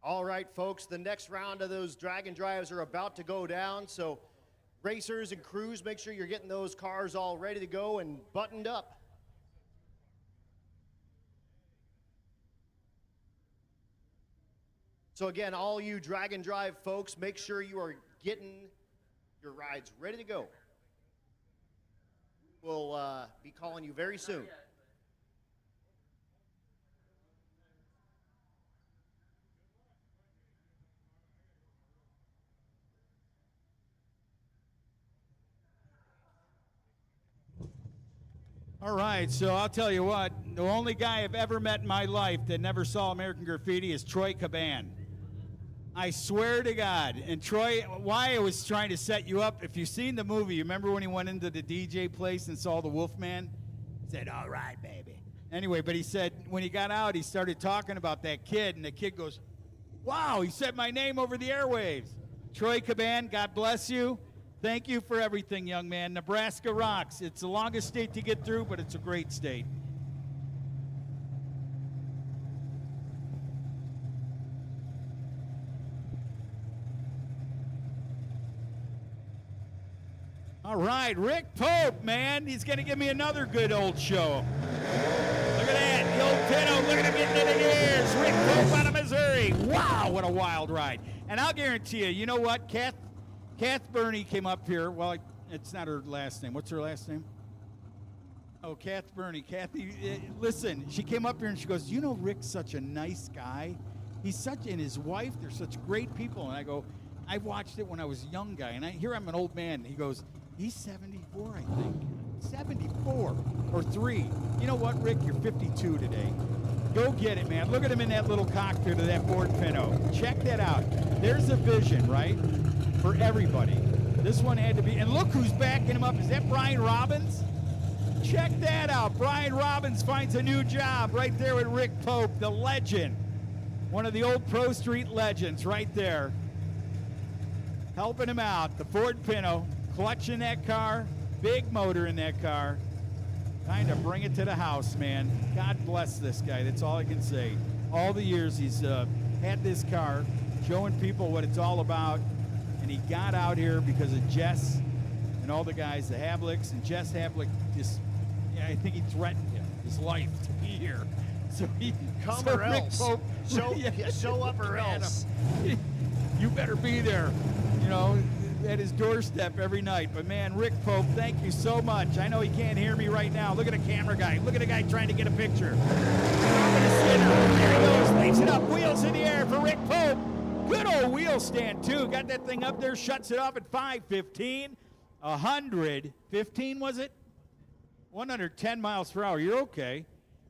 All right, folks, the next round of those drag and drives are about to go down, so racers and crews, make sure you're getting those cars all ready to go and buttoned up. So again, all you drag and drive folks, make sure you are getting your rides ready to go. We'll be calling you very soon. All right, so I'll tell you what, the only guy I've ever met in my life that never saw American Graffiti is Troy Caban. I swear to God. And Troy, why I was trying to set you up, if you've seen the movie, you remember when he went into the DJ place and saw the Wolfman? He said, all right, baby. Anyway, but he said when he got out, he started talking about that kid, and the kid goes, wow, he said my name over the airwaves. Troy Caban, God bless you. Thank you for everything, young man. Nebraska rocks. It's the longest state to get through, but it's a great state. All right, Rick Pope, man. He's going to give me another good old show. Look at that. The old Pinto. Look at him getting into the ears. Rick Pope out of Missouri. Wow, what a wild ride. And I'll guarantee you know what? Kath Burney came up here. Well, it's not her last name. What's her last name? Oh, Kath Burney. Kathy, listen, she came up here and she goes, you know Rick's such a nice guy. And his wife, they're such great people. And I go, I watched it when I was a young guy. And here I'm an old man. He goes, he's 74, I think. 74 or 3. You know what, Rick? You're 52 today. Go get it, man. Look at him in that little cockpit of that Ford Pinto. Check that out. There's a vision, right? For everybody. This one had to be, and look who's backing him up. Is that Brian Robbins? Check that out. Brian Robbins finds a new job right there with Rick Pope, the legend. One of the old Pro Street legends right there. Helping him out. The Ford Pinto, clutching that car, big motor in that car. Trying to bring it to the house, man. God bless this guy. That's all I can say. All the years he's had this car, showing people what it's all about. And he got out here because of Jess and all the guys, the Havilks, and Jess Havlik just, I think he threatened his life to be here. So he come or else. Pope, show up or else. You better be there, at his doorstep every night. But man, Rick Pope, thank you so much. I know he can't hear me right now. Look at the camera guy. Look at the guy trying to get a picture. There he goes, lays it up, wheels in the air for Rick Pope. Good old wheel stand, too. Got that thing up there, shuts it off at 5:15. 115, was it? 110 miles per hour. You're okay.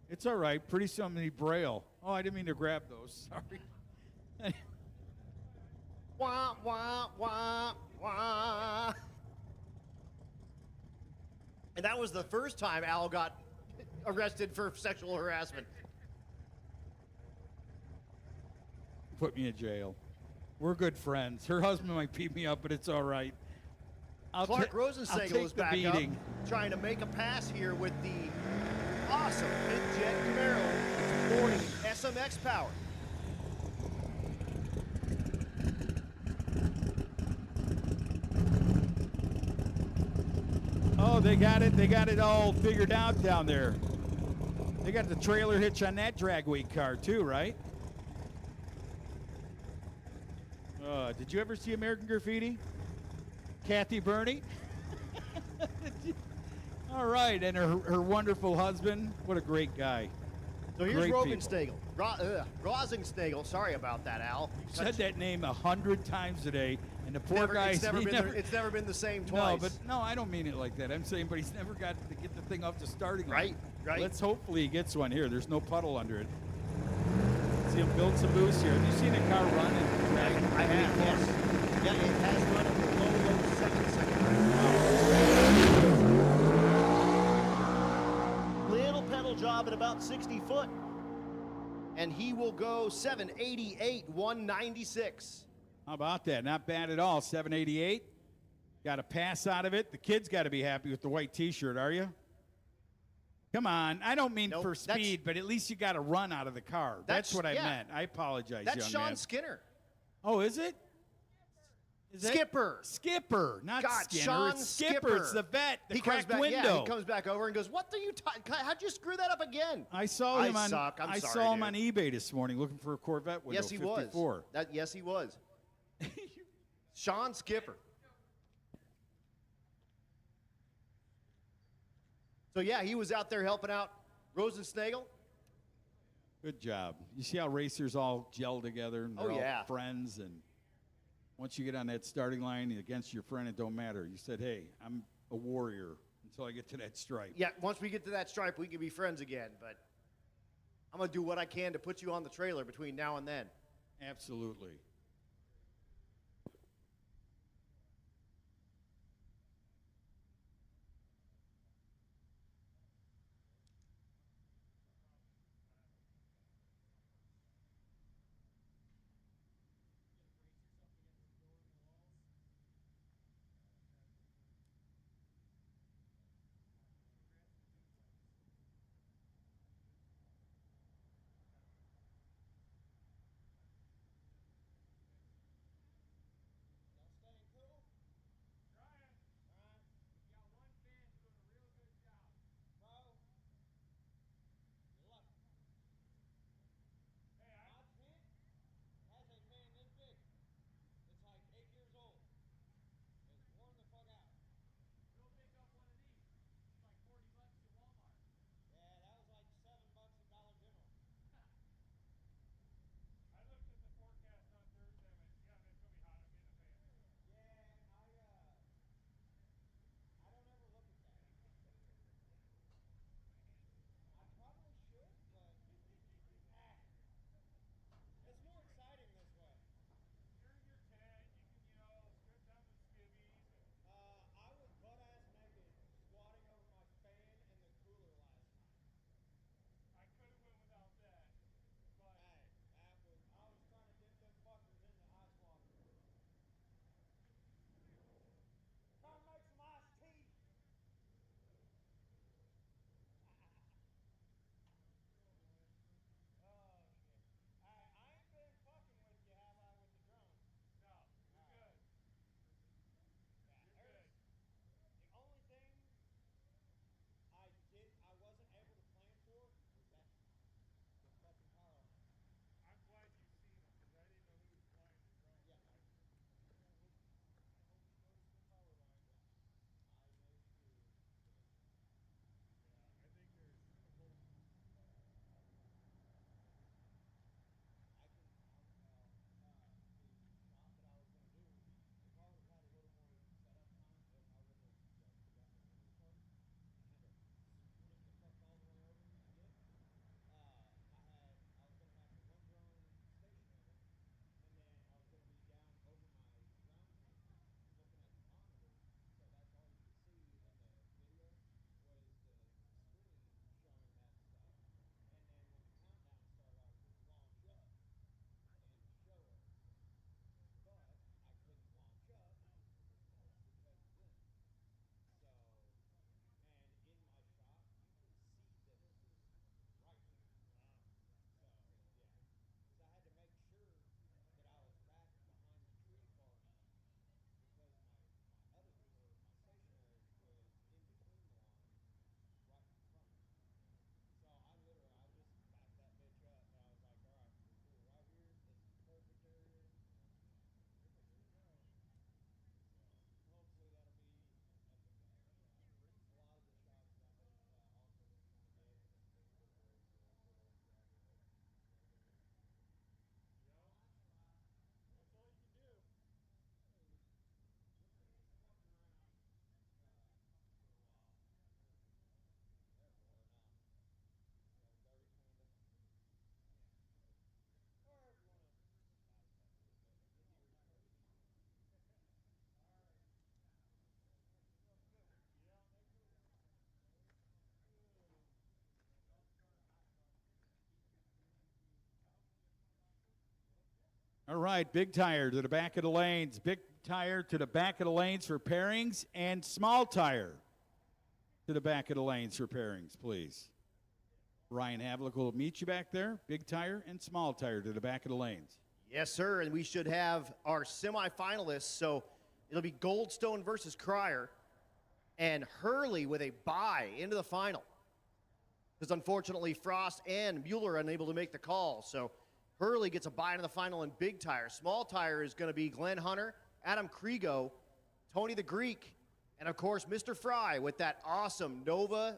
It's all right. Pretty somebody braille. Oh, I didn't mean to grab those. Sorry. Wah, wah, wah, wah. And that was the first time Al got arrested for sexual harassment. Put me in jail. We're good friends. Her husband might beat me up, but it's all right. Clark Rosensegel is back up, trying to make a pass here with the awesome mid-jet Camaro sporting SMX power. Oh, they got it. They got it all figured out down there. They got the trailer hitch on that Dragway car too, right? Did you ever see American Graffiti? Kathy Burney? All right, and her wonderful husband. What a great guy. So here's Rogenstegel. Rosenstegel. Sorry about that, Al. You said that name 100 times today, and the poor guy. It's never been the same twice. No, I don't mean it like that. I'm saying, but he's never got to get the thing up to starting line. Right. Let's hopefully he gets one here. There's no puddle under it. See him build some boost here. Have you seen a car run? I have, yes. Yeah, it has run at the low second. Little pedal job at about 60 foot. And he will go 788, 196. How about that? Not bad at all. 788. Got a pass out of it. The kid's got to be happy with the white T-shirt, are you? Come on. I don't mean Nope, for speed, but at least you got to run out of the car. That's what I meant. I apologize, That's young Sean man. Skinner. Oh, is it? Skipper. Skipper, not God, Skinner. Sean It's Skipper. Skipper. It's the vet, the He comes cracked back, window. Yeah, he comes back over and goes, "What are you talking? How'd you screw that up again?" I saw him on. suck. I'm I sorry, saw him dude. on eBay this morning looking for a Corvette window. Yes, he 54. was. Yes, he was. Sean Skipper. So yeah, he was out there helping out Rosensnagel. Good job. You see how racers all gel together and they're yeah. all friends, and once you get on that starting line against your friend, it don't matter. You said, "Hey, I'm a warrior until I get to that stripe." Yeah, once we get to that stripe, we can be friends again. But I'm gonna do what I can to put you on the trailer between now and then. Absolutely. All right, big tire to the back of the lanes. Big tire to the back of the lanes for pairings, and small tire to the back of the lanes for pairings, please. Ryan Havilks will meet you back there. Big tire and small tire to the back of the lanes. Yes, sir, and we should have our semifinalists. So it'll be Goldstone versus Cryer and Hurley with a bye into the final. Because unfortunately, Frost and Mueller are unable to make the call. So Hurley gets a bye into the final in big tire. Small tire is going to be Glenn Hunter, Adam Kriego, Tony the Greek, and of course, Mr. Fry with that awesome Nova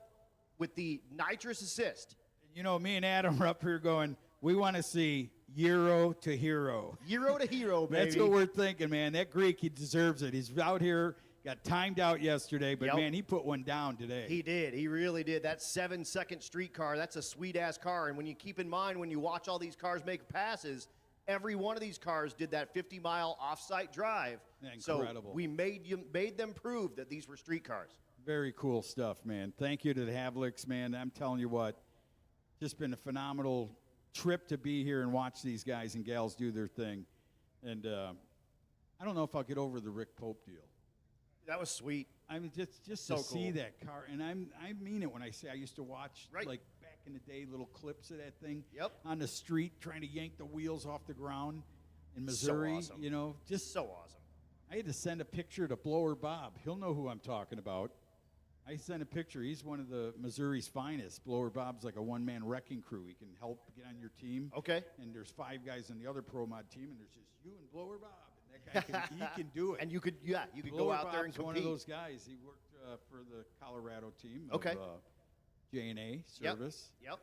with the nitrous assist. You know, me and Adam are up here going, we want to see Euro to hero. Euro to hero, baby. That's what we're thinking, man. That Greek, he deserves it. He's out here, got timed out yesterday, but, man, he put one down today. He did. He really did. That 7-second street car, that's a sweet-ass car. And when you keep in mind, when you watch all these cars make passes, every one of these cars did that 50-mile off-site drive. Incredible. So we made them prove that these were street cars. Very cool stuff, man. Thank you to the Havilks, man. I'm telling you what, just been a phenomenal trip to be here and watch these guys and gals do their thing. And I don't know if I'll get over the Rick Pope deal. That was sweet. I mean, just So to see cool. that car, and I mean it when I say I used to watch, like back in the day, little clips of that thing on the street trying to yank the wheels off the ground in Missouri. So awesome. You know, just so awesome. I had to send a picture to Blower Bob. He'll know who I'm talking about. I sent a picture. He's one of the Missouri's finest. Blower Bob's like a one-man wrecking crew. He can help get on your team. Okay. And there's 5 guys on the other Pro Mod team, and there's just you and Blower Bob. And that guy he can do it. And you could Blower go out there and Bob's compete. one of those guys. He worked for the Colorado team of J&A Service. Yep.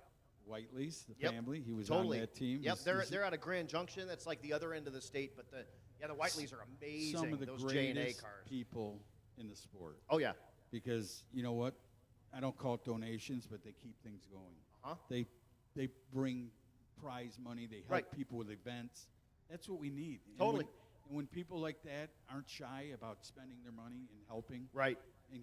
Whiteley's, the family. He was totally on that team. Yep, they're out of Grand Junction. That's like the other end of the state. But the Whiteleys are amazing. Some of the those greatest J&A cars. people in the sport. Oh yeah. Because you know what? I don't call it donations, but they keep things going. Uh-huh. They bring prize money. They help people with events. That's what we need. Totally. And when people like that aren't shy about spending their money and helping. Right. And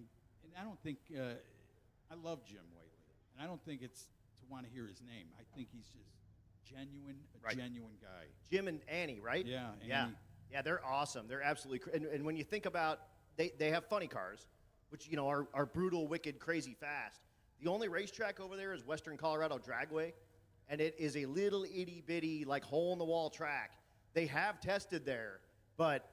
I don't think I love Jim Whiteley, and I don't think it's to want to hear his name. I think he's just genuine guy. Jim and Annie, right? Yeah. Yeah. Annie. Yeah, they're awesome. They're absolutely and when you think about they have funny cars, which are brutal, wicked, crazy fast. The only racetrack over there is Western Colorado Dragway, and it is a little itty bitty like hole in the wall track. They have tested there, but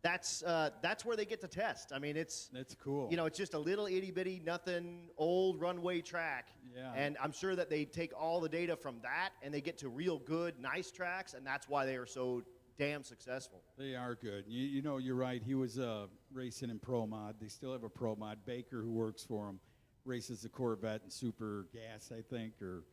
that's where they get to test. I mean, that's cool. It's just a little itty bitty, nothing, old runway track. Yeah. And I'm sure that they take all the data from that and they get to real good, nice tracks, and that's why they are so damn successful. They are good. You know, you're right. He was racing in Pro Mod. They still have a Pro Mod. Baker, who works for him, races the Corvette and Super Gas, I think, or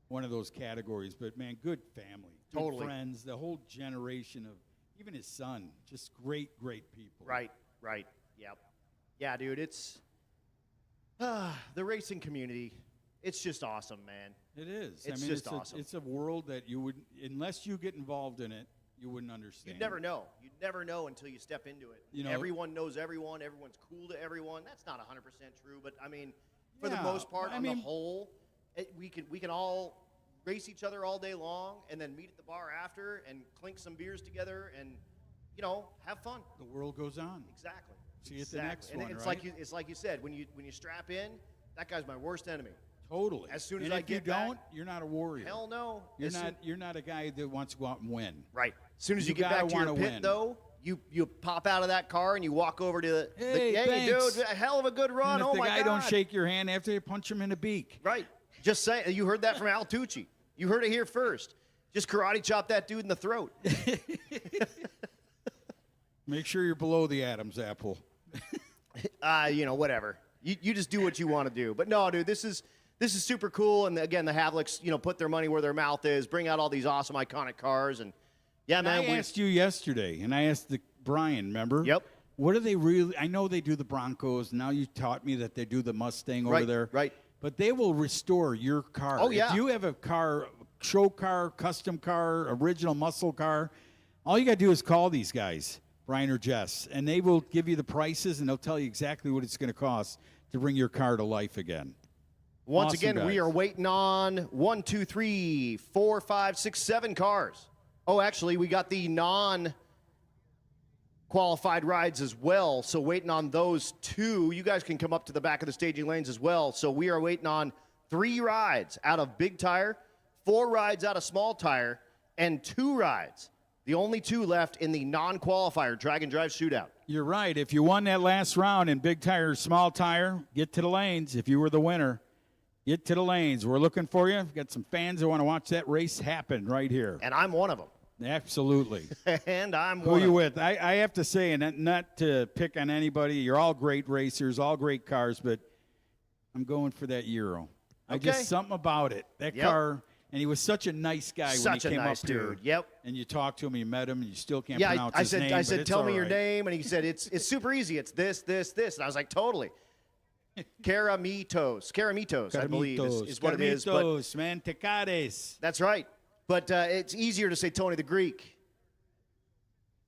one of those categories. But, man, good family. Good friends. The whole generation of even his son, just great people. Right. Yep. Yeah, dude, it's the racing community. It's just awesome, man. It is. It's just awesome. It's a world that you would, unless you get involved in it, you wouldn't understand. You'd never know. You'd never know until you step into it. Everyone knows everyone. Everyone's cool to everyone. That's not 100% true, but I mean, for the most part, the whole, we can all race each other all day long, and then meet at the bar after and clink some beers together, and have fun. The world goes on. Exactly. See you at the next one. It's right? it's like you said, when you strap in, that guy's my worst enemy. Totally. As soon as and I if get you don't, back, you're not a warrior. Hell no. You're not a guy that wants to go out and win. Right. As soon as you get back to your pit, though, you pop out of that car and you walk over to hey, dude, a hell of a good run. And if my the guy don't shake your hand after you punch him in the beak. Right. Just saying. You heard that from Al Tucci. You heard it here first. Just karate chop that dude in the throat. Make sure you're below the Adam's apple. Whatever. You just do what you want to do. But no, dude, this is super cool. And again, the Havilks, put their money where their mouth is, bring out all these awesome, iconic cars. And yeah, man. I asked you yesterday, and I asked Brian, remember? Yep. What do they really, I know they do the Broncos. Now you taught me that they do the Mustang over there. Right. But they will restore your car. Oh, yeah. If you have a car, show car, custom car, original muscle car, all you got to do is call these guys, Brian or Jess, and they will give you the prices, and they'll tell you exactly what it's going to cost to bring your car to life again. Once awesome again, guys. we are waiting on 1, 2, 3, 4, 5, 6, 7 cars. Oh, actually, we got the qualified rides as well. So waiting on those 2. You guys can come up to the back of the staging lanes as well. So we are waiting on 3 rides out of big tire, 4 rides out of small tire, and 2 rides. The only 2 left in the non-qualifier drag and drive shootout. You're right. If you won that last round in big tire, small tire, get to the lanes. If you were the winner, get to the lanes. We're looking for you. We've got some fans that want to watch that race happen right here. And I'm one of them. Absolutely. And I'm Who one are you of them. with? I have to say, and not to pick on anybody, you're all great racers, all great cars, but I'm going for that Euro. Okay. Something about it. That Yep. car, and he was such a nice guy Such when a he came nice up here. dude. Yep. And you talked to him, you met him, and you still can't Yeah, pronounce I his said, name. I but said, it's tell all me your right. name, and he said, it's super easy. It's this. And I was like, totally. Caramitos, I believe, is what it is. But Carmitos, mantecares. that's right. But it's easier to say Tony the Greek.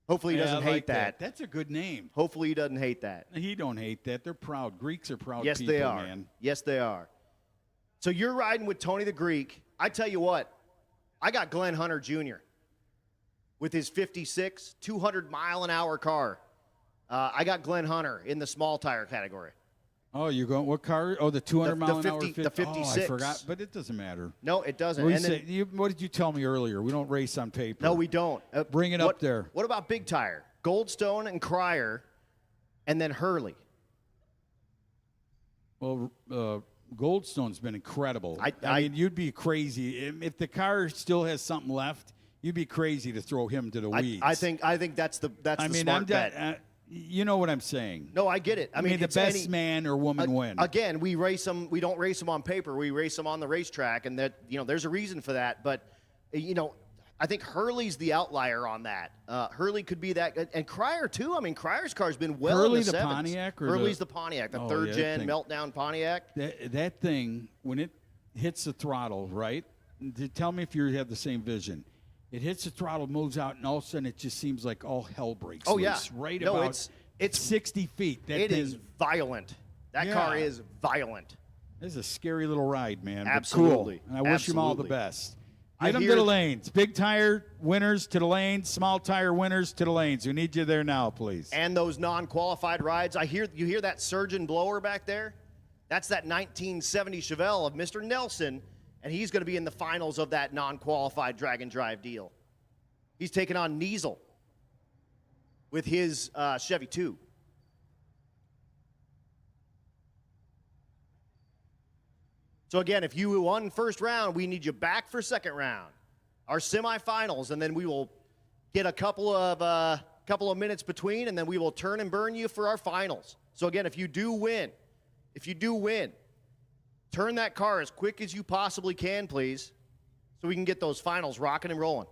Hopefully he Yeah, doesn't I hate like that. That's a good name. Hopefully he doesn't hate that. He don't hate that. They're proud. Greeks are proud Yes, people, they are. man. Yes, they are. So you're riding with Tony the Greek. I tell you what, I got Glenn Hunter Jr. with his 56, 200-mile-an-hour car. I got Glenn Hunter in the small tire category. Oh, you're going, what car? Oh, the 200 mile an hour. The 56. Oh, I forgot, but it doesn't matter. No, it doesn't. What, And then- what did you tell me earlier? We don't race on paper. no, we don't. Bring it up there. What about big tire? Goldstone and Cryer, and then Hurley. Well, Goldstone's been incredible. I mean, you'd be crazy. If the car still has something left, you'd be crazy to throw him to the weeds. I think that's the smart bet. You know what I'm saying. No, I get it. I mean, the it's best man or woman win. Again, we race them. We don't race them on paper. We race them on the racetrack, and that there's a reason for that. But I think Hurley's the outlier on that. Hurley could be that, and Cryer too. I mean, Cryer's car's been well Hurley in the the sevens. Pontiac or Hurley's the Pontiac, the Oh, third yeah, gen that thing. meltdown Pontiac. That thing, when it hits the throttle, right? Tell me if you have the same vision. It hits the throttle, moves out, and all of a sudden it just seems like all hell breaks Oh, loose. yeah. Right No, about it's 60 feet. That It thing is violent. That Yeah. car is violent. This is a scary little ride, man. but Absolutely. Cool. And I wish him all the Absolutely. best. I Get them to hear- the lanes. Big tire winners to the lanes. Small tire winners to the lanes. We need you there now, please. And those non-qualified rides. You hear that surgeon blower back there? That's that 1970 Chevelle of Mr. Nelson, and he's going to be in the finals of that non-qualified drag and drive deal. He's taking on Niesel with his Chevy 2. So again, if you won first round, we need you back for second round. Our semifinals, and then we will get a couple of minutes between, and then we will turn and burn you for our finals. So again, if you do win, turn that car as quick as you possibly can, please, so we can get those finals rocking and rolling.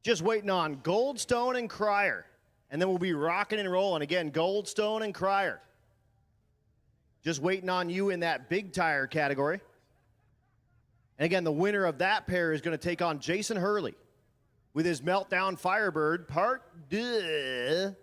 Just waiting on Goldstone and Cryer. And then we'll be rocking and rolling. Again, Goldstone and Cryer. Just waiting on you in that big tire category. And again, the winner of that pair is going to take on Jason Hurley with his Meltdown Firebird Part 2.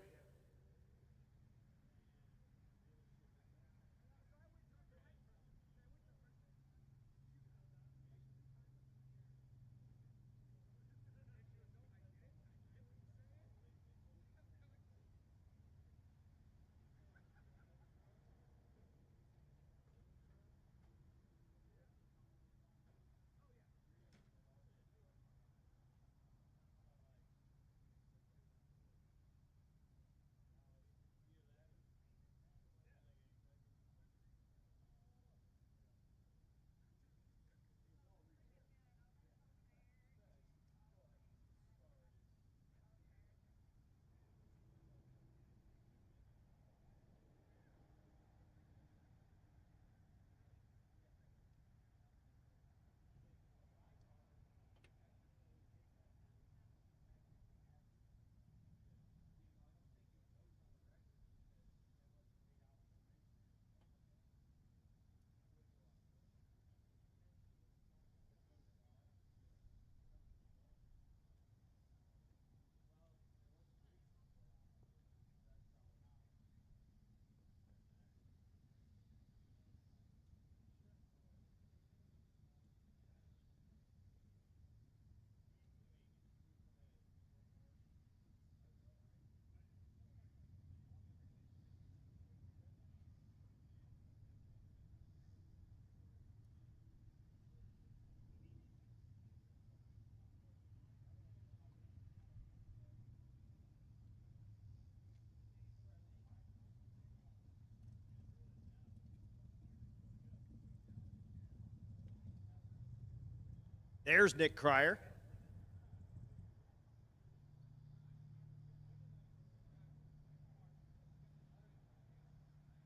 There's Nick Cryer.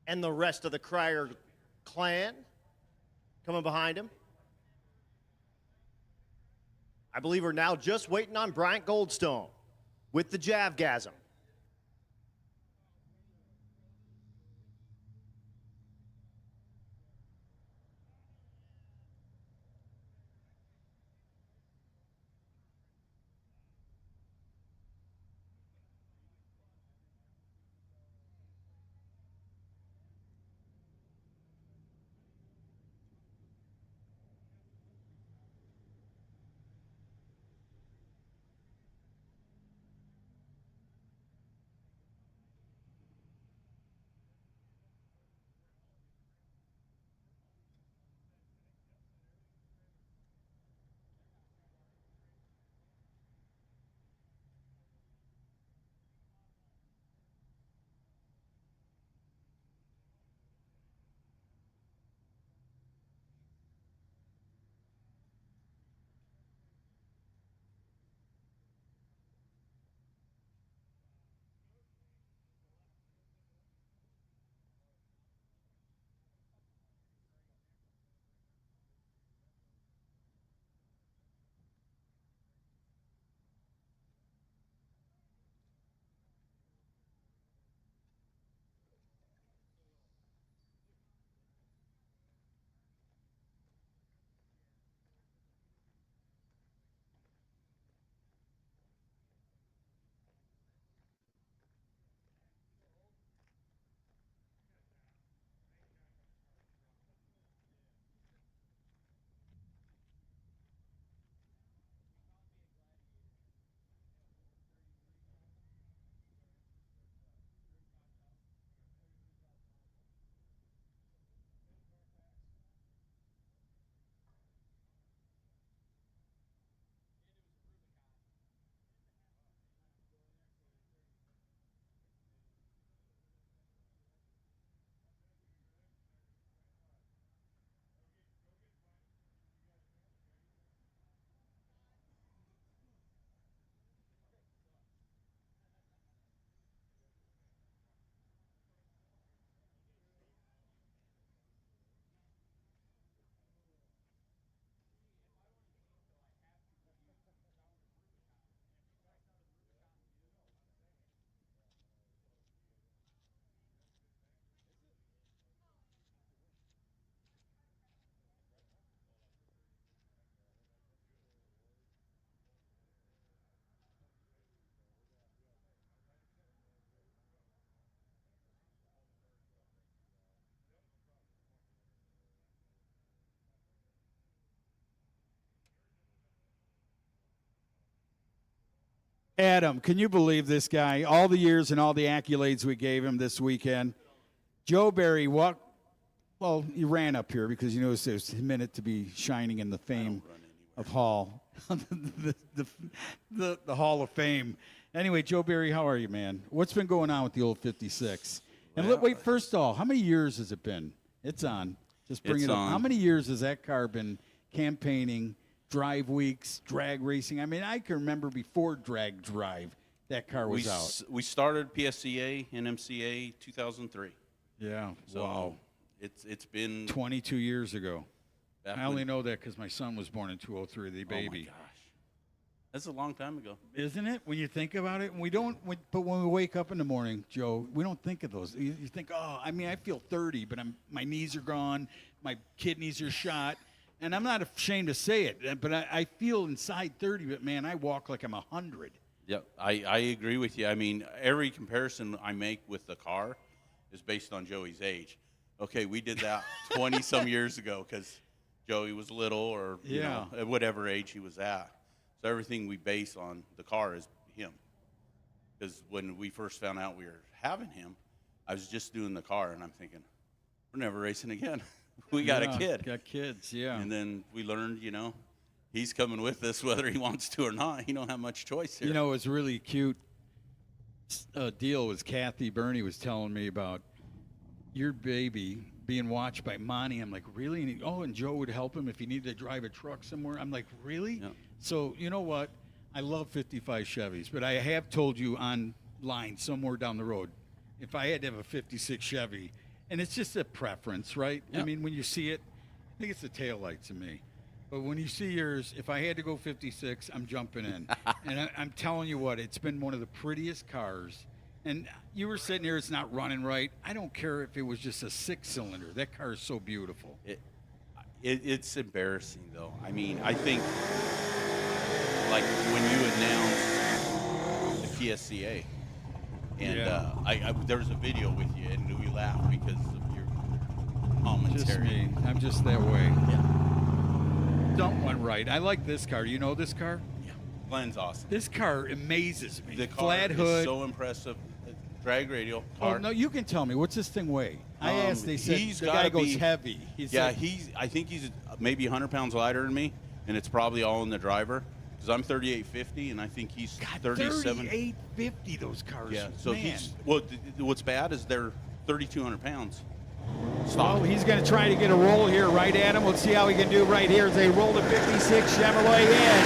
And the rest of the Cryer clan coming behind him. I believe we're now just waiting on Bryant Goldstone with the Javgasm. Adam, can you believe this guy? All the years and all the accolades we gave him this weekend. Joe Barry, he ran up here because you noticed it was a minute to be shining in the fame of Hall, the Hall of Fame. Anyway, Joe Barry, how are you, man? What's been going on with the old 56? And wait, first of all, how many years has it been? It's on. Just bring it up. How many years has that car been campaigning, drive weeks, drag racing? I mean, I can remember before drag drive, that car was out. We started PSCA and MCA 2003. Yeah. So wow. It's been 22 years ago. I when- only know that because my son was born in 2003, the baby. Oh my gosh, that's a long time ago. Isn't it? When you think about it, but when we wake up in the morning, Joe, we don't think of those. You think, oh, I mean, I feel 30, but my knees are gone, my kidneys are shot, and I'm not ashamed to say it, but I feel inside 30, but man, I walk like I'm 100. Yep, I agree with you. I mean, every comparison I make with the car is based on Joey's age. Okay, we did that 20 some years ago because Joey was little, or you know, at whatever age he was at. So everything we base on the car is him. Because when we first found out we were having him, I was just doing the car, and I'm thinking, we're never racing again. We got a kid. Got kids, yeah. And then we learned, you know, he's coming with us whether he wants to or not. He don't have much choice here. You know, it was really cute deal was Kathy Burney was telling me about your baby being watched by Monty. I'm like, really? And Joe would help him if he needed to drive a truck somewhere. I'm like, really? Yeah. So you know what? I love 55 Chevys, but I have told you online somewhere down the road, if I had to have a 56 Chevy, and it's just a preference, right? Yeah. I mean, when you see it, I think it's the taillights to me. But when you see yours, if I had to go 56, I'm jumping in. And I'm telling you what, it's been one of the prettiest cars. And you were sitting here, it's not running right. I don't care if it was just a 6-cylinder. That car is so beautiful. It's embarrassing, though. I mean, I think, like, when you announced the PSCA, and there was a video with you, and we laughed because of your commentary. Just me. I'm just that way. Yeah. Dump one right. I like this car. You know this car? Yeah. Glenn's awesome. This car amazes me. The car Flat hood. is so impressive. Drag radial car. Oh, no, you can tell me. What's this thing weigh? I asked, they said he's the guy gotta goes be- heavy. I think he's maybe 100 pounds lighter than me, and it's probably all in the driver. Because I'm 3850, and I think he's 37. 3850, those cars. Yeah, so Man. what's bad is they're 3,200 pounds. Oh, he's going to try to get a roll here, right, Adam? Let's see how he can do right here as they roll the 56 Chevrolet in.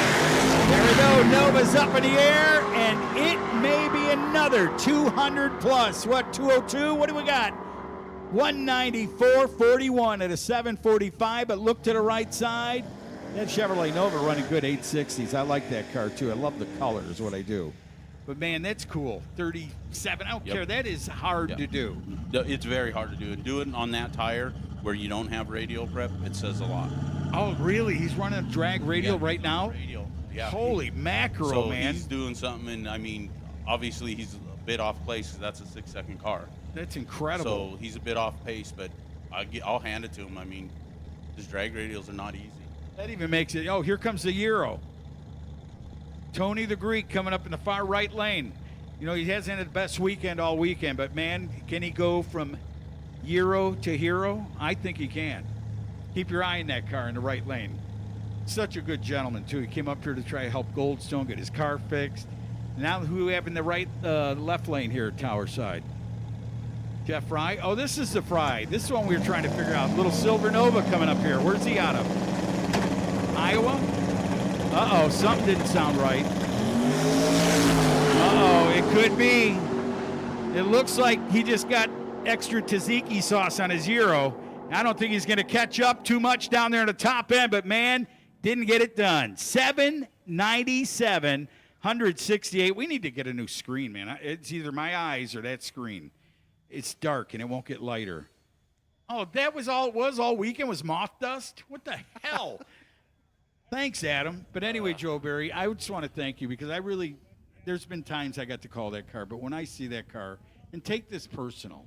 There we go. Nova's up in the air, and it may be another 200 plus. What, 202? What do we got? 194.41 at a 745, but look to the right side. That Chevrolet Nova running good 860s. I like that car, too. I love the color is what I do. But, man, that's cool. 37, I don't care. That is hard to do. It's very hard to do. And do it on that tire where you don't have radial prep, it says a lot. Oh, really? He's running a drag radial right now? Radial, yeah. Holy mackerel, so man. He's doing something, and, I mean, obviously he's a bit off place because that's a 6-second car. That's incredible. So he's a bit off pace, but I'll hand it to him. I mean, his drag radials are not easy. That even makes it. Oh, here comes the Euro. Tony the Greek coming up in the far right lane. You know, he hasn't had the best weekend all weekend, but, man, can he go from Euro to hero? I think he can. Keep your eye in that car in the right lane. Such a good gentleman, too. He came up here to try to help Goldstone get his car fixed. Now who we have in the left lane here at Tower Side? Jeff Fry. Oh, this is the Fry. This is one we were trying to figure out. Little Silver Nova coming up here. Where's he out of? Iowa? Uh-oh, something didn't sound right. Uh-oh, it could be. It looks like he just got extra tzatziki sauce on his Euro. I don't think he's going to catch up too much down there in the top end, but, man, didn't get it done. 797, 168. We need to get a new screen, man. It's either my eyes or that screen. It's dark, and it won't get lighter. Oh, that was all it was all weekend was moth dust? What the hell? Thanks, Adam. But anyway, Joe Barry, I just want to thank you because there's been times I got to call that car, but when I see that car, and take this personal,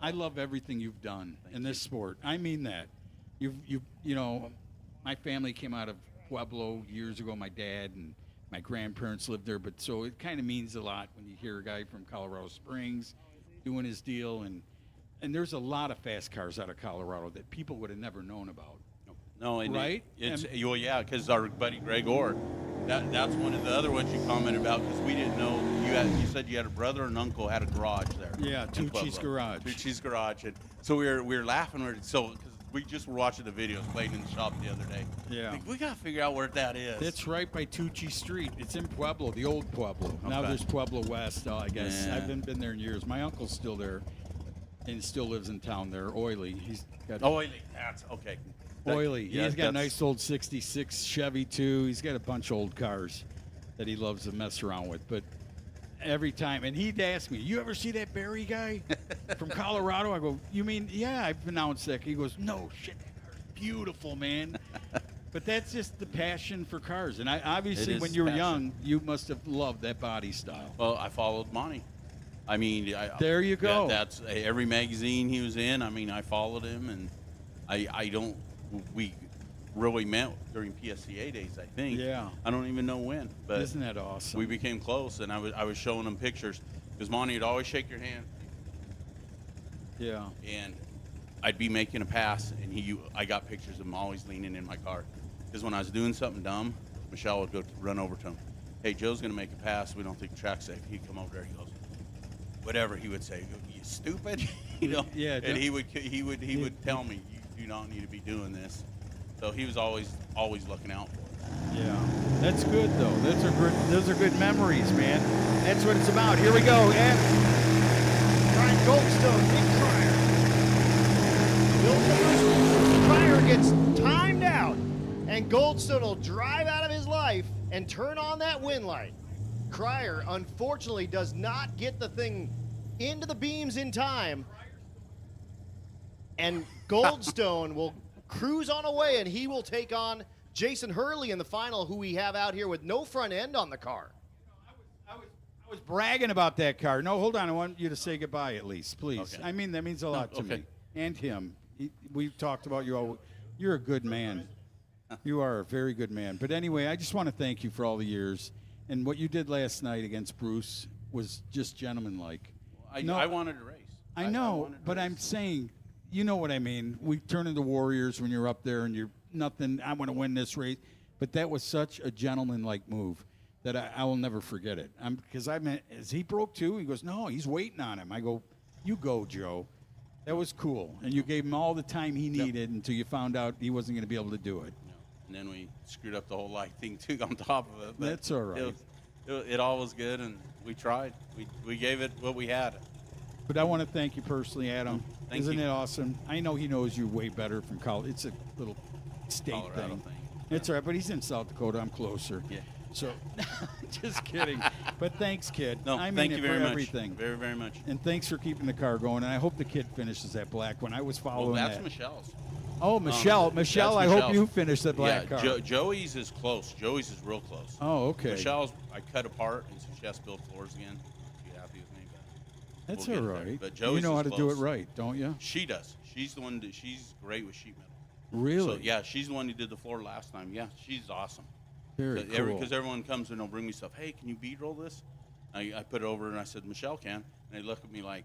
I love everything you've done in this sport. I mean that. You know, my family came out of Pueblo years ago, my dad, and my grandparents lived there, but so it kind of means a lot when you hear a guy from Colorado Springs doing his deal, and there's a lot of fast cars out of Colorado that people would have never known about. No, and right? well, yeah, because our buddy Greg Orr, that's one of the other ones you commented about, because we didn't know you said you had a brother and uncle had a garage there. Yeah, Tucci's Garage. Tucci's Garage, and so we were laughing, because we just were watching the videos playing in the shop the other day. Yeah, Like, we gotta figure out where that is. it's right by Tucci Street. It's in Pueblo, the old Pueblo. Now there's Pueblo West, I guess. Yeah. I haven't been there in years. My uncle's still there, and still lives in town there. Oily. He's got Oily. That's okay. Oily. Yeah, He's got a that's- nice old '66 Chevy too. He's got a bunch of old cars that he loves to mess around with. But every time, and he'd ask me, "You ever see that Barry guy from Colorado?" I go, "You mean, yeah, I've pronounced that." He goes, "No shit, that car's beautiful, man." But that's just the passion for cars. And obviously, It is when you were passion. young, you must have loved that body style. Well, I followed Monty. I mean, There you go. That's every magazine he was in. I mean, I followed him, and we really met during PSCA days, I think. Yeah. I don't even know when, but Isn't that awesome? we became close, and I was showing him pictures, because Monty would always shake your hand, Yeah. and I'd be making a pass, and I got pictures of him always leaning in my car, because when I was doing something dumb, Michelle would run over to him. "Hey, Joe's gonna make a pass. We don't think the track's safe." He'd come over there. He goes, whatever he would say, he'd go, "You stupid," you know. Yeah, And he would tell me, "You do not need to be doing this." So he was always looking out for it. Yeah, that's good though. Those are good memories, man. That's what it's about. Here we go. And Brian Goldstone, Nick Cryer. Bill Cryer gets timed out, and Goldstone will drive out of his life and turn on that win light. Cryer, unfortunately, does not get the thing into the beams in time, and Goldstone will cruise on away, and he will take on Jason Hurley in the final, who we have out here with no front end on the car. I was bragging about that car. No, hold on. I want you to say goodbye at least, please. Okay. I mean, that means a lot to okay. me and him. We've talked about you all. You're a good man. You are a very good man. But anyway, I just want to thank you for all the years. And what you did last night against Bruce was just gentlemanlike. I wanted to race. I I know, wanted to but race. I'm saying, you know what I mean. We turn into warriors when you're up there and you're nothing. I want to win this race. But that was such a gentlemanlike move that I will never forget it. Because I meant, as he broke too, he goes, "No, he's waiting on him." I go, "You go, Joe." That was cool. And you gave him all the time he needed until you found out he wasn't going to be able to do it. No. And then we screwed up the whole light thing too on top of it. But That's all right. It all was good, and we tried. We gave it what we had. But I want to thank you personally, Adam. Thank Isn't you. it awesome? I know he knows you way better from college. It's a little state Colorado thing. It's all right, but he's in South Dakota. I'm closer. Yeah. So, just kidding. But thanks, kid. No, I mean thank it you for very much. everything. Very, very much. And thanks for keeping the car going. And I hope the kid finishes that black one. I was following Well, that's that. Michelle's. Oh, Michelle. Michelle, that's I hope Michelle's. you finish the black Yeah, car. Joey's is close. Joey's is real close. Oh, okay. Michelle's, I cut apart, and so she has to build floors again. She's happy with me. But That's we'll all get there. right. But Joey's you know how is to do it close. right, don't you? She does. She's the one. She's great with sheet metal. Really? So, yeah, she's the one who did the floor last time. Yeah, she's awesome. Very cool. Because everyone comes and they'll bring me stuff. "Hey, can you B-roll this?" I put it over and I said, "Michelle can." And they look at me like,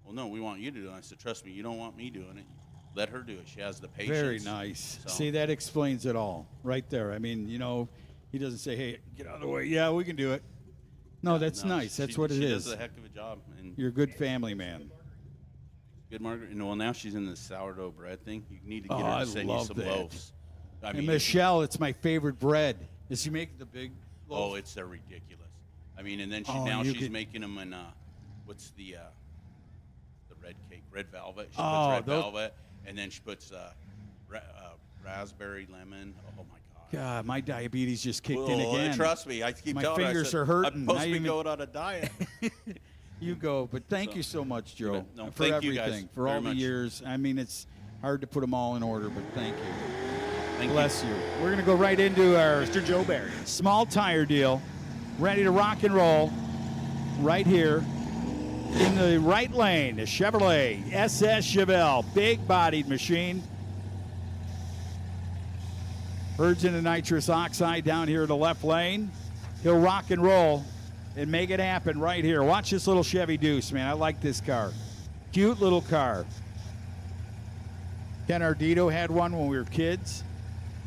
"Well, no, we want you to do it." I said, "Trust me, you don't want me doing it. Let her do it. She has the patience." Very nice. So- See, that explains it all right there. I mean, you know, he doesn't say, "Hey, get out of the way." Yeah, we can do it. No, that's No, nice. That's she- what it she is. does a heck of a job. And You're a good family man. good Margaret. And well, now she's in the sourdough bread thing. You need to get Oh, her I to send you love some that. loaves. I And mean, Michelle, it's my favorite bread. Does she make the big oh, loaf? they're ridiculous. I mean, and then Oh, now you she's could- making them in what's the red cake, red velvet. She Oh, puts red those- velvet, and then she puts raspberry lemon. Oh my God. God, my diabetes just kicked in Well, again. Trust me, I keep My telling her, I fingers said, are hurting. I'm supposed I to be even- going on a diet. You go, but thank So- you so much, Joe, No, for thank you everything, guys for very all the much. years. I mean, it's hard to put them all in order, but thank you. Thank Bless you. We're going to go right into our Mr. Joe Barry. small tire deal, ready to rock and roll right here in the right lane. The Chevrolet SS Chevelle, big-bodied machine. Virgin and nitrous oxide down here in the left lane. He'll rock and roll and make it happen right here. Watch this little Chevy Deuce, man. I like this car. Cute little car. Ken Ardito had one when we were kids.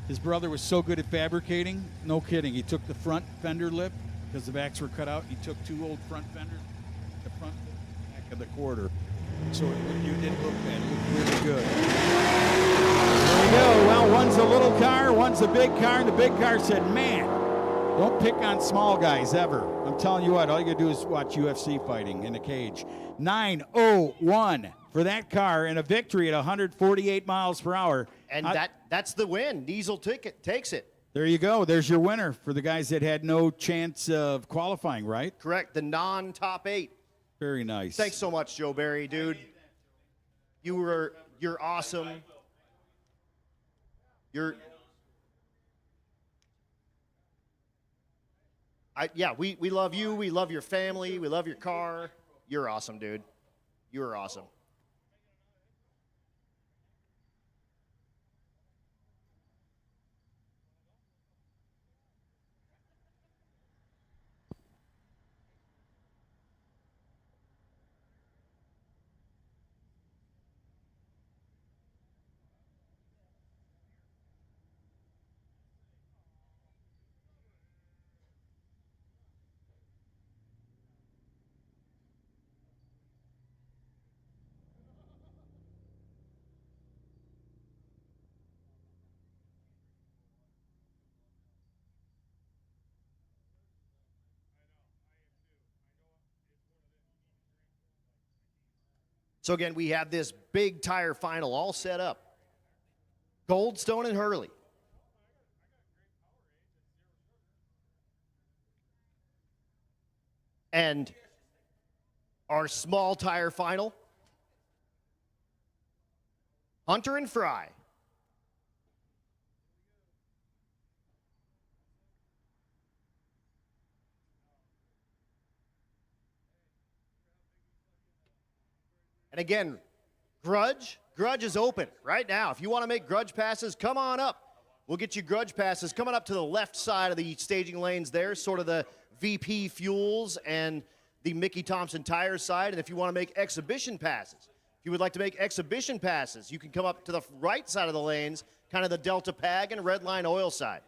His brother was so good at fabricating, no kidding. He took the front fender lip because the backs were cut out. He took 2 old front fenders, the front back of the quarter. So you didn't look bad. It looked really good. There we go. Well, one's a little car, one's a big car, and the big car said, man, don't pick on small guys ever. I'm telling you what, all you gotta do is watch UFC fighting in a cage. 9:01 for that car and a victory at 148 miles per hour. And that's the win. Diesel takes it. There you go. There's your winner for the guys that had no chance of qualifying, right? Correct. The non-top 8. Very nice. Thanks so much, Joe Barry, dude. You're awesome. We love you. We love your family. We love your car. You're awesome, dude. You're awesome. So again, we have this big tire final all set up. Goldstone and Hurley. And our small tire final, Hunter and Fry. And again, Grudge is open right now. If you want to make Grudge passes, come on up. We'll get you Grudge passes coming up to the left side of the staging lanes there, sort of the VP Fuels and the Mickey Thompson Tire side. And if you want to make exhibition passes, if you would like to make exhibition passes, you can come up to the right side of the lanes, kind of the Delta Pag and Redline Oil side.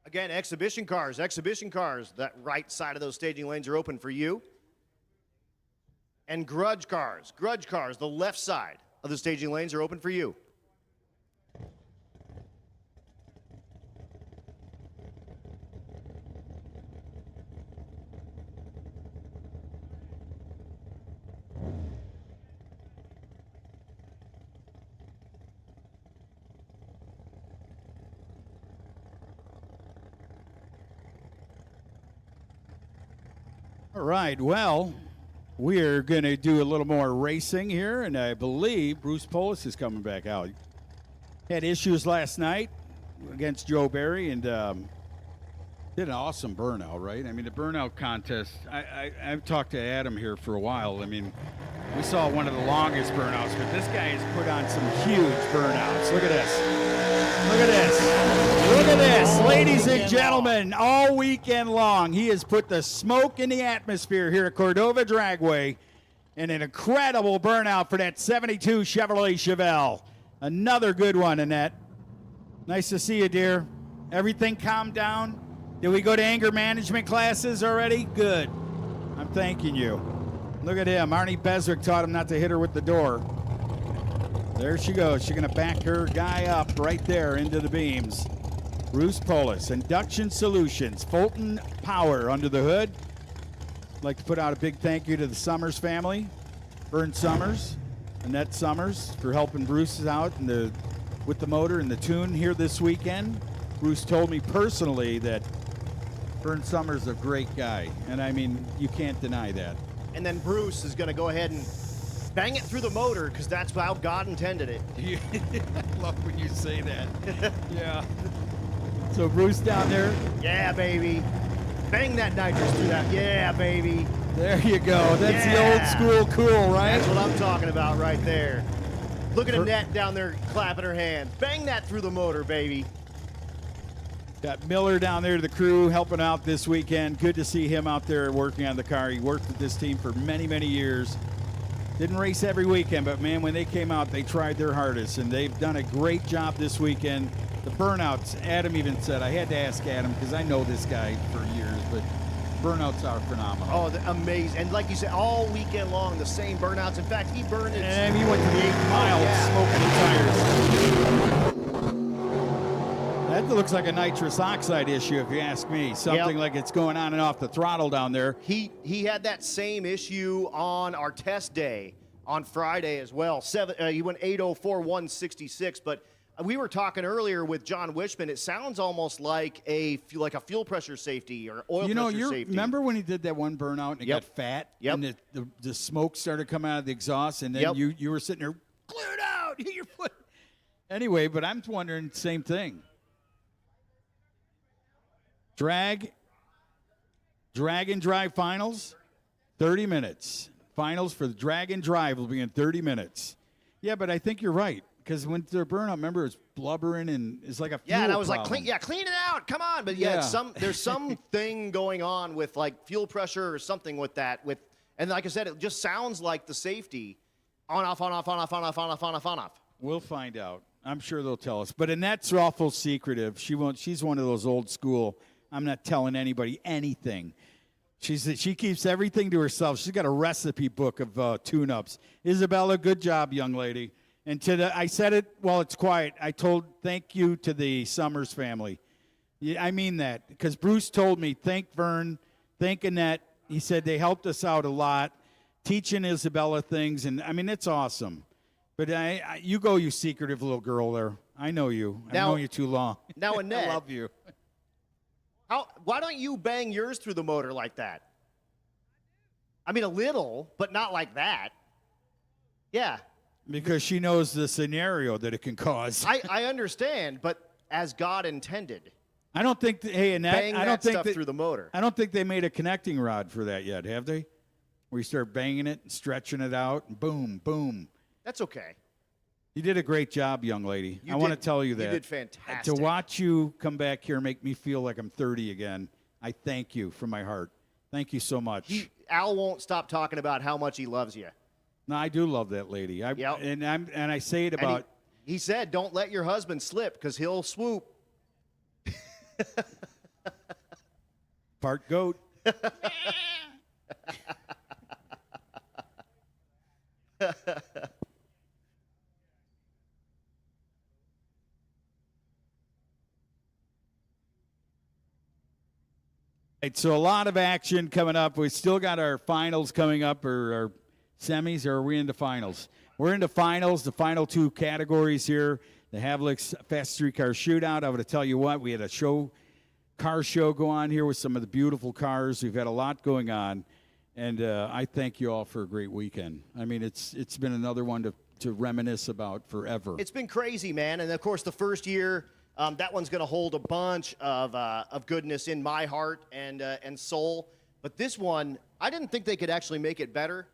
Again, exhibition cars. That right side of those staging lanes are open for you. And grudge cars, the left side of the staging lanes are open for you. All right, well, we're going to do a little more racing here, and I believe Bruce Polis is coming back out. Had issues last night against Joe Barry, and did an awesome burnout, right? I mean, the burnout contest, I've talked to Adam here for a while. I mean, we saw one of the longest burnouts, but this guy has put on some huge burnouts. Look at this. Look at this. Look at this. Ladies and gentlemen, all weekend long, he has put the smoke in the atmosphere here at Cordova Dragway, and an incredible burnout for that 72 Chevrolet Chevelle. Another good one, Annette. Nice to see you, dear. Everything calmed down? Did we go to anger management classes already? Good. I'm thanking you. Look at him. Arnie Beswick taught him not to hit her with the door. There she goes. She's going to back her guy up right there into the beams. Bruce Polis, Induction Solutions, Fulton Power under the hood. I'd like to put out a big thank you to the Summers family. Vern Summers, Annette Summers, for helping Bruce out with the motor and the tune here this weekend. Bruce told me personally that Vern Summers is a great guy, and I mean, you can't deny that. And then Bruce is going to go ahead and bang it through the motor, because that's how God intended it. I love when you say that. Yeah. So Bruce down there. Yeah, baby. Bang that nitrous through that. Yeah, baby. There you go. That's the old school cool, right? That's what I'm talking about right there. Look at Annette down there clapping her hands. Bang that through the motor, baby. Got Miller down there to the crew helping out this weekend. Good to see him out there working on the car. He worked with this team for many, many years. Didn't race every weekend, but man, when they came out, they tried their hardest, and they've done a great job this weekend. The burnouts, Adam even said, I had to ask Adam because I know this guy for years, but burnouts are phenomenal. Oh, amazing. And like you said, all weekend long, the same burnouts. In fact, he burned it. And he went to the 8th mile smoking the tires. That looks like a nitrous oxide issue, if you ask me. Something like it's going on and off the throttle down there. He had that same issue on our test day on Friday as well. He went 8:04.166, but we were talking earlier with John Wishman. It sounds almost like a fuel pressure safety or oil pressure safety. Remember when he did that one burnout and it got fat? Yep. And the smoke started coming out of the exhaust, and then you were sitting there, clear it out, hit your foot. Anyway, but I'm wondering, same thing. Drag and Drive finals, 30 minutes. Finals for the Drag and Drive will be in 30 minutes. Yeah, but I think you're right. Because when they're burnout, remember, it's blubbering and it's like a fuel and I was problem. like, clean it out. Come on. But there's something going on with like fuel pressure or something with that. And like I said, it just sounds like the safety on, off, on, off, on, off, on, off, on, off, on, off, on, off. We'll find out. I'm sure they'll tell us. But Annette's awful secretive. She's one of those old school, I'm not telling anybody anything. She keeps everything to herself. She's got a recipe book of tune-ups. Isabella, good job, young lady. And I said it while it's quiet. I told thank you to the Summers family. Yeah, I mean that, because Bruce told me, thank Vern, thank Annette. He said they helped us out a lot, teaching Isabella things, and I mean, it's awesome. But you go, you secretive little girl there. I know you. I've known you too long. Now, Annette. I love you. Why don't you bang yours through the motor like that? I mean, a little, but not like that. Yeah. Because she knows the scenario that it can cause. I understand, but as God intended. I don't think, Annette, bang that stuff through the motor. I don't think they made a connecting rod for that yet, have they? Where you start banging it and stretching it out, and boom, boom. That's okay. You did a great job, young lady. I want to tell you that. You did fantastic. To watch you come back here and make me feel like I'm 30 again, I thank you from my heart. Thank you so much. Al won't stop talking about how much he loves you. No, I do love that lady. And I say it about. He said, "Don't let your husband slip, because he'll swoop." Part goat. Right, so a lot of action coming up. We still got our finals coming up, or our semis, or are we into finals? We're into finals, the final two categories here. The Havilks Fast Street Car Shootout. I would tell you what, we had a car show go on here with some of the beautiful cars. We've had a lot going on, and I thank you all for a great weekend. I mean, it's been another one to reminisce about forever. It's been crazy, man. And, of course, the first year, that one's going to hold a bunch of goodness in my heart and soul. But this one, I didn't think they could actually make it better.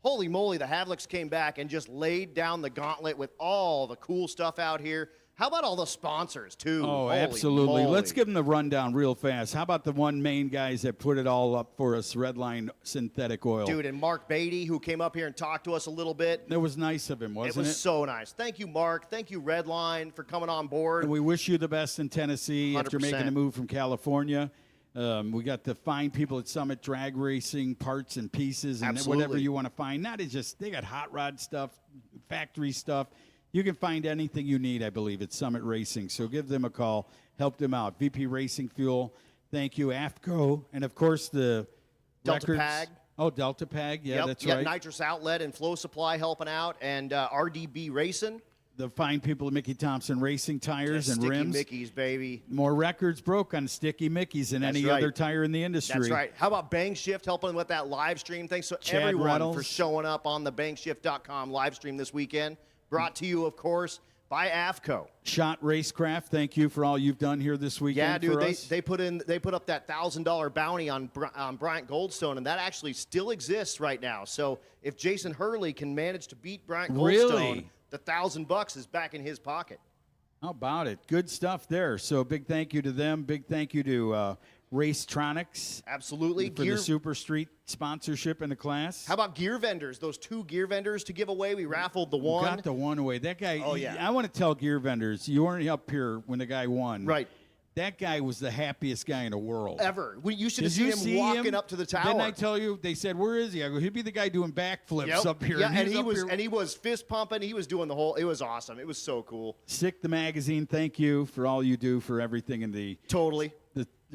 Holy moly, the Havilks came back and just laid down the gauntlet with all the cool stuff out here. How about all the sponsors, too? Oh, Holy absolutely. moly. Let's give them the rundown real fast. How about the one main guys that put it all up for us, Redline Synthetic Oil? Dude, and Mark Beatty, who came up here and talked to us a little bit. That was nice of him, wasn't it? It was so nice. Thank you, Mark. Thank you, Redline, for coming on board. And we wish you the best in Tennessee after 100%. making a move from California. We got the fine people at Summit Drag Racing, parts and pieces, and Absolutely. whatever you want to find. Not just, they got hot rod stuff, factory stuff. You can find anything you need, I believe, at Summit Racing. So give them a call. Help them out. VP Racing Fuel. Thank you, AFCO. And, of course, the Delta records. Pag. Oh, Delta Pag. Yeah, Yep, that's you got right. Nitrous Outlet and Flow Supply helping out, and RDB Racing. The fine people at Mickey Thompson Racing Tires and Sticky Rims. Mickeys, baby. More records broke on Sticky Mickeys than That's any right. other tire in the industry. That's right. How about Bang Shift helping with that live stream? Thanks to Chad everyone Reynolds. for showing up on the bangshift.com live stream this weekend. Brought to you, of course, by AFCO. Shot Racecraft, thank you for all you've done here this weekend. Yeah, dude, for us. they put up that $1,000 bounty on Bryant Goldstone, and that actually still exists right now. So if Jason Hurley can manage to beat Bryant Goldstone, Really? the $1,000 is back in his pocket. How about it? Good stuff there. So big thank you to them. Big thank you to Racetronics Absolutely. for the Super Street sponsorship in the class. How about gear vendors? Those 2 gear vendors to give away. We raffled the one. Got the one away. That guy. Oh, yeah. I want to tell gear vendors, you weren't up here when the guy won. Right. That guy was the happiest guy in the world. Ever. You should have Did you seen see him walking him? up to the tower. Didn't I tell you? They said, "Where is he?" I go, "He'd be the guy doing backflips Yep. up here." Yeah, and he was fist pumping. He was doing the whole. It was awesome. It was so cool. Sick the magazine. Thank you for all you do for everything in the Totally.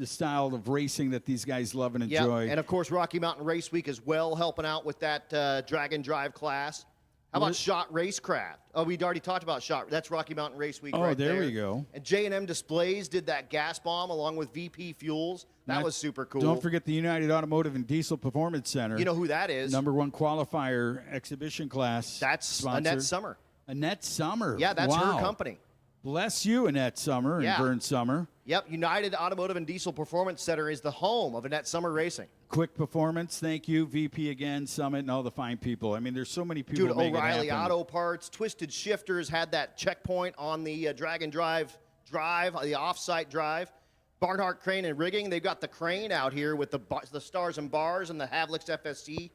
style of racing that these guys love and Yeah, enjoy. and of course Rocky Mountain Race Week as well, helping out with that drag and drive class. How about Shot Racecraft? Oh, we'd already talked about Shot. That's Rocky Mountain Race Week. Oh, right there we go. And J&M Displays did that gas bomb along with VP Fuels. That was super cool. Don't forget the United Automotive and Diesel Performance Center. You know who that is? #1 qualifier exhibition class. That's sponsor. Annette Summer. Annette Summer. Yeah, that's Wow. her company. Bless you, Annette Summer Yeah. and Vern Summer. Yep, United Automotive and Diesel Performance Center is the home of Annette Summer Racing. Quick Performance, thank you. VP again, Summit, and all the fine people. I mean, there's so many people Dude, making it O'Reilly happen. Auto Parts, Twisted Shifters had that checkpoint on the drag and drive, the off-site drive. Barnhart Crane and Rigging, they've got the crane out here with the stars and bars and the Havilks FSC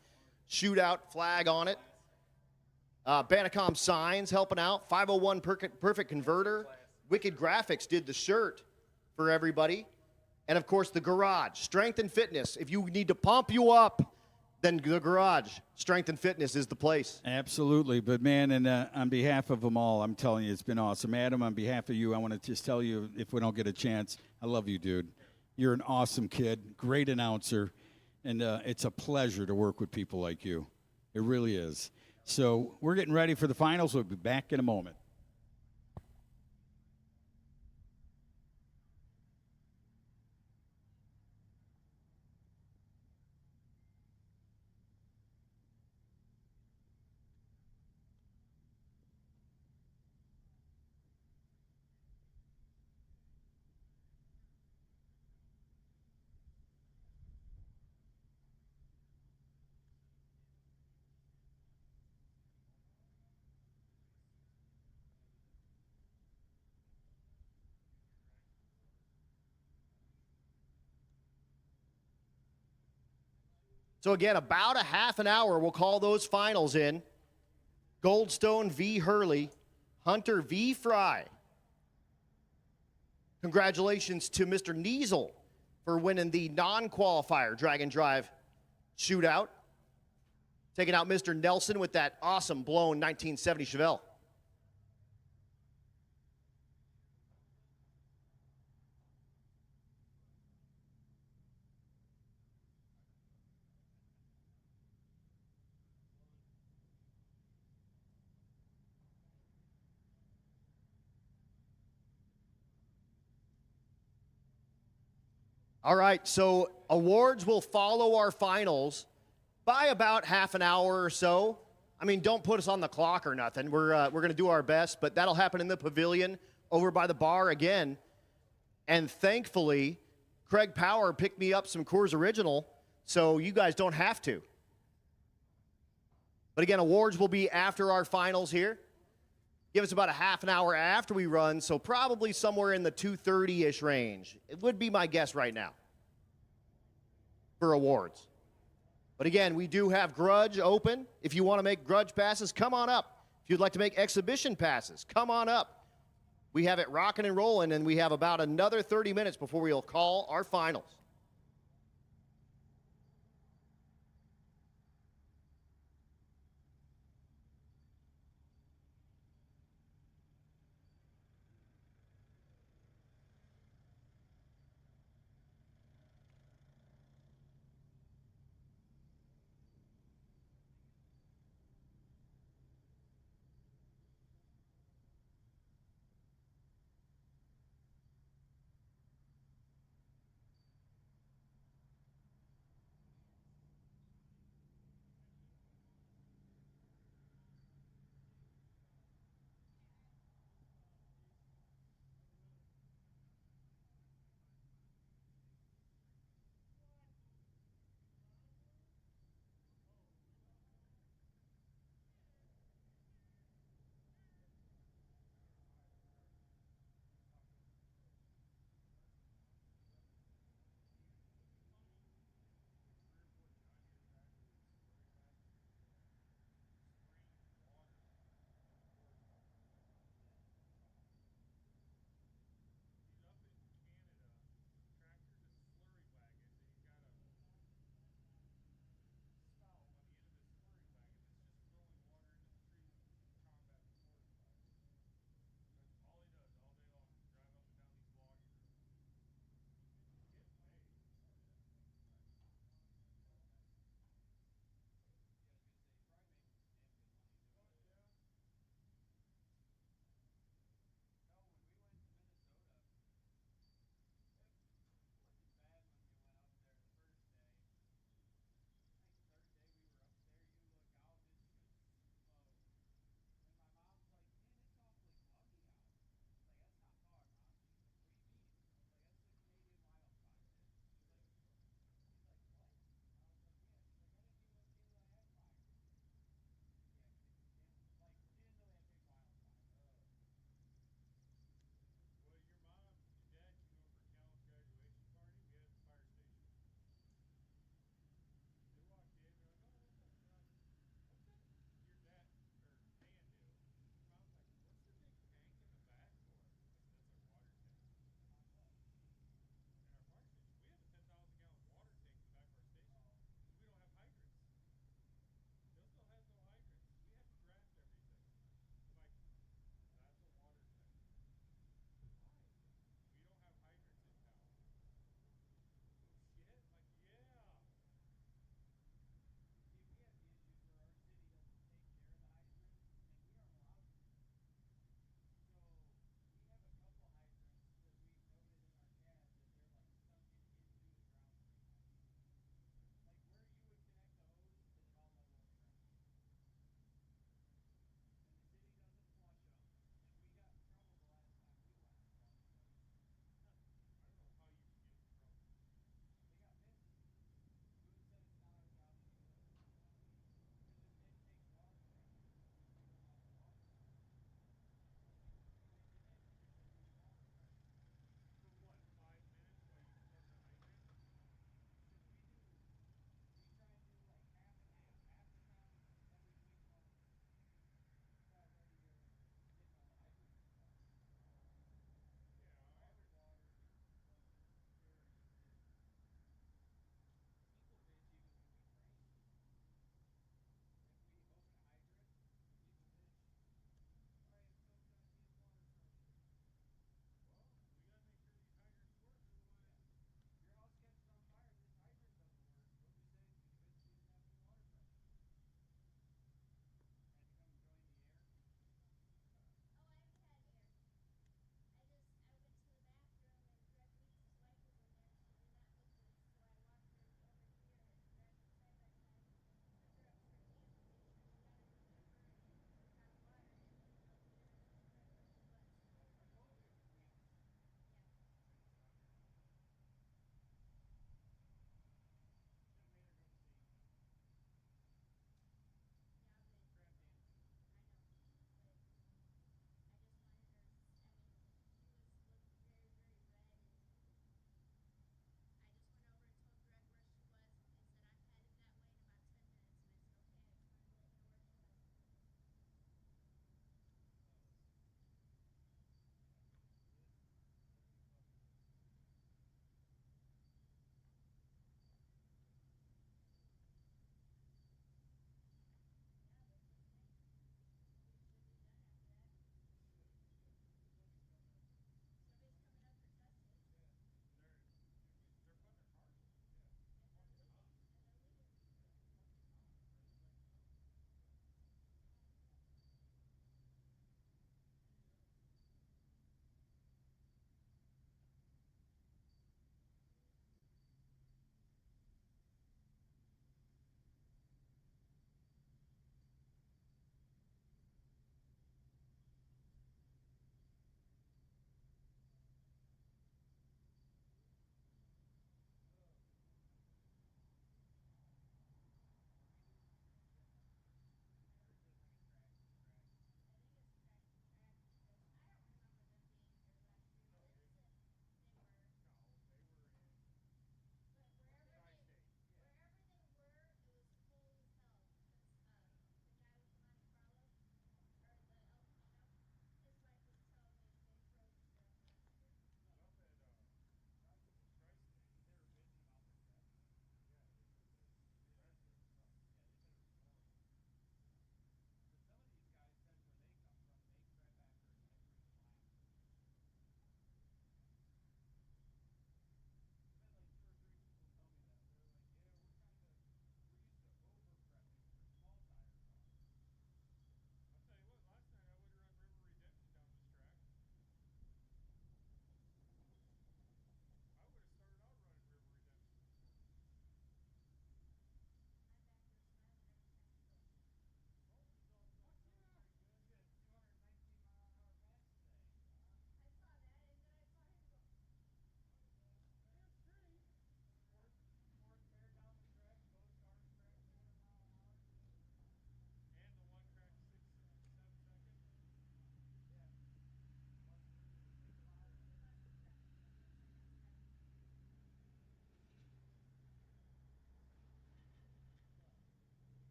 shootout flag on it. Banacom Signs helping out. 501 Perfect Converter. Wicked Graphics did the shirt for everybody. And, of course, the Garage. Strength and Fitness. If you need to pump you up, then the Garage. Strength and Fitness is the place. Absolutely. But, man, and on behalf of them all, I'm telling you, it's been awesome. Adam, on behalf of you, I want to just tell you, if we don't get a chance, I love you, dude. You're an awesome kid, great announcer, and it's a pleasure to work with people like you. It really is. So we're getting ready for the finals. We'll be back in a moment. So, again, about a half an hour, we'll call those finals in. Goldstone v. Hurley, Hunter v. Fry. Congratulations to Mr. Niesel for winning the non-qualifier Drag and Drive Shootout. Taking out Mr. Nelson with that awesome blown 1970 Chevelle. All right, so awards will follow our finals by about half an hour or so. I mean, don't put us on the clock or nothing. We're going to do our best, but that'll happen in the pavilion over by the bar again. And thankfully, Craig Power picked me up some Coors Original, so you guys don't have to. But again, awards will be after our finals here. Give us about a half an hour after we run, so probably somewhere in the 2:30-ish range. It would be my guess right now for awards. But again, we do have Grudge open. If you want to make Grudge passes, come on up. If you'd like to make exhibition passes, come on up. We have it rocking and rolling, and we have about another 30 minutes before we'll call our finals.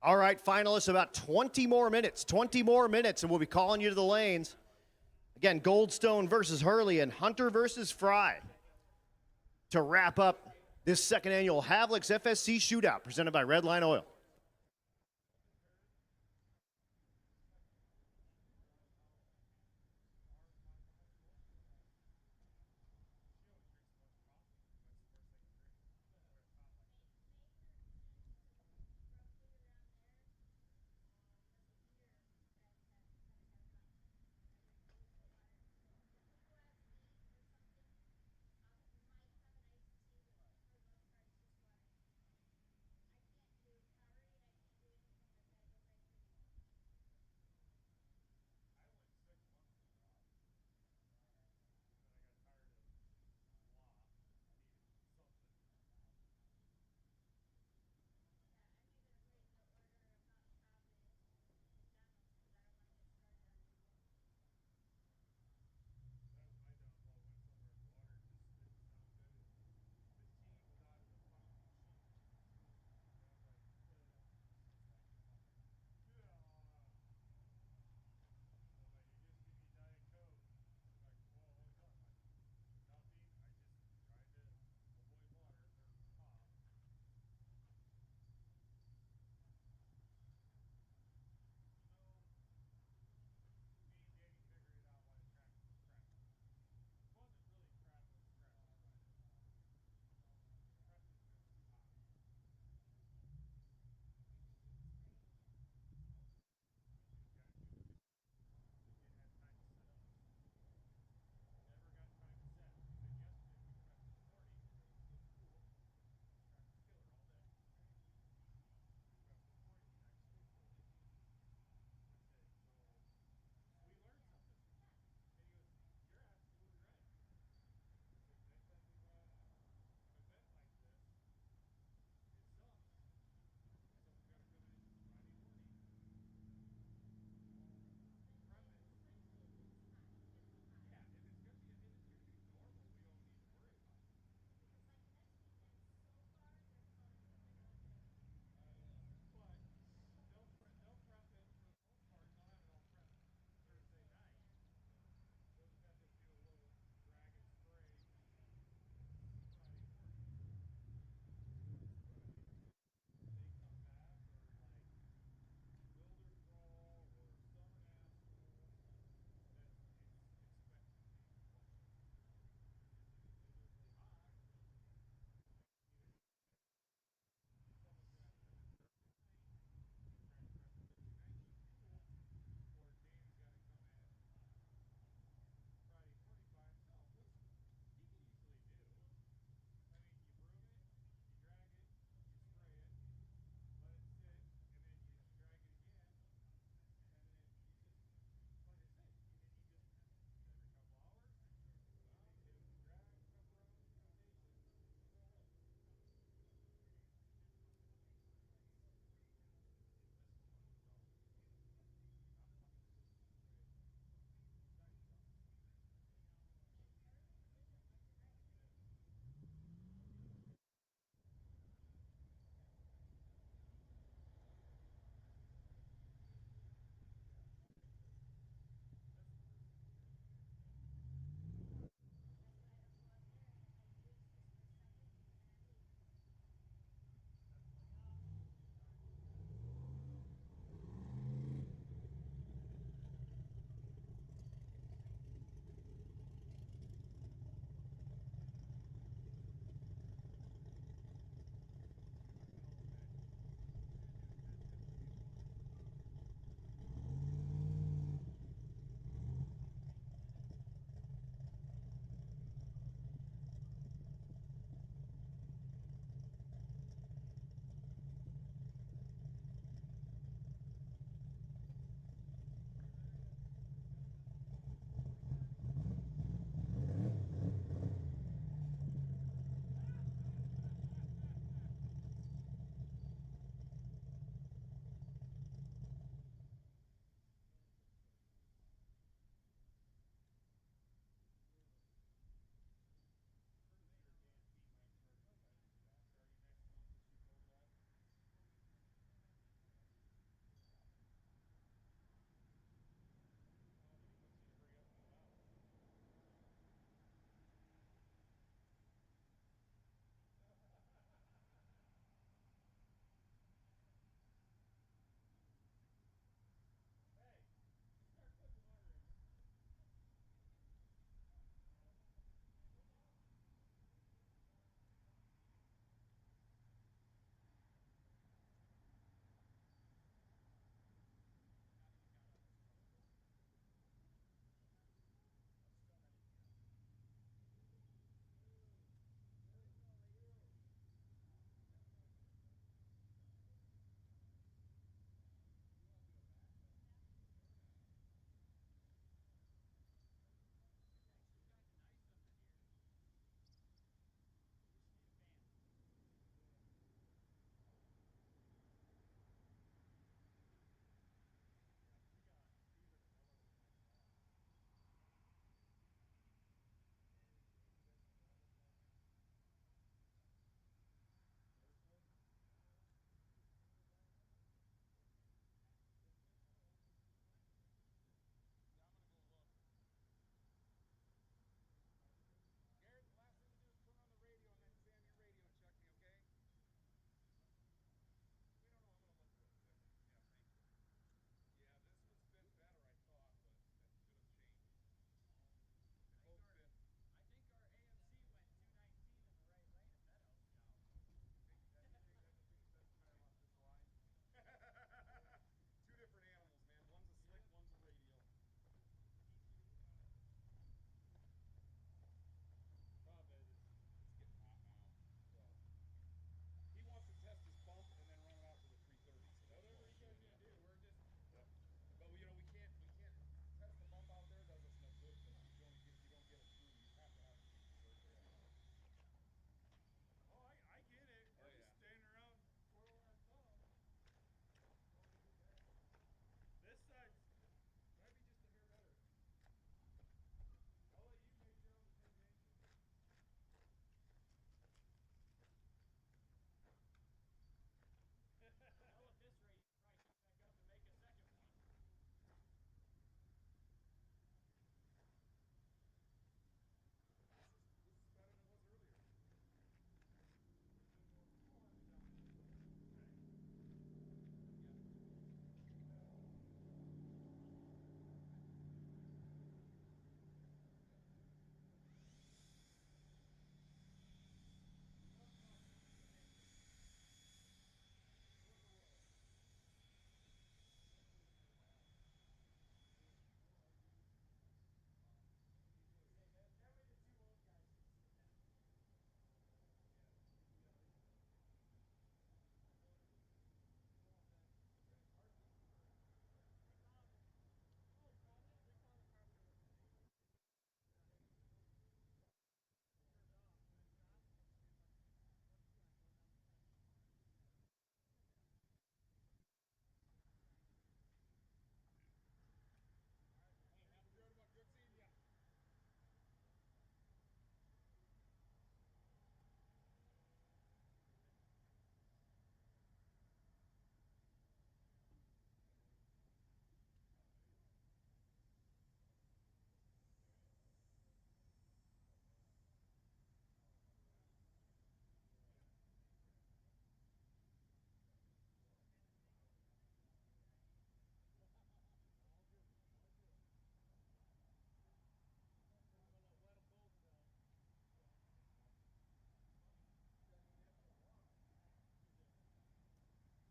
All right, finalists, about 20 more minutes. 20 more minutes, and we'll be calling you to the lanes. Again, Goldstone versus Hurley and Hunter versus Fry to wrap up this second annual Havilks FSC Shootout presented by Redline Oil.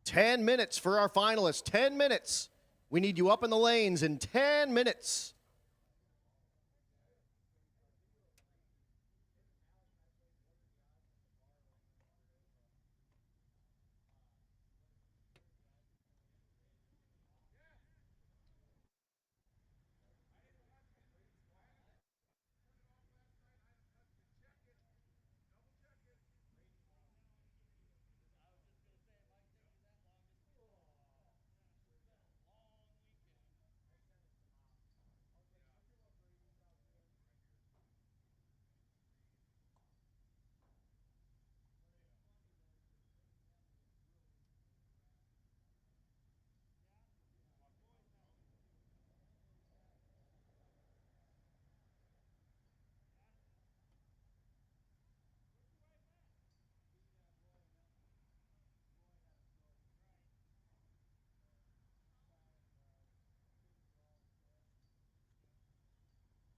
10 minutes for our finalists. 10 minutes. We need you up in the lanes in 10 minutes.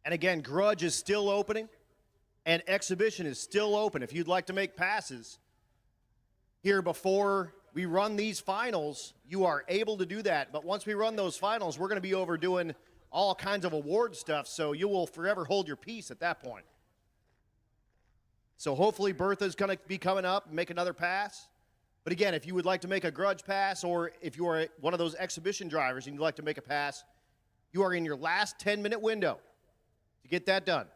And again, Grudge is still opening, and Exhibition is still open. If you'd like to make passes here before we run these finals, you are able to do that. But once we run those finals, we're going to be over doing all kinds of award stuff, so you will forever hold your peace at that point. So hopefully Bertha's going to be coming up and make another pass. But again, if you would like to make a Grudge pass, or if you are one of those exhibition drivers and you'd like to make a pass, you are in your last 10-minute window to get that done.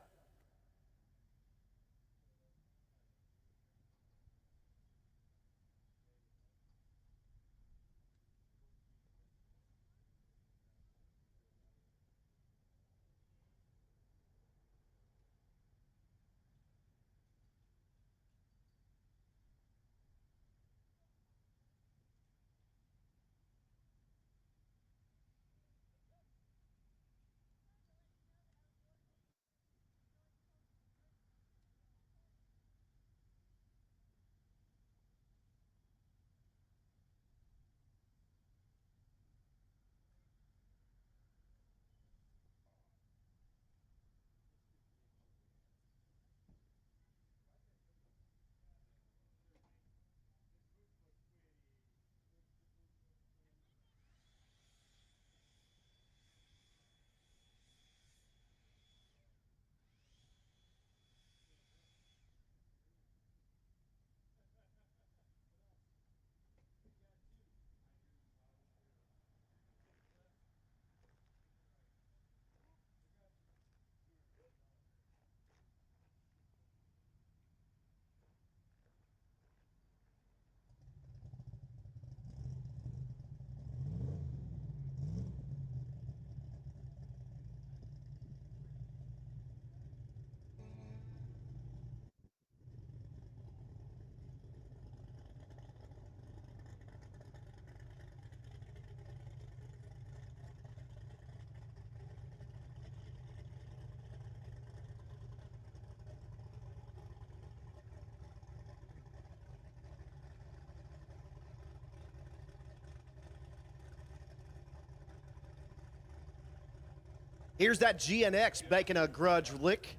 Here's that GNX making a Grudge lick.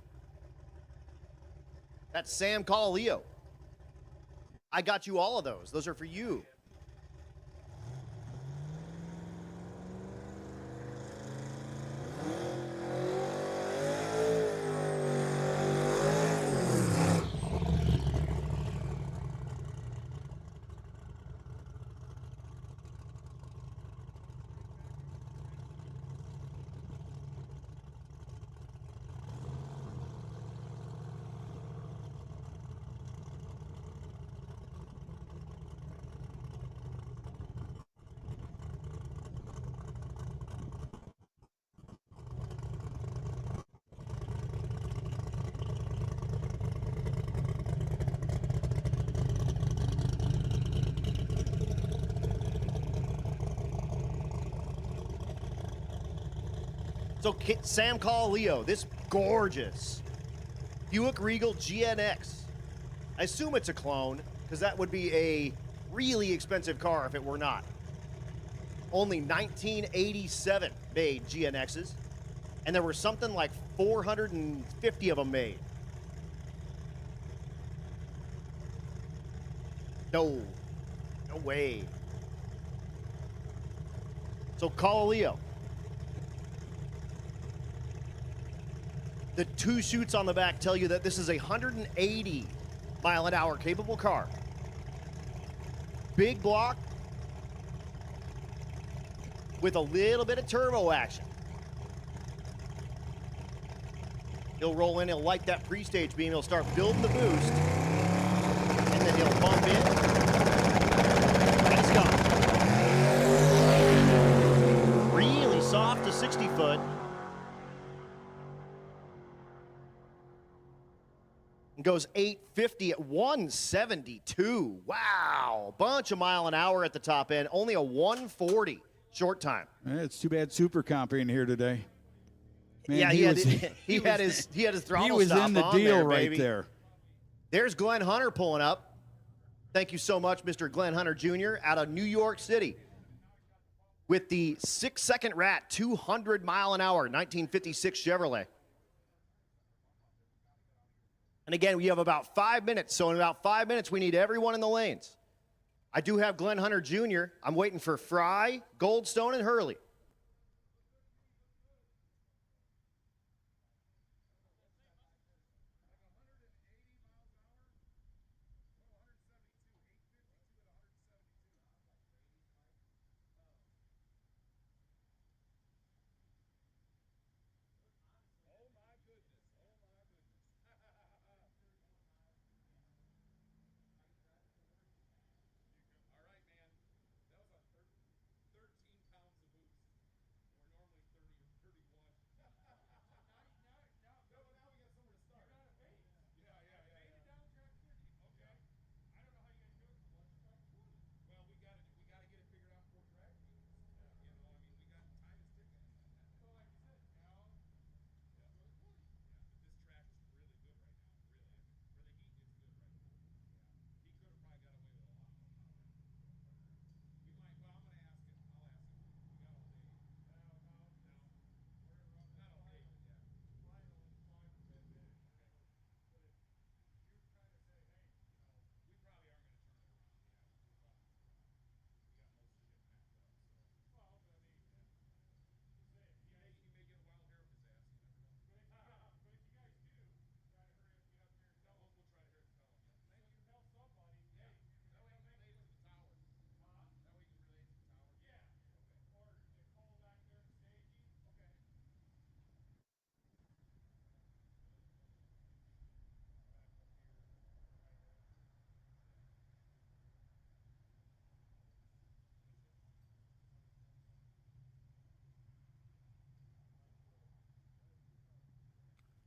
That's Sam Calaleo. I got you all of those. Those are for you. So Sam Calaleo, this gorgeous Buick Regal GNX. I assume it's a clone, because that would be a really expensive car if it were not. Only 1987 made GNXs, and there were something like 450 of them made. No way. So call a Leo. The two chutes on the back tell you that this is a 180 mile an hour capable car. Big block with a little bit of turbo action. He'll roll in, he'll light that pre-stage beam, he'll start building the boost, and then he'll bump in, and it's gone. Really soft to 60 foot. And goes 850 at 172. Wow, bunch of mile an hour at the top end, only a 140 short time. It's too bad Super Comp ain't here today. Man, yeah, he had his throttle he was stop in the on deal there, right baby. there. There's Glenn Hunter pulling up. Thank you so much, Mr. Glenn Hunter Jr. out of New York City with the 6-second rat, 200 mile an hour, 1956 Chevrolet. And again, we have about 5 minutes. So in about 5 minutes, we need everyone in the lanes. I do have Glenn Hunter Jr. I'm waiting for Fry, Goldstone, and Hurley.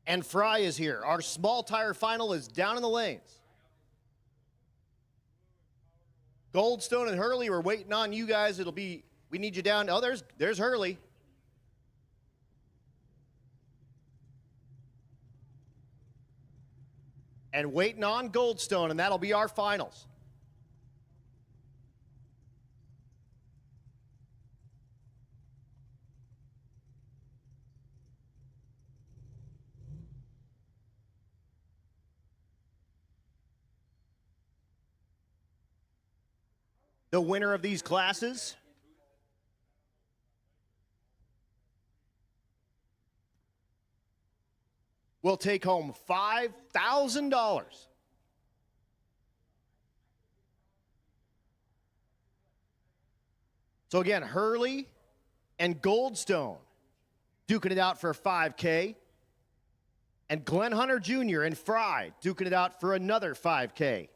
And Fry is here. Our small tire final is down in the lanes. Goldstone and Hurley, we're waiting on you guys. We need you down. Oh, there's Hurley. And waiting on Goldstone, and that'll be our finals. The winner of these classes will take home $5,000. So again, Hurley and Goldstone duking it out for $5K. And Glenn Hunter Jr. and Fry duking it out for another $5K.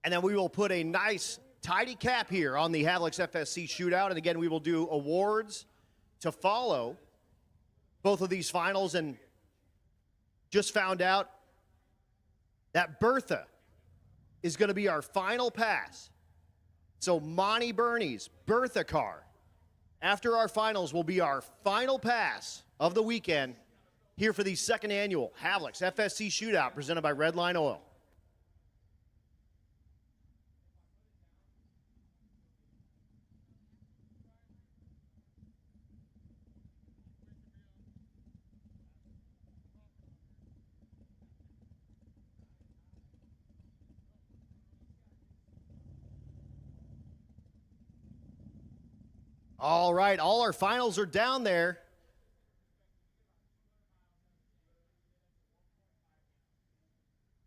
And then we will put a nice, tidy cap here on the Havilks FSC Shootout. And again, we will do awards to follow both of these finals. And just found out that Bertha is going to be our final pass. So Monty Bernie's Bertha car, after our finals, will be our final pass of the weekend here for the second annual Havilks FSC Shootout presented by Redline Oil. All right, all our finals are down there.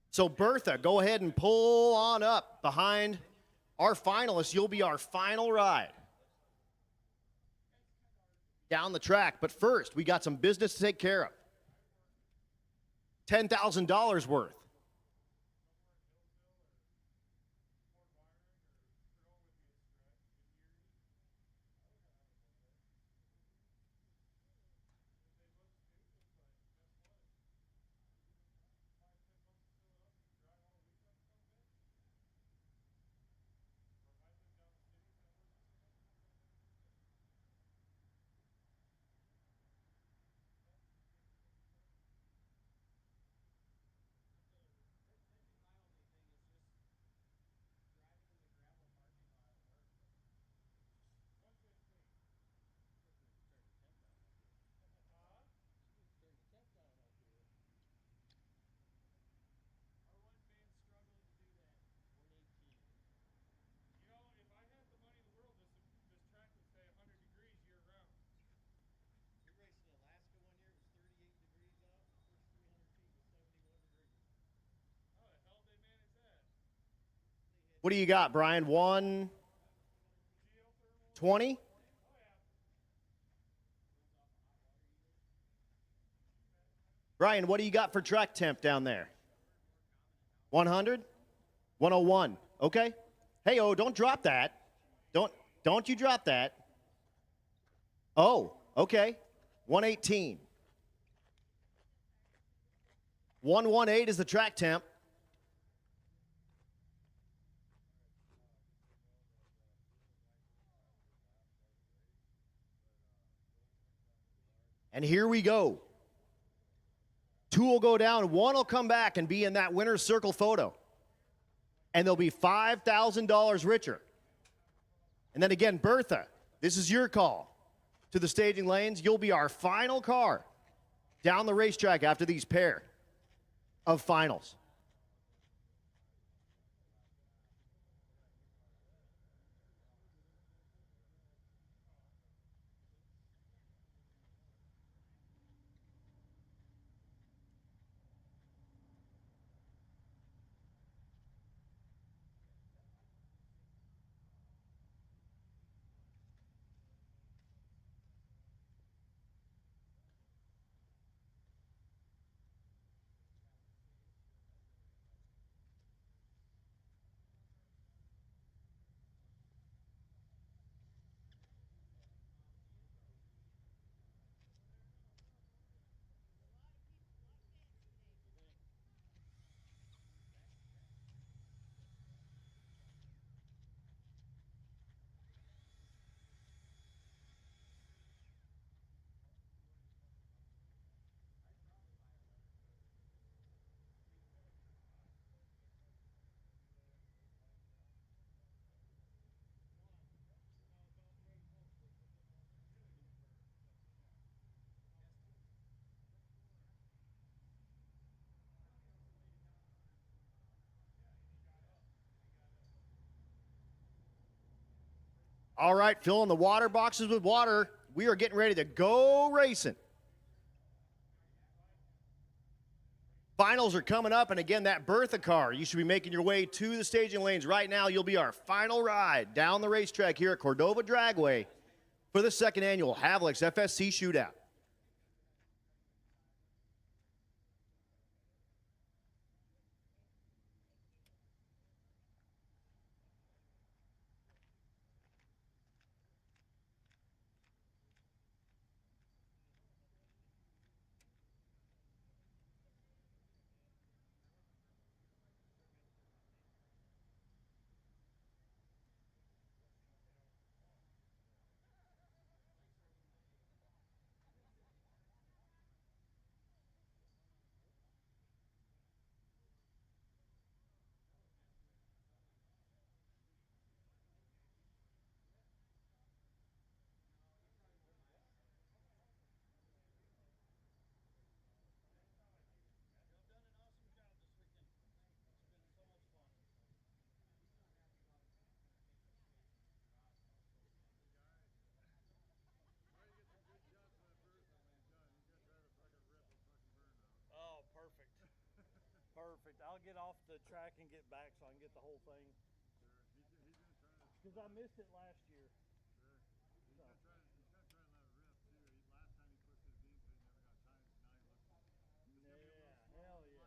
So Bertha, go ahead and pull on up behind our finalists. You'll be our final ride down the track. But first, we got some business to take care of. $10,000 worth. What do you got, Brian? 120? Brian, what do you got for track temp down there? 100? 101. Okay. Hey, oh, don't drop that. Don't you drop that. Oh, okay. 118. 118 is the track temp. And here we go. Two will go down, one will come back and be in that winner's circle photo. And they'll be $5,000 richer. And then again, Bertha, this is your call to the staging lanes. You'll be our final car down the racetrack after these pair of finals. All right, filling the water boxes with water. We are getting ready to go racing. Finals are coming up, and again, that Bertha car, you should be making your way to the staging lanes right now. You'll be our final ride down the racetrack here at Cordova Dragway for the second annual Havilks FSC Shootout. I'll get off the track and get back so I can get the whole thing. Because I missed it last year. Yeah, hell yeah.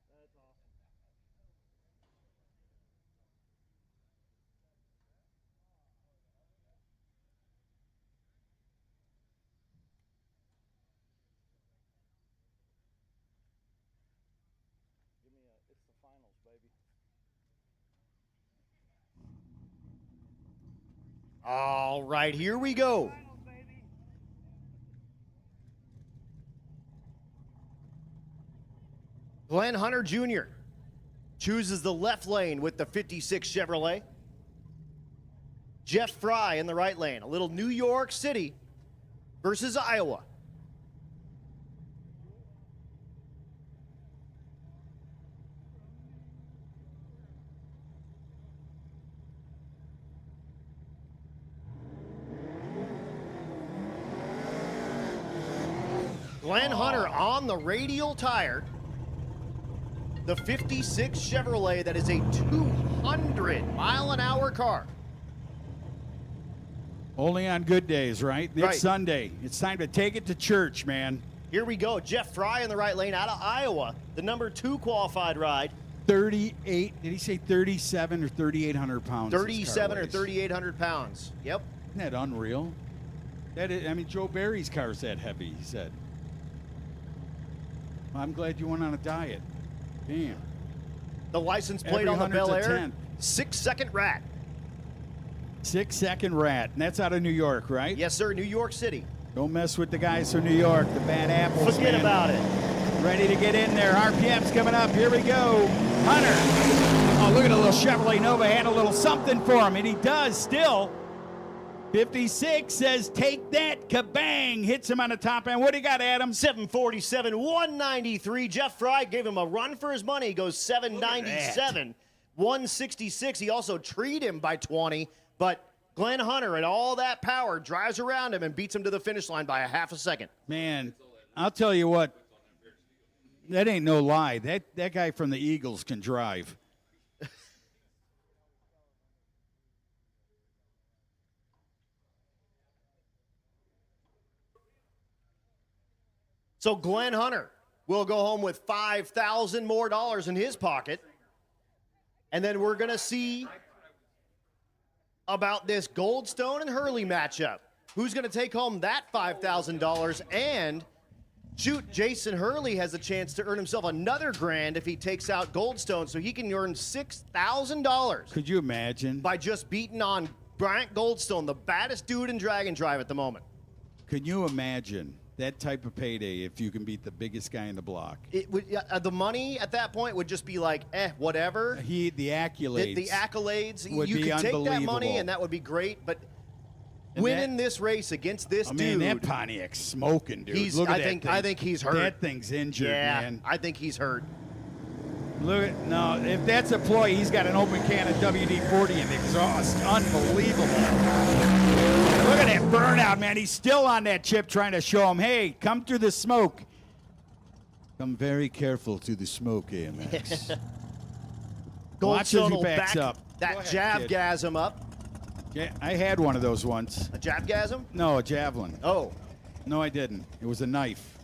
That's awesome. It's the finals, baby. All right, here we go. Finals, baby. Glenn Hunter Jr. chooses the left lane with the 56 Chevrolet. Jeff Fry in the right lane. A little New York City versus Iowa. Glenn Hunter on the radial tire. The 56 Chevrolet, that is a 200-mile-an-hour car. Only on good days, right? It's Right. Sunday. It's time to take it to church, man. Here we go. Jeff Fry in the right lane out of Iowa. The number 2 qualified ride. 38, did he say 37 or 3,800 pounds? this car 37 or weighs? 3,800 pounds. Yep. Isn't that unreal? That is, I mean, Joe Barry's car's that heavy, he said. Well, I'm glad you went on a diet. Damn. The license plate Every on the hundred's Bel a Air. tenth. 6-second rat. 6-second rat. And that's out of New York, right? Yes, sir. New York City. Don't mess with the guys from New York, the bad apples. Forget man. about it. Ready to get in there. RPM's coming up. Here we go. Hunter. Oh, look at a little Chevrolet Nova had a little something for him, and he does still. 56 says, take that. Kabang. Hits him on the top end. What do you got, Adam? 747, 193. Jeff Fry gave him a run for his money. He goes 797, 166. He also treed him by 20, but Glenn Hunter and all that power drives around him and beats him to the finish line by a half a second. Man, I'll tell you what. That ain't no lie. That guy from the Eagles can drive. So Glenn Hunter will go home with $5,000 more in his pocket. And then we're going to see about this Goldstone and Hurley matchup. Who's going to take home that $5,000? And shoot, Jason Hurley has a chance to earn himself another grand if he takes out Goldstone, so he can earn $6,000 Could you imagine? by just beating on Bryant Goldstone, the baddest dude in drag and drive at the moment. Could you imagine that type of payday if you can beat the biggest guy in the block? It would, the money at that point would just be like, whatever. The accolades. The accolades, would you be could take that money unbelievable. and that would be great, but And winning this race against this Man, dude, that Pontiac's smoking, dude. he's, Look at I that think thing. I think he's hurt. That thing's injured, yeah, man. I think he's hurt. Look at no. If that's a ploy, he's got an open can of WD-40 and exhaust. Unbelievable. Look at that burnout, man. He's still on that chip, trying to show him, hey, come through the smoke. Come very careful through the smoke, AMX. Watch as Goldstone he will backs back up. that Go ahead, kid. javgasm up. Yeah, I had one of those once. A javgasm? No, a javelin. Oh, No, I didn't. It was a knife.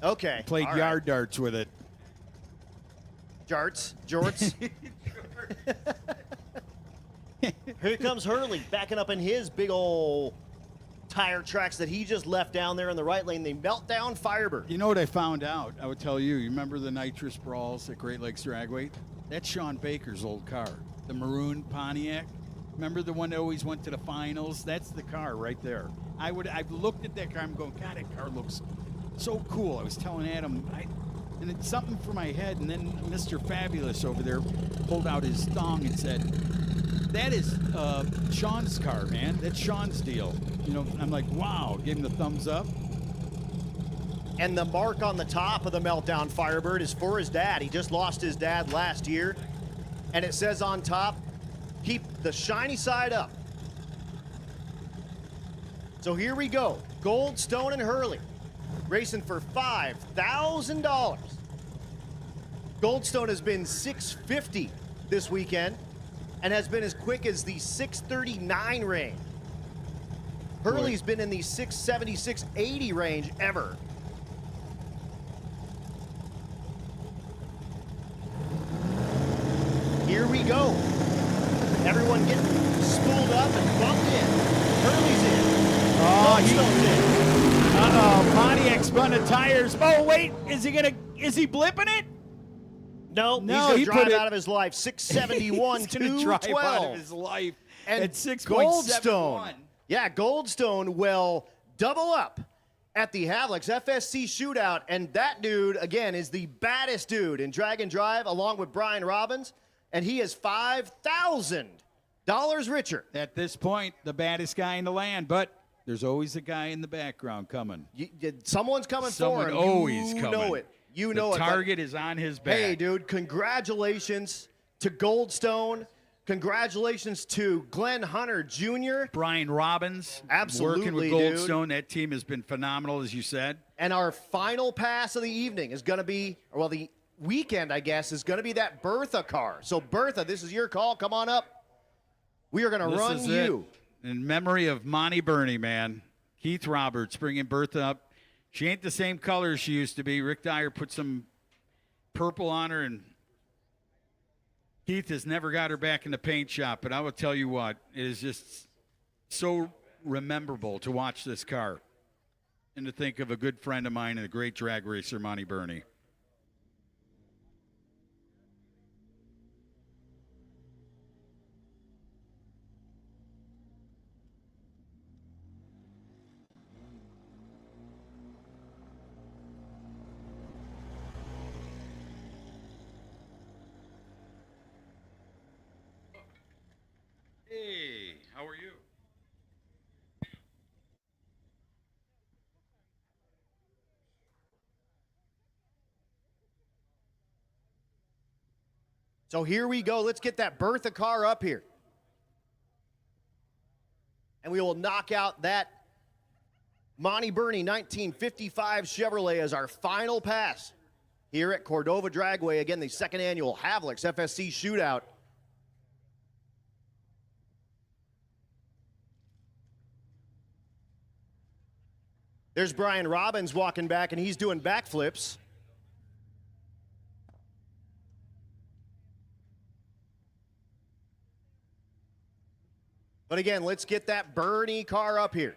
okay. Played All yard darts with it. Right. Jorts. Here comes Hurley backing up in his big old tire tracks that he just left down there in the right lane. The Meltdown Firebird. You know what I found out? I would tell you. You remember the nitrous brawls at Great Lakes Dragway? That's Sean Baker's old car, the maroon Pontiac. Remember the one that always went to the finals? That's the car right there. I've looked at that car. I'm going, God, that car looks so cool. I was telling Adam, and it's something for my head. And then Mr. Fabulous over there pulled out his thong and said, "That is Sean's car, man. That's Sean's deal." You know, I'm like, wow. Gave him the thumbs up. And the mark on the top of the Meltdown Firebird is for his dad. He just lost his dad last year. And it says on top, keep the shiny side up. So here we go. Goldstone and Hurley racing for $5,000. Goldstone has been 650 this weekend and has been as quick as the 639 range. Hurley's been in the 670, 680 range ever. Here we go. Everyone getting spooled up and bumped in. Hurley's in. Goldstone's in. Uh-oh, Pontiac spun the tires. Oh, wait, is he blipping it? No, No, he's he going put to it- drive out of his life. 671 He's to gonna drive out 12. of his life And at 6.71. Goldstone. Yeah, Goldstone will double up at the Havilks FSC Shootout. And that dude, again, is the baddest dude in drag and drive, along with Brian Robbins. And he is $5,000 richer. At this point, the baddest guy in the land, but there's always a guy in the background coming. Someone's coming Someone for him. always you coming. know it. You The know it. but- target is on his back. Hey, dude, congratulations to Goldstone. Congratulations to Glenn Hunter Jr. Brian Robbins. Absolutely, working with dude. Goldstone. That team has been phenomenal, as you said. And our final pass of the evening is going to be, well, the weekend, I guess, is going to be that Bertha car. So, Bertha, this is your call. Come on up. We are going to This run is you. it. In memory of Monty Burney, man. Keith Roberts bringing Bertha up. She ain't the same color she used to be. Rick Dyer put some purple on her, and Keith has never got her back in the paint shop. But I will tell you what, it is just so rememberable to watch this car and to think of a good friend of mine and a great drag racer, Monty Burney. Hey, how are you? So, here we go. Let's get that Bertha car up here. And we will knock out that Monty Burney 1955 Chevrolet as our final pass here at Cordova Dragway. Again, the second annual Havilks FSC Shootout. There's Brian Robbins walking back, and he's doing backflips. But again, let's get that Bernie car up here.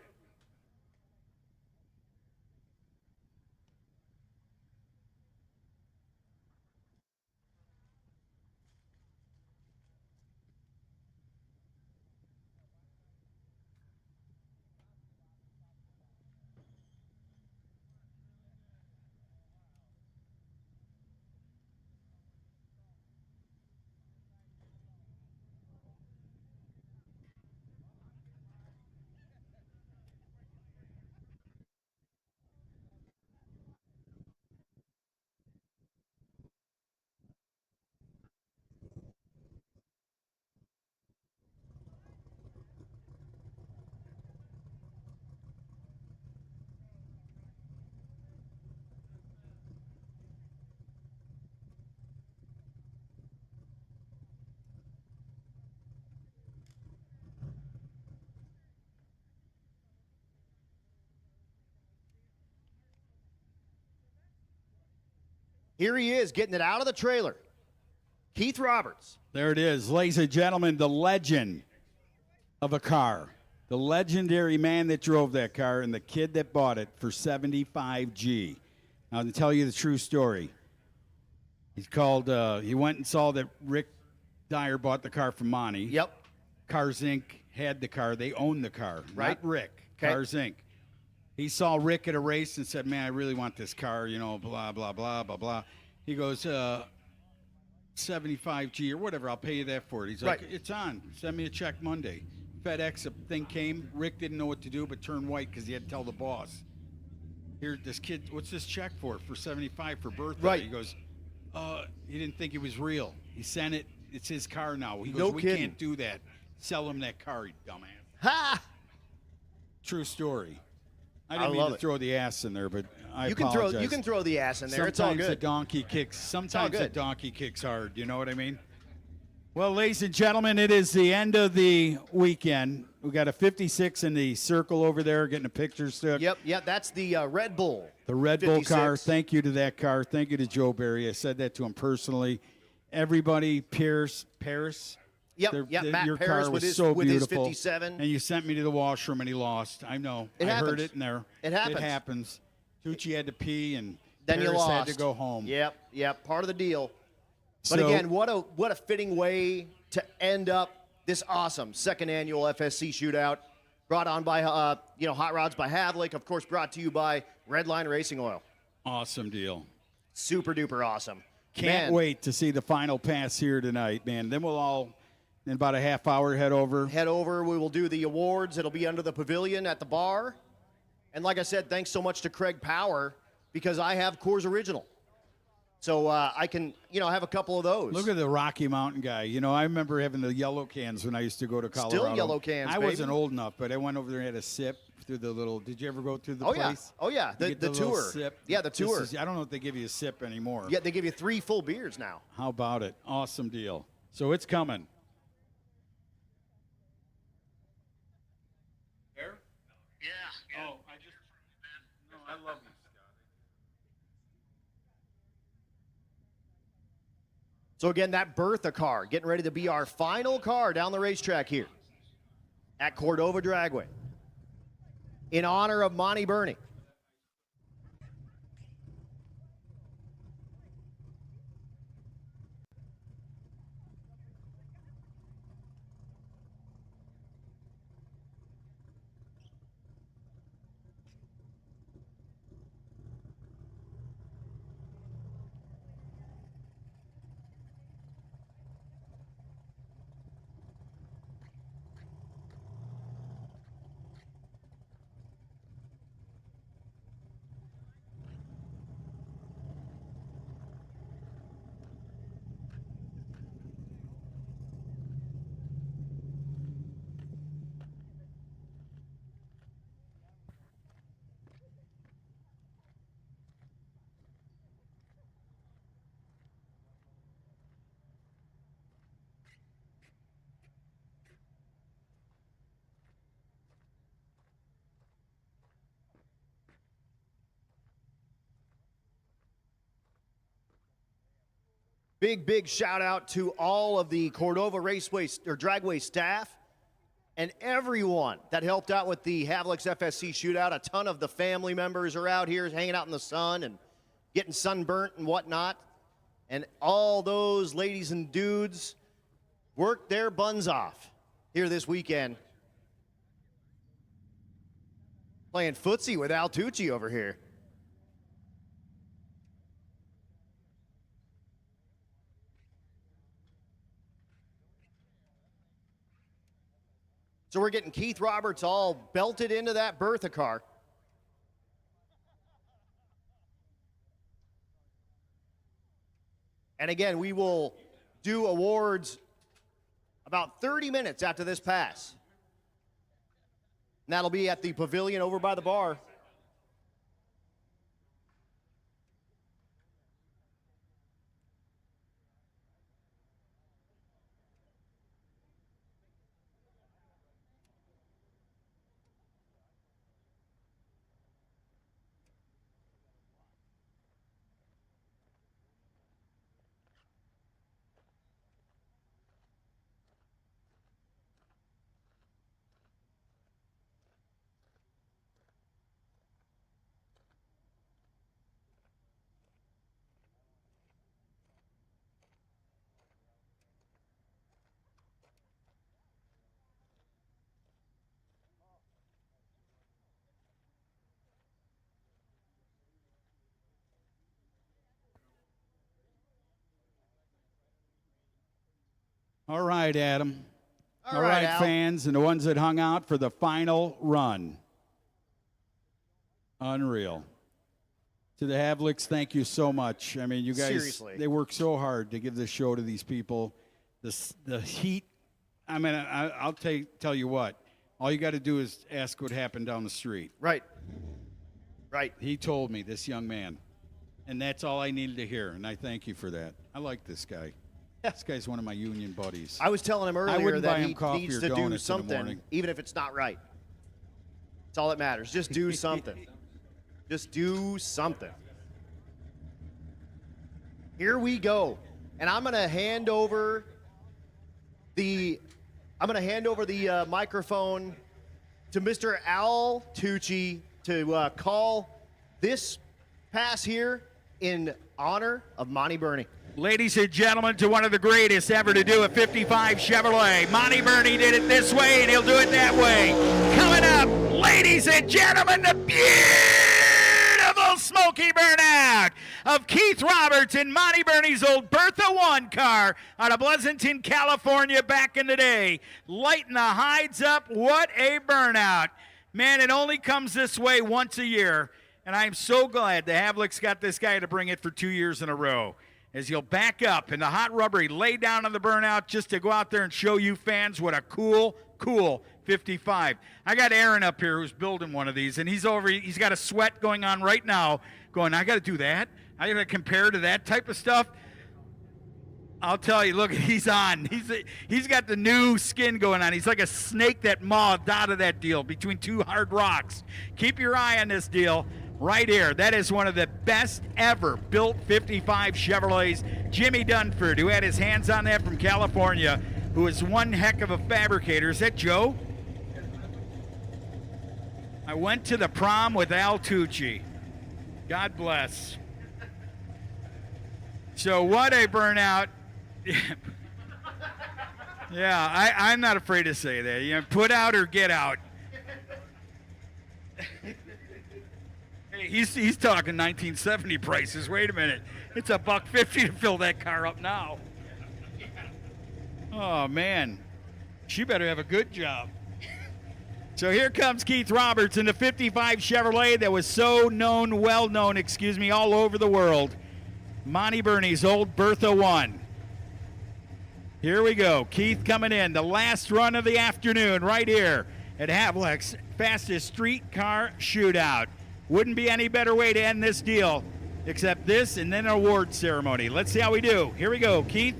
Here he is, getting it out of the trailer. Keith Roberts. There it is, ladies and gentlemen, the legend of a car. The legendary man that drove that car and the kid that bought it for 75G. Now, to tell you the true story, he went and saw that Rick Dyer bought the car from Monty. Yep. Cars Inc. had the car. They owned the car, Right. not Rick. Okay. Cars Inc. He saw Rick at a race and said, man, I really want this car, blah, blah, blah, blah, blah. He goes, 75G or whatever, I'll pay you that for it. He's like, Right. it's on. Send me a check Monday. FedEx thing came. Rick didn't know what to do but turn white because he had to tell the boss. Here, this kid, what's this check for? For 75 for birthday. Right. He goes, he didn't think it was real. He sent it. It's his car now. He goes, No we kidding. can't do that. Sell him that car, you dumbass. Ha! True story. I didn't mean love to it. throw the ass in there, but I You can apologize. throw the ass in there. It's all Sometimes the good. donkey kicks. Sometimes the good. donkey kicks hard. You know what I mean? Well, ladies and gentlemen, it is the end of the weekend. We got a 56 in the circle over there, getting a picture took. Yep, that's the Red Bull. The Red Bull 56. car. Thank you to that car. Thank you to Joe Barry. I said that to him personally. Everybody, Paris. Yep, Matt your Paris car with was his so with his beautiful. 57. And you sent me to the washroom, and he lost. I know. It I heard happens. it in there. It happens. It happens. Tucci had to pee, and Then Paris you lost. had to go home. Yep, part of the deal. But So- again, what a fitting way to end up this awesome second annual FSC shootout, brought on by Hot Rods by Havilks, of course, brought to you by Redline Racing Oil. Awesome deal. Super duper awesome. Can't Man, wait to see the final pass here tonight, man. Then we'll all, in about a half hour, head over. Head over. We will do the awards. It'll be under the pavilion at the bar. And like I said, thanks so much to Craig Power because I have Coors Original. So I can, have a couple of those. Look at the Rocky Mountain guy. I remember having the yellow cans when I used to go to Colorado. Still yellow cans, I baby. wasn't old enough, but I went over there and had a sip through the little. Did you ever go through the Oh, place? yeah. Oh, yeah. You The get little tour. Sip. Yeah, the tour. I don't know if they give you a sip anymore. Yeah, they give you 3 full beers now. How about it? Awesome deal. So it's coming. There? Yeah. Oh, I love you, Scott. So again, that Bertha car getting ready to be our final car down the racetrack here at Cordova Dragway in honor of Monty Burney. Big shout out to all of the Cordova Raceway or Dragway staff and everyone that helped out with the Havilks FSC shootout. A ton of the family members are out here hanging out in the sun and getting sunburnt and whatnot. And all those ladies and dudes worked their buns off here this weekend. Playing footsie with Al Tucci over here. So we're getting Keith Roberts all belted into that Bertha car. And again, we will do awards about 30 minutes after this pass. And that'll be at the pavilion over by the bar. All right, Adam. All right, Al. fans, and the ones that hung out for the final run. Unreal. To the Havilks, thank you so much. I mean, you guys, Seriously. they work so hard to give this show to these people. The heat, I mean, I'll tell you what. All you got to do is ask what happened down the street. Right. Right. He told me, this young man. And that's all I needed to hear, and I thank you for that. I like this guy. This guy's one of my union buddies. I was telling him earlier wouldn't buy that him he coffee needs or to do donuts in the something, morning. even if it's not right. That's all that matters. Just do something. Just do something. Here we go. And I'm going to hand over the microphone to Mr. Al Tucci to call this pass here in honor of Monty Burney. Ladies and gentlemen, to one of the greatest ever to do a 55 Chevrolet. Monty Burney did it this way, and he'll do it that way. Coming up, ladies and gentlemen, the beautiful smoky burnout of Keith Roberts and Monty Burney's old Bertha 1 car out of Pleasanton, California back in the day. Lighting the hides up. What a burnout. Man, it only comes this way once a year, and I'm so glad the Havilks got this guy to bring it for 2 years in a row. As he'll back up in the hot rubber, he lay down on the burnout just to go out there and show you fans what a cool 55. I got Aaron up here who's building one of these, and he's got a sweat going on right now, going, I got to do that? I got to compare to that type of stuff? I'll tell you, look, he's on. He's got the new skin going on. He's like a snake that mawed out of that deal between two hard rocks. Keep your eye on this deal right here. That is one of the best ever built 55 Chevrolets. Jimmy Dunford, who had his hands on that from California, who is one heck of a fabricator. Is that Joe? I went to the prom with Al Tucci. God bless. So what a burnout. Yeah, I'm not afraid to say that. You know, put out or get out. Hey, he's talking 1970 prices. Wait a minute. It's $150 to fill that car up now. Oh, man. She better have a good job. So here comes Keith Roberts in the 55 Chevrolet that was so well known, all over the world. Monty Burney's old Bertha 1. Here we go. Keith coming in. The last run of the afternoon right here at Havilks' fastest street car shootout. Wouldn't be any better way to end this deal except this and then an award ceremony. Let's see how we do. Here we go, Keith.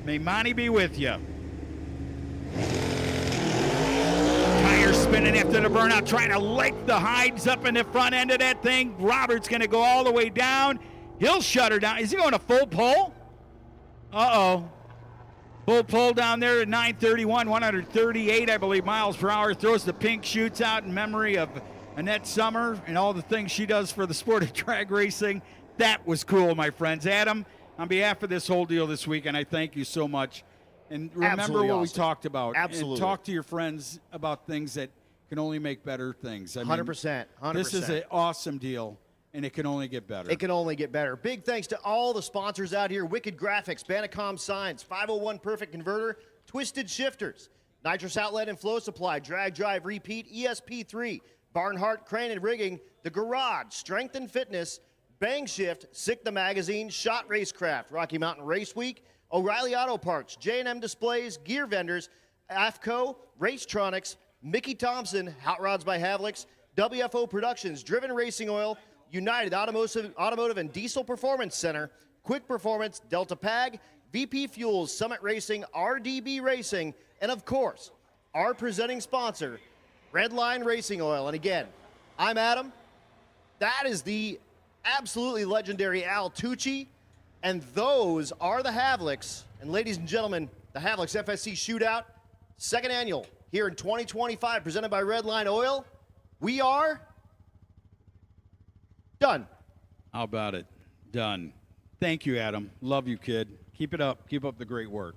May Monty be with you. Tires spinning after the burnout, trying to lick the hides up in the front end of that thing. Robert's going to go all the way down. He'll shut her down. Is he going to full pull? Uh-oh. Full pull down there at 931, 138, I believe, miles per hour. Throws the pink shoots out in memory of Annette Summer and all the things she does for the sport of drag racing. That was cool, my friends. Adam, on behalf of this whole deal this weekend, I thank you so much. And remember Absolutely what we awesome. talked about. Absolutely. And talk to your friends about things that can only make better things. I mean, 100%. This is an awesome deal, and it can only get better. It can only get better. Big thanks to all the sponsors out here. Wicked Graphics, Banacom Signs, 501 Perfect Converter, Twisted Shifters, Nitrous Outlet and Flow Supply, Drag Drive Repeat, ESP3, Barnhart Crane and Rigging, The Garage, Strength and Fitness, Bang Shift, Sick the Magazine, Shot Racecraft, Rocky Mountain Race Week, O'Reilly Auto Parts, J&M Displays, Gear Vendors, AFCO, Racetronics, Mickey Thompson, Hot Rods by Havilks, WFO Productions, Driven Racing Oil, United Automotive and Diesel Performance Center, Quick Performance, Delta Pag, VP Fuels, Summit Racing, RDB Racing, and of course, our presenting sponsor, Redline Racing Oil. And again, I'm Adam. That is the absolutely legendary Al Tucci. And those are the Havilks. And ladies and gentlemen, the Havilks FSC Shootout, second annual here in 2025, presented by Redline Oil. We are done. How about it? Done. Thank you, Adam. Love you, kid. Keep it up. Keep up the great work.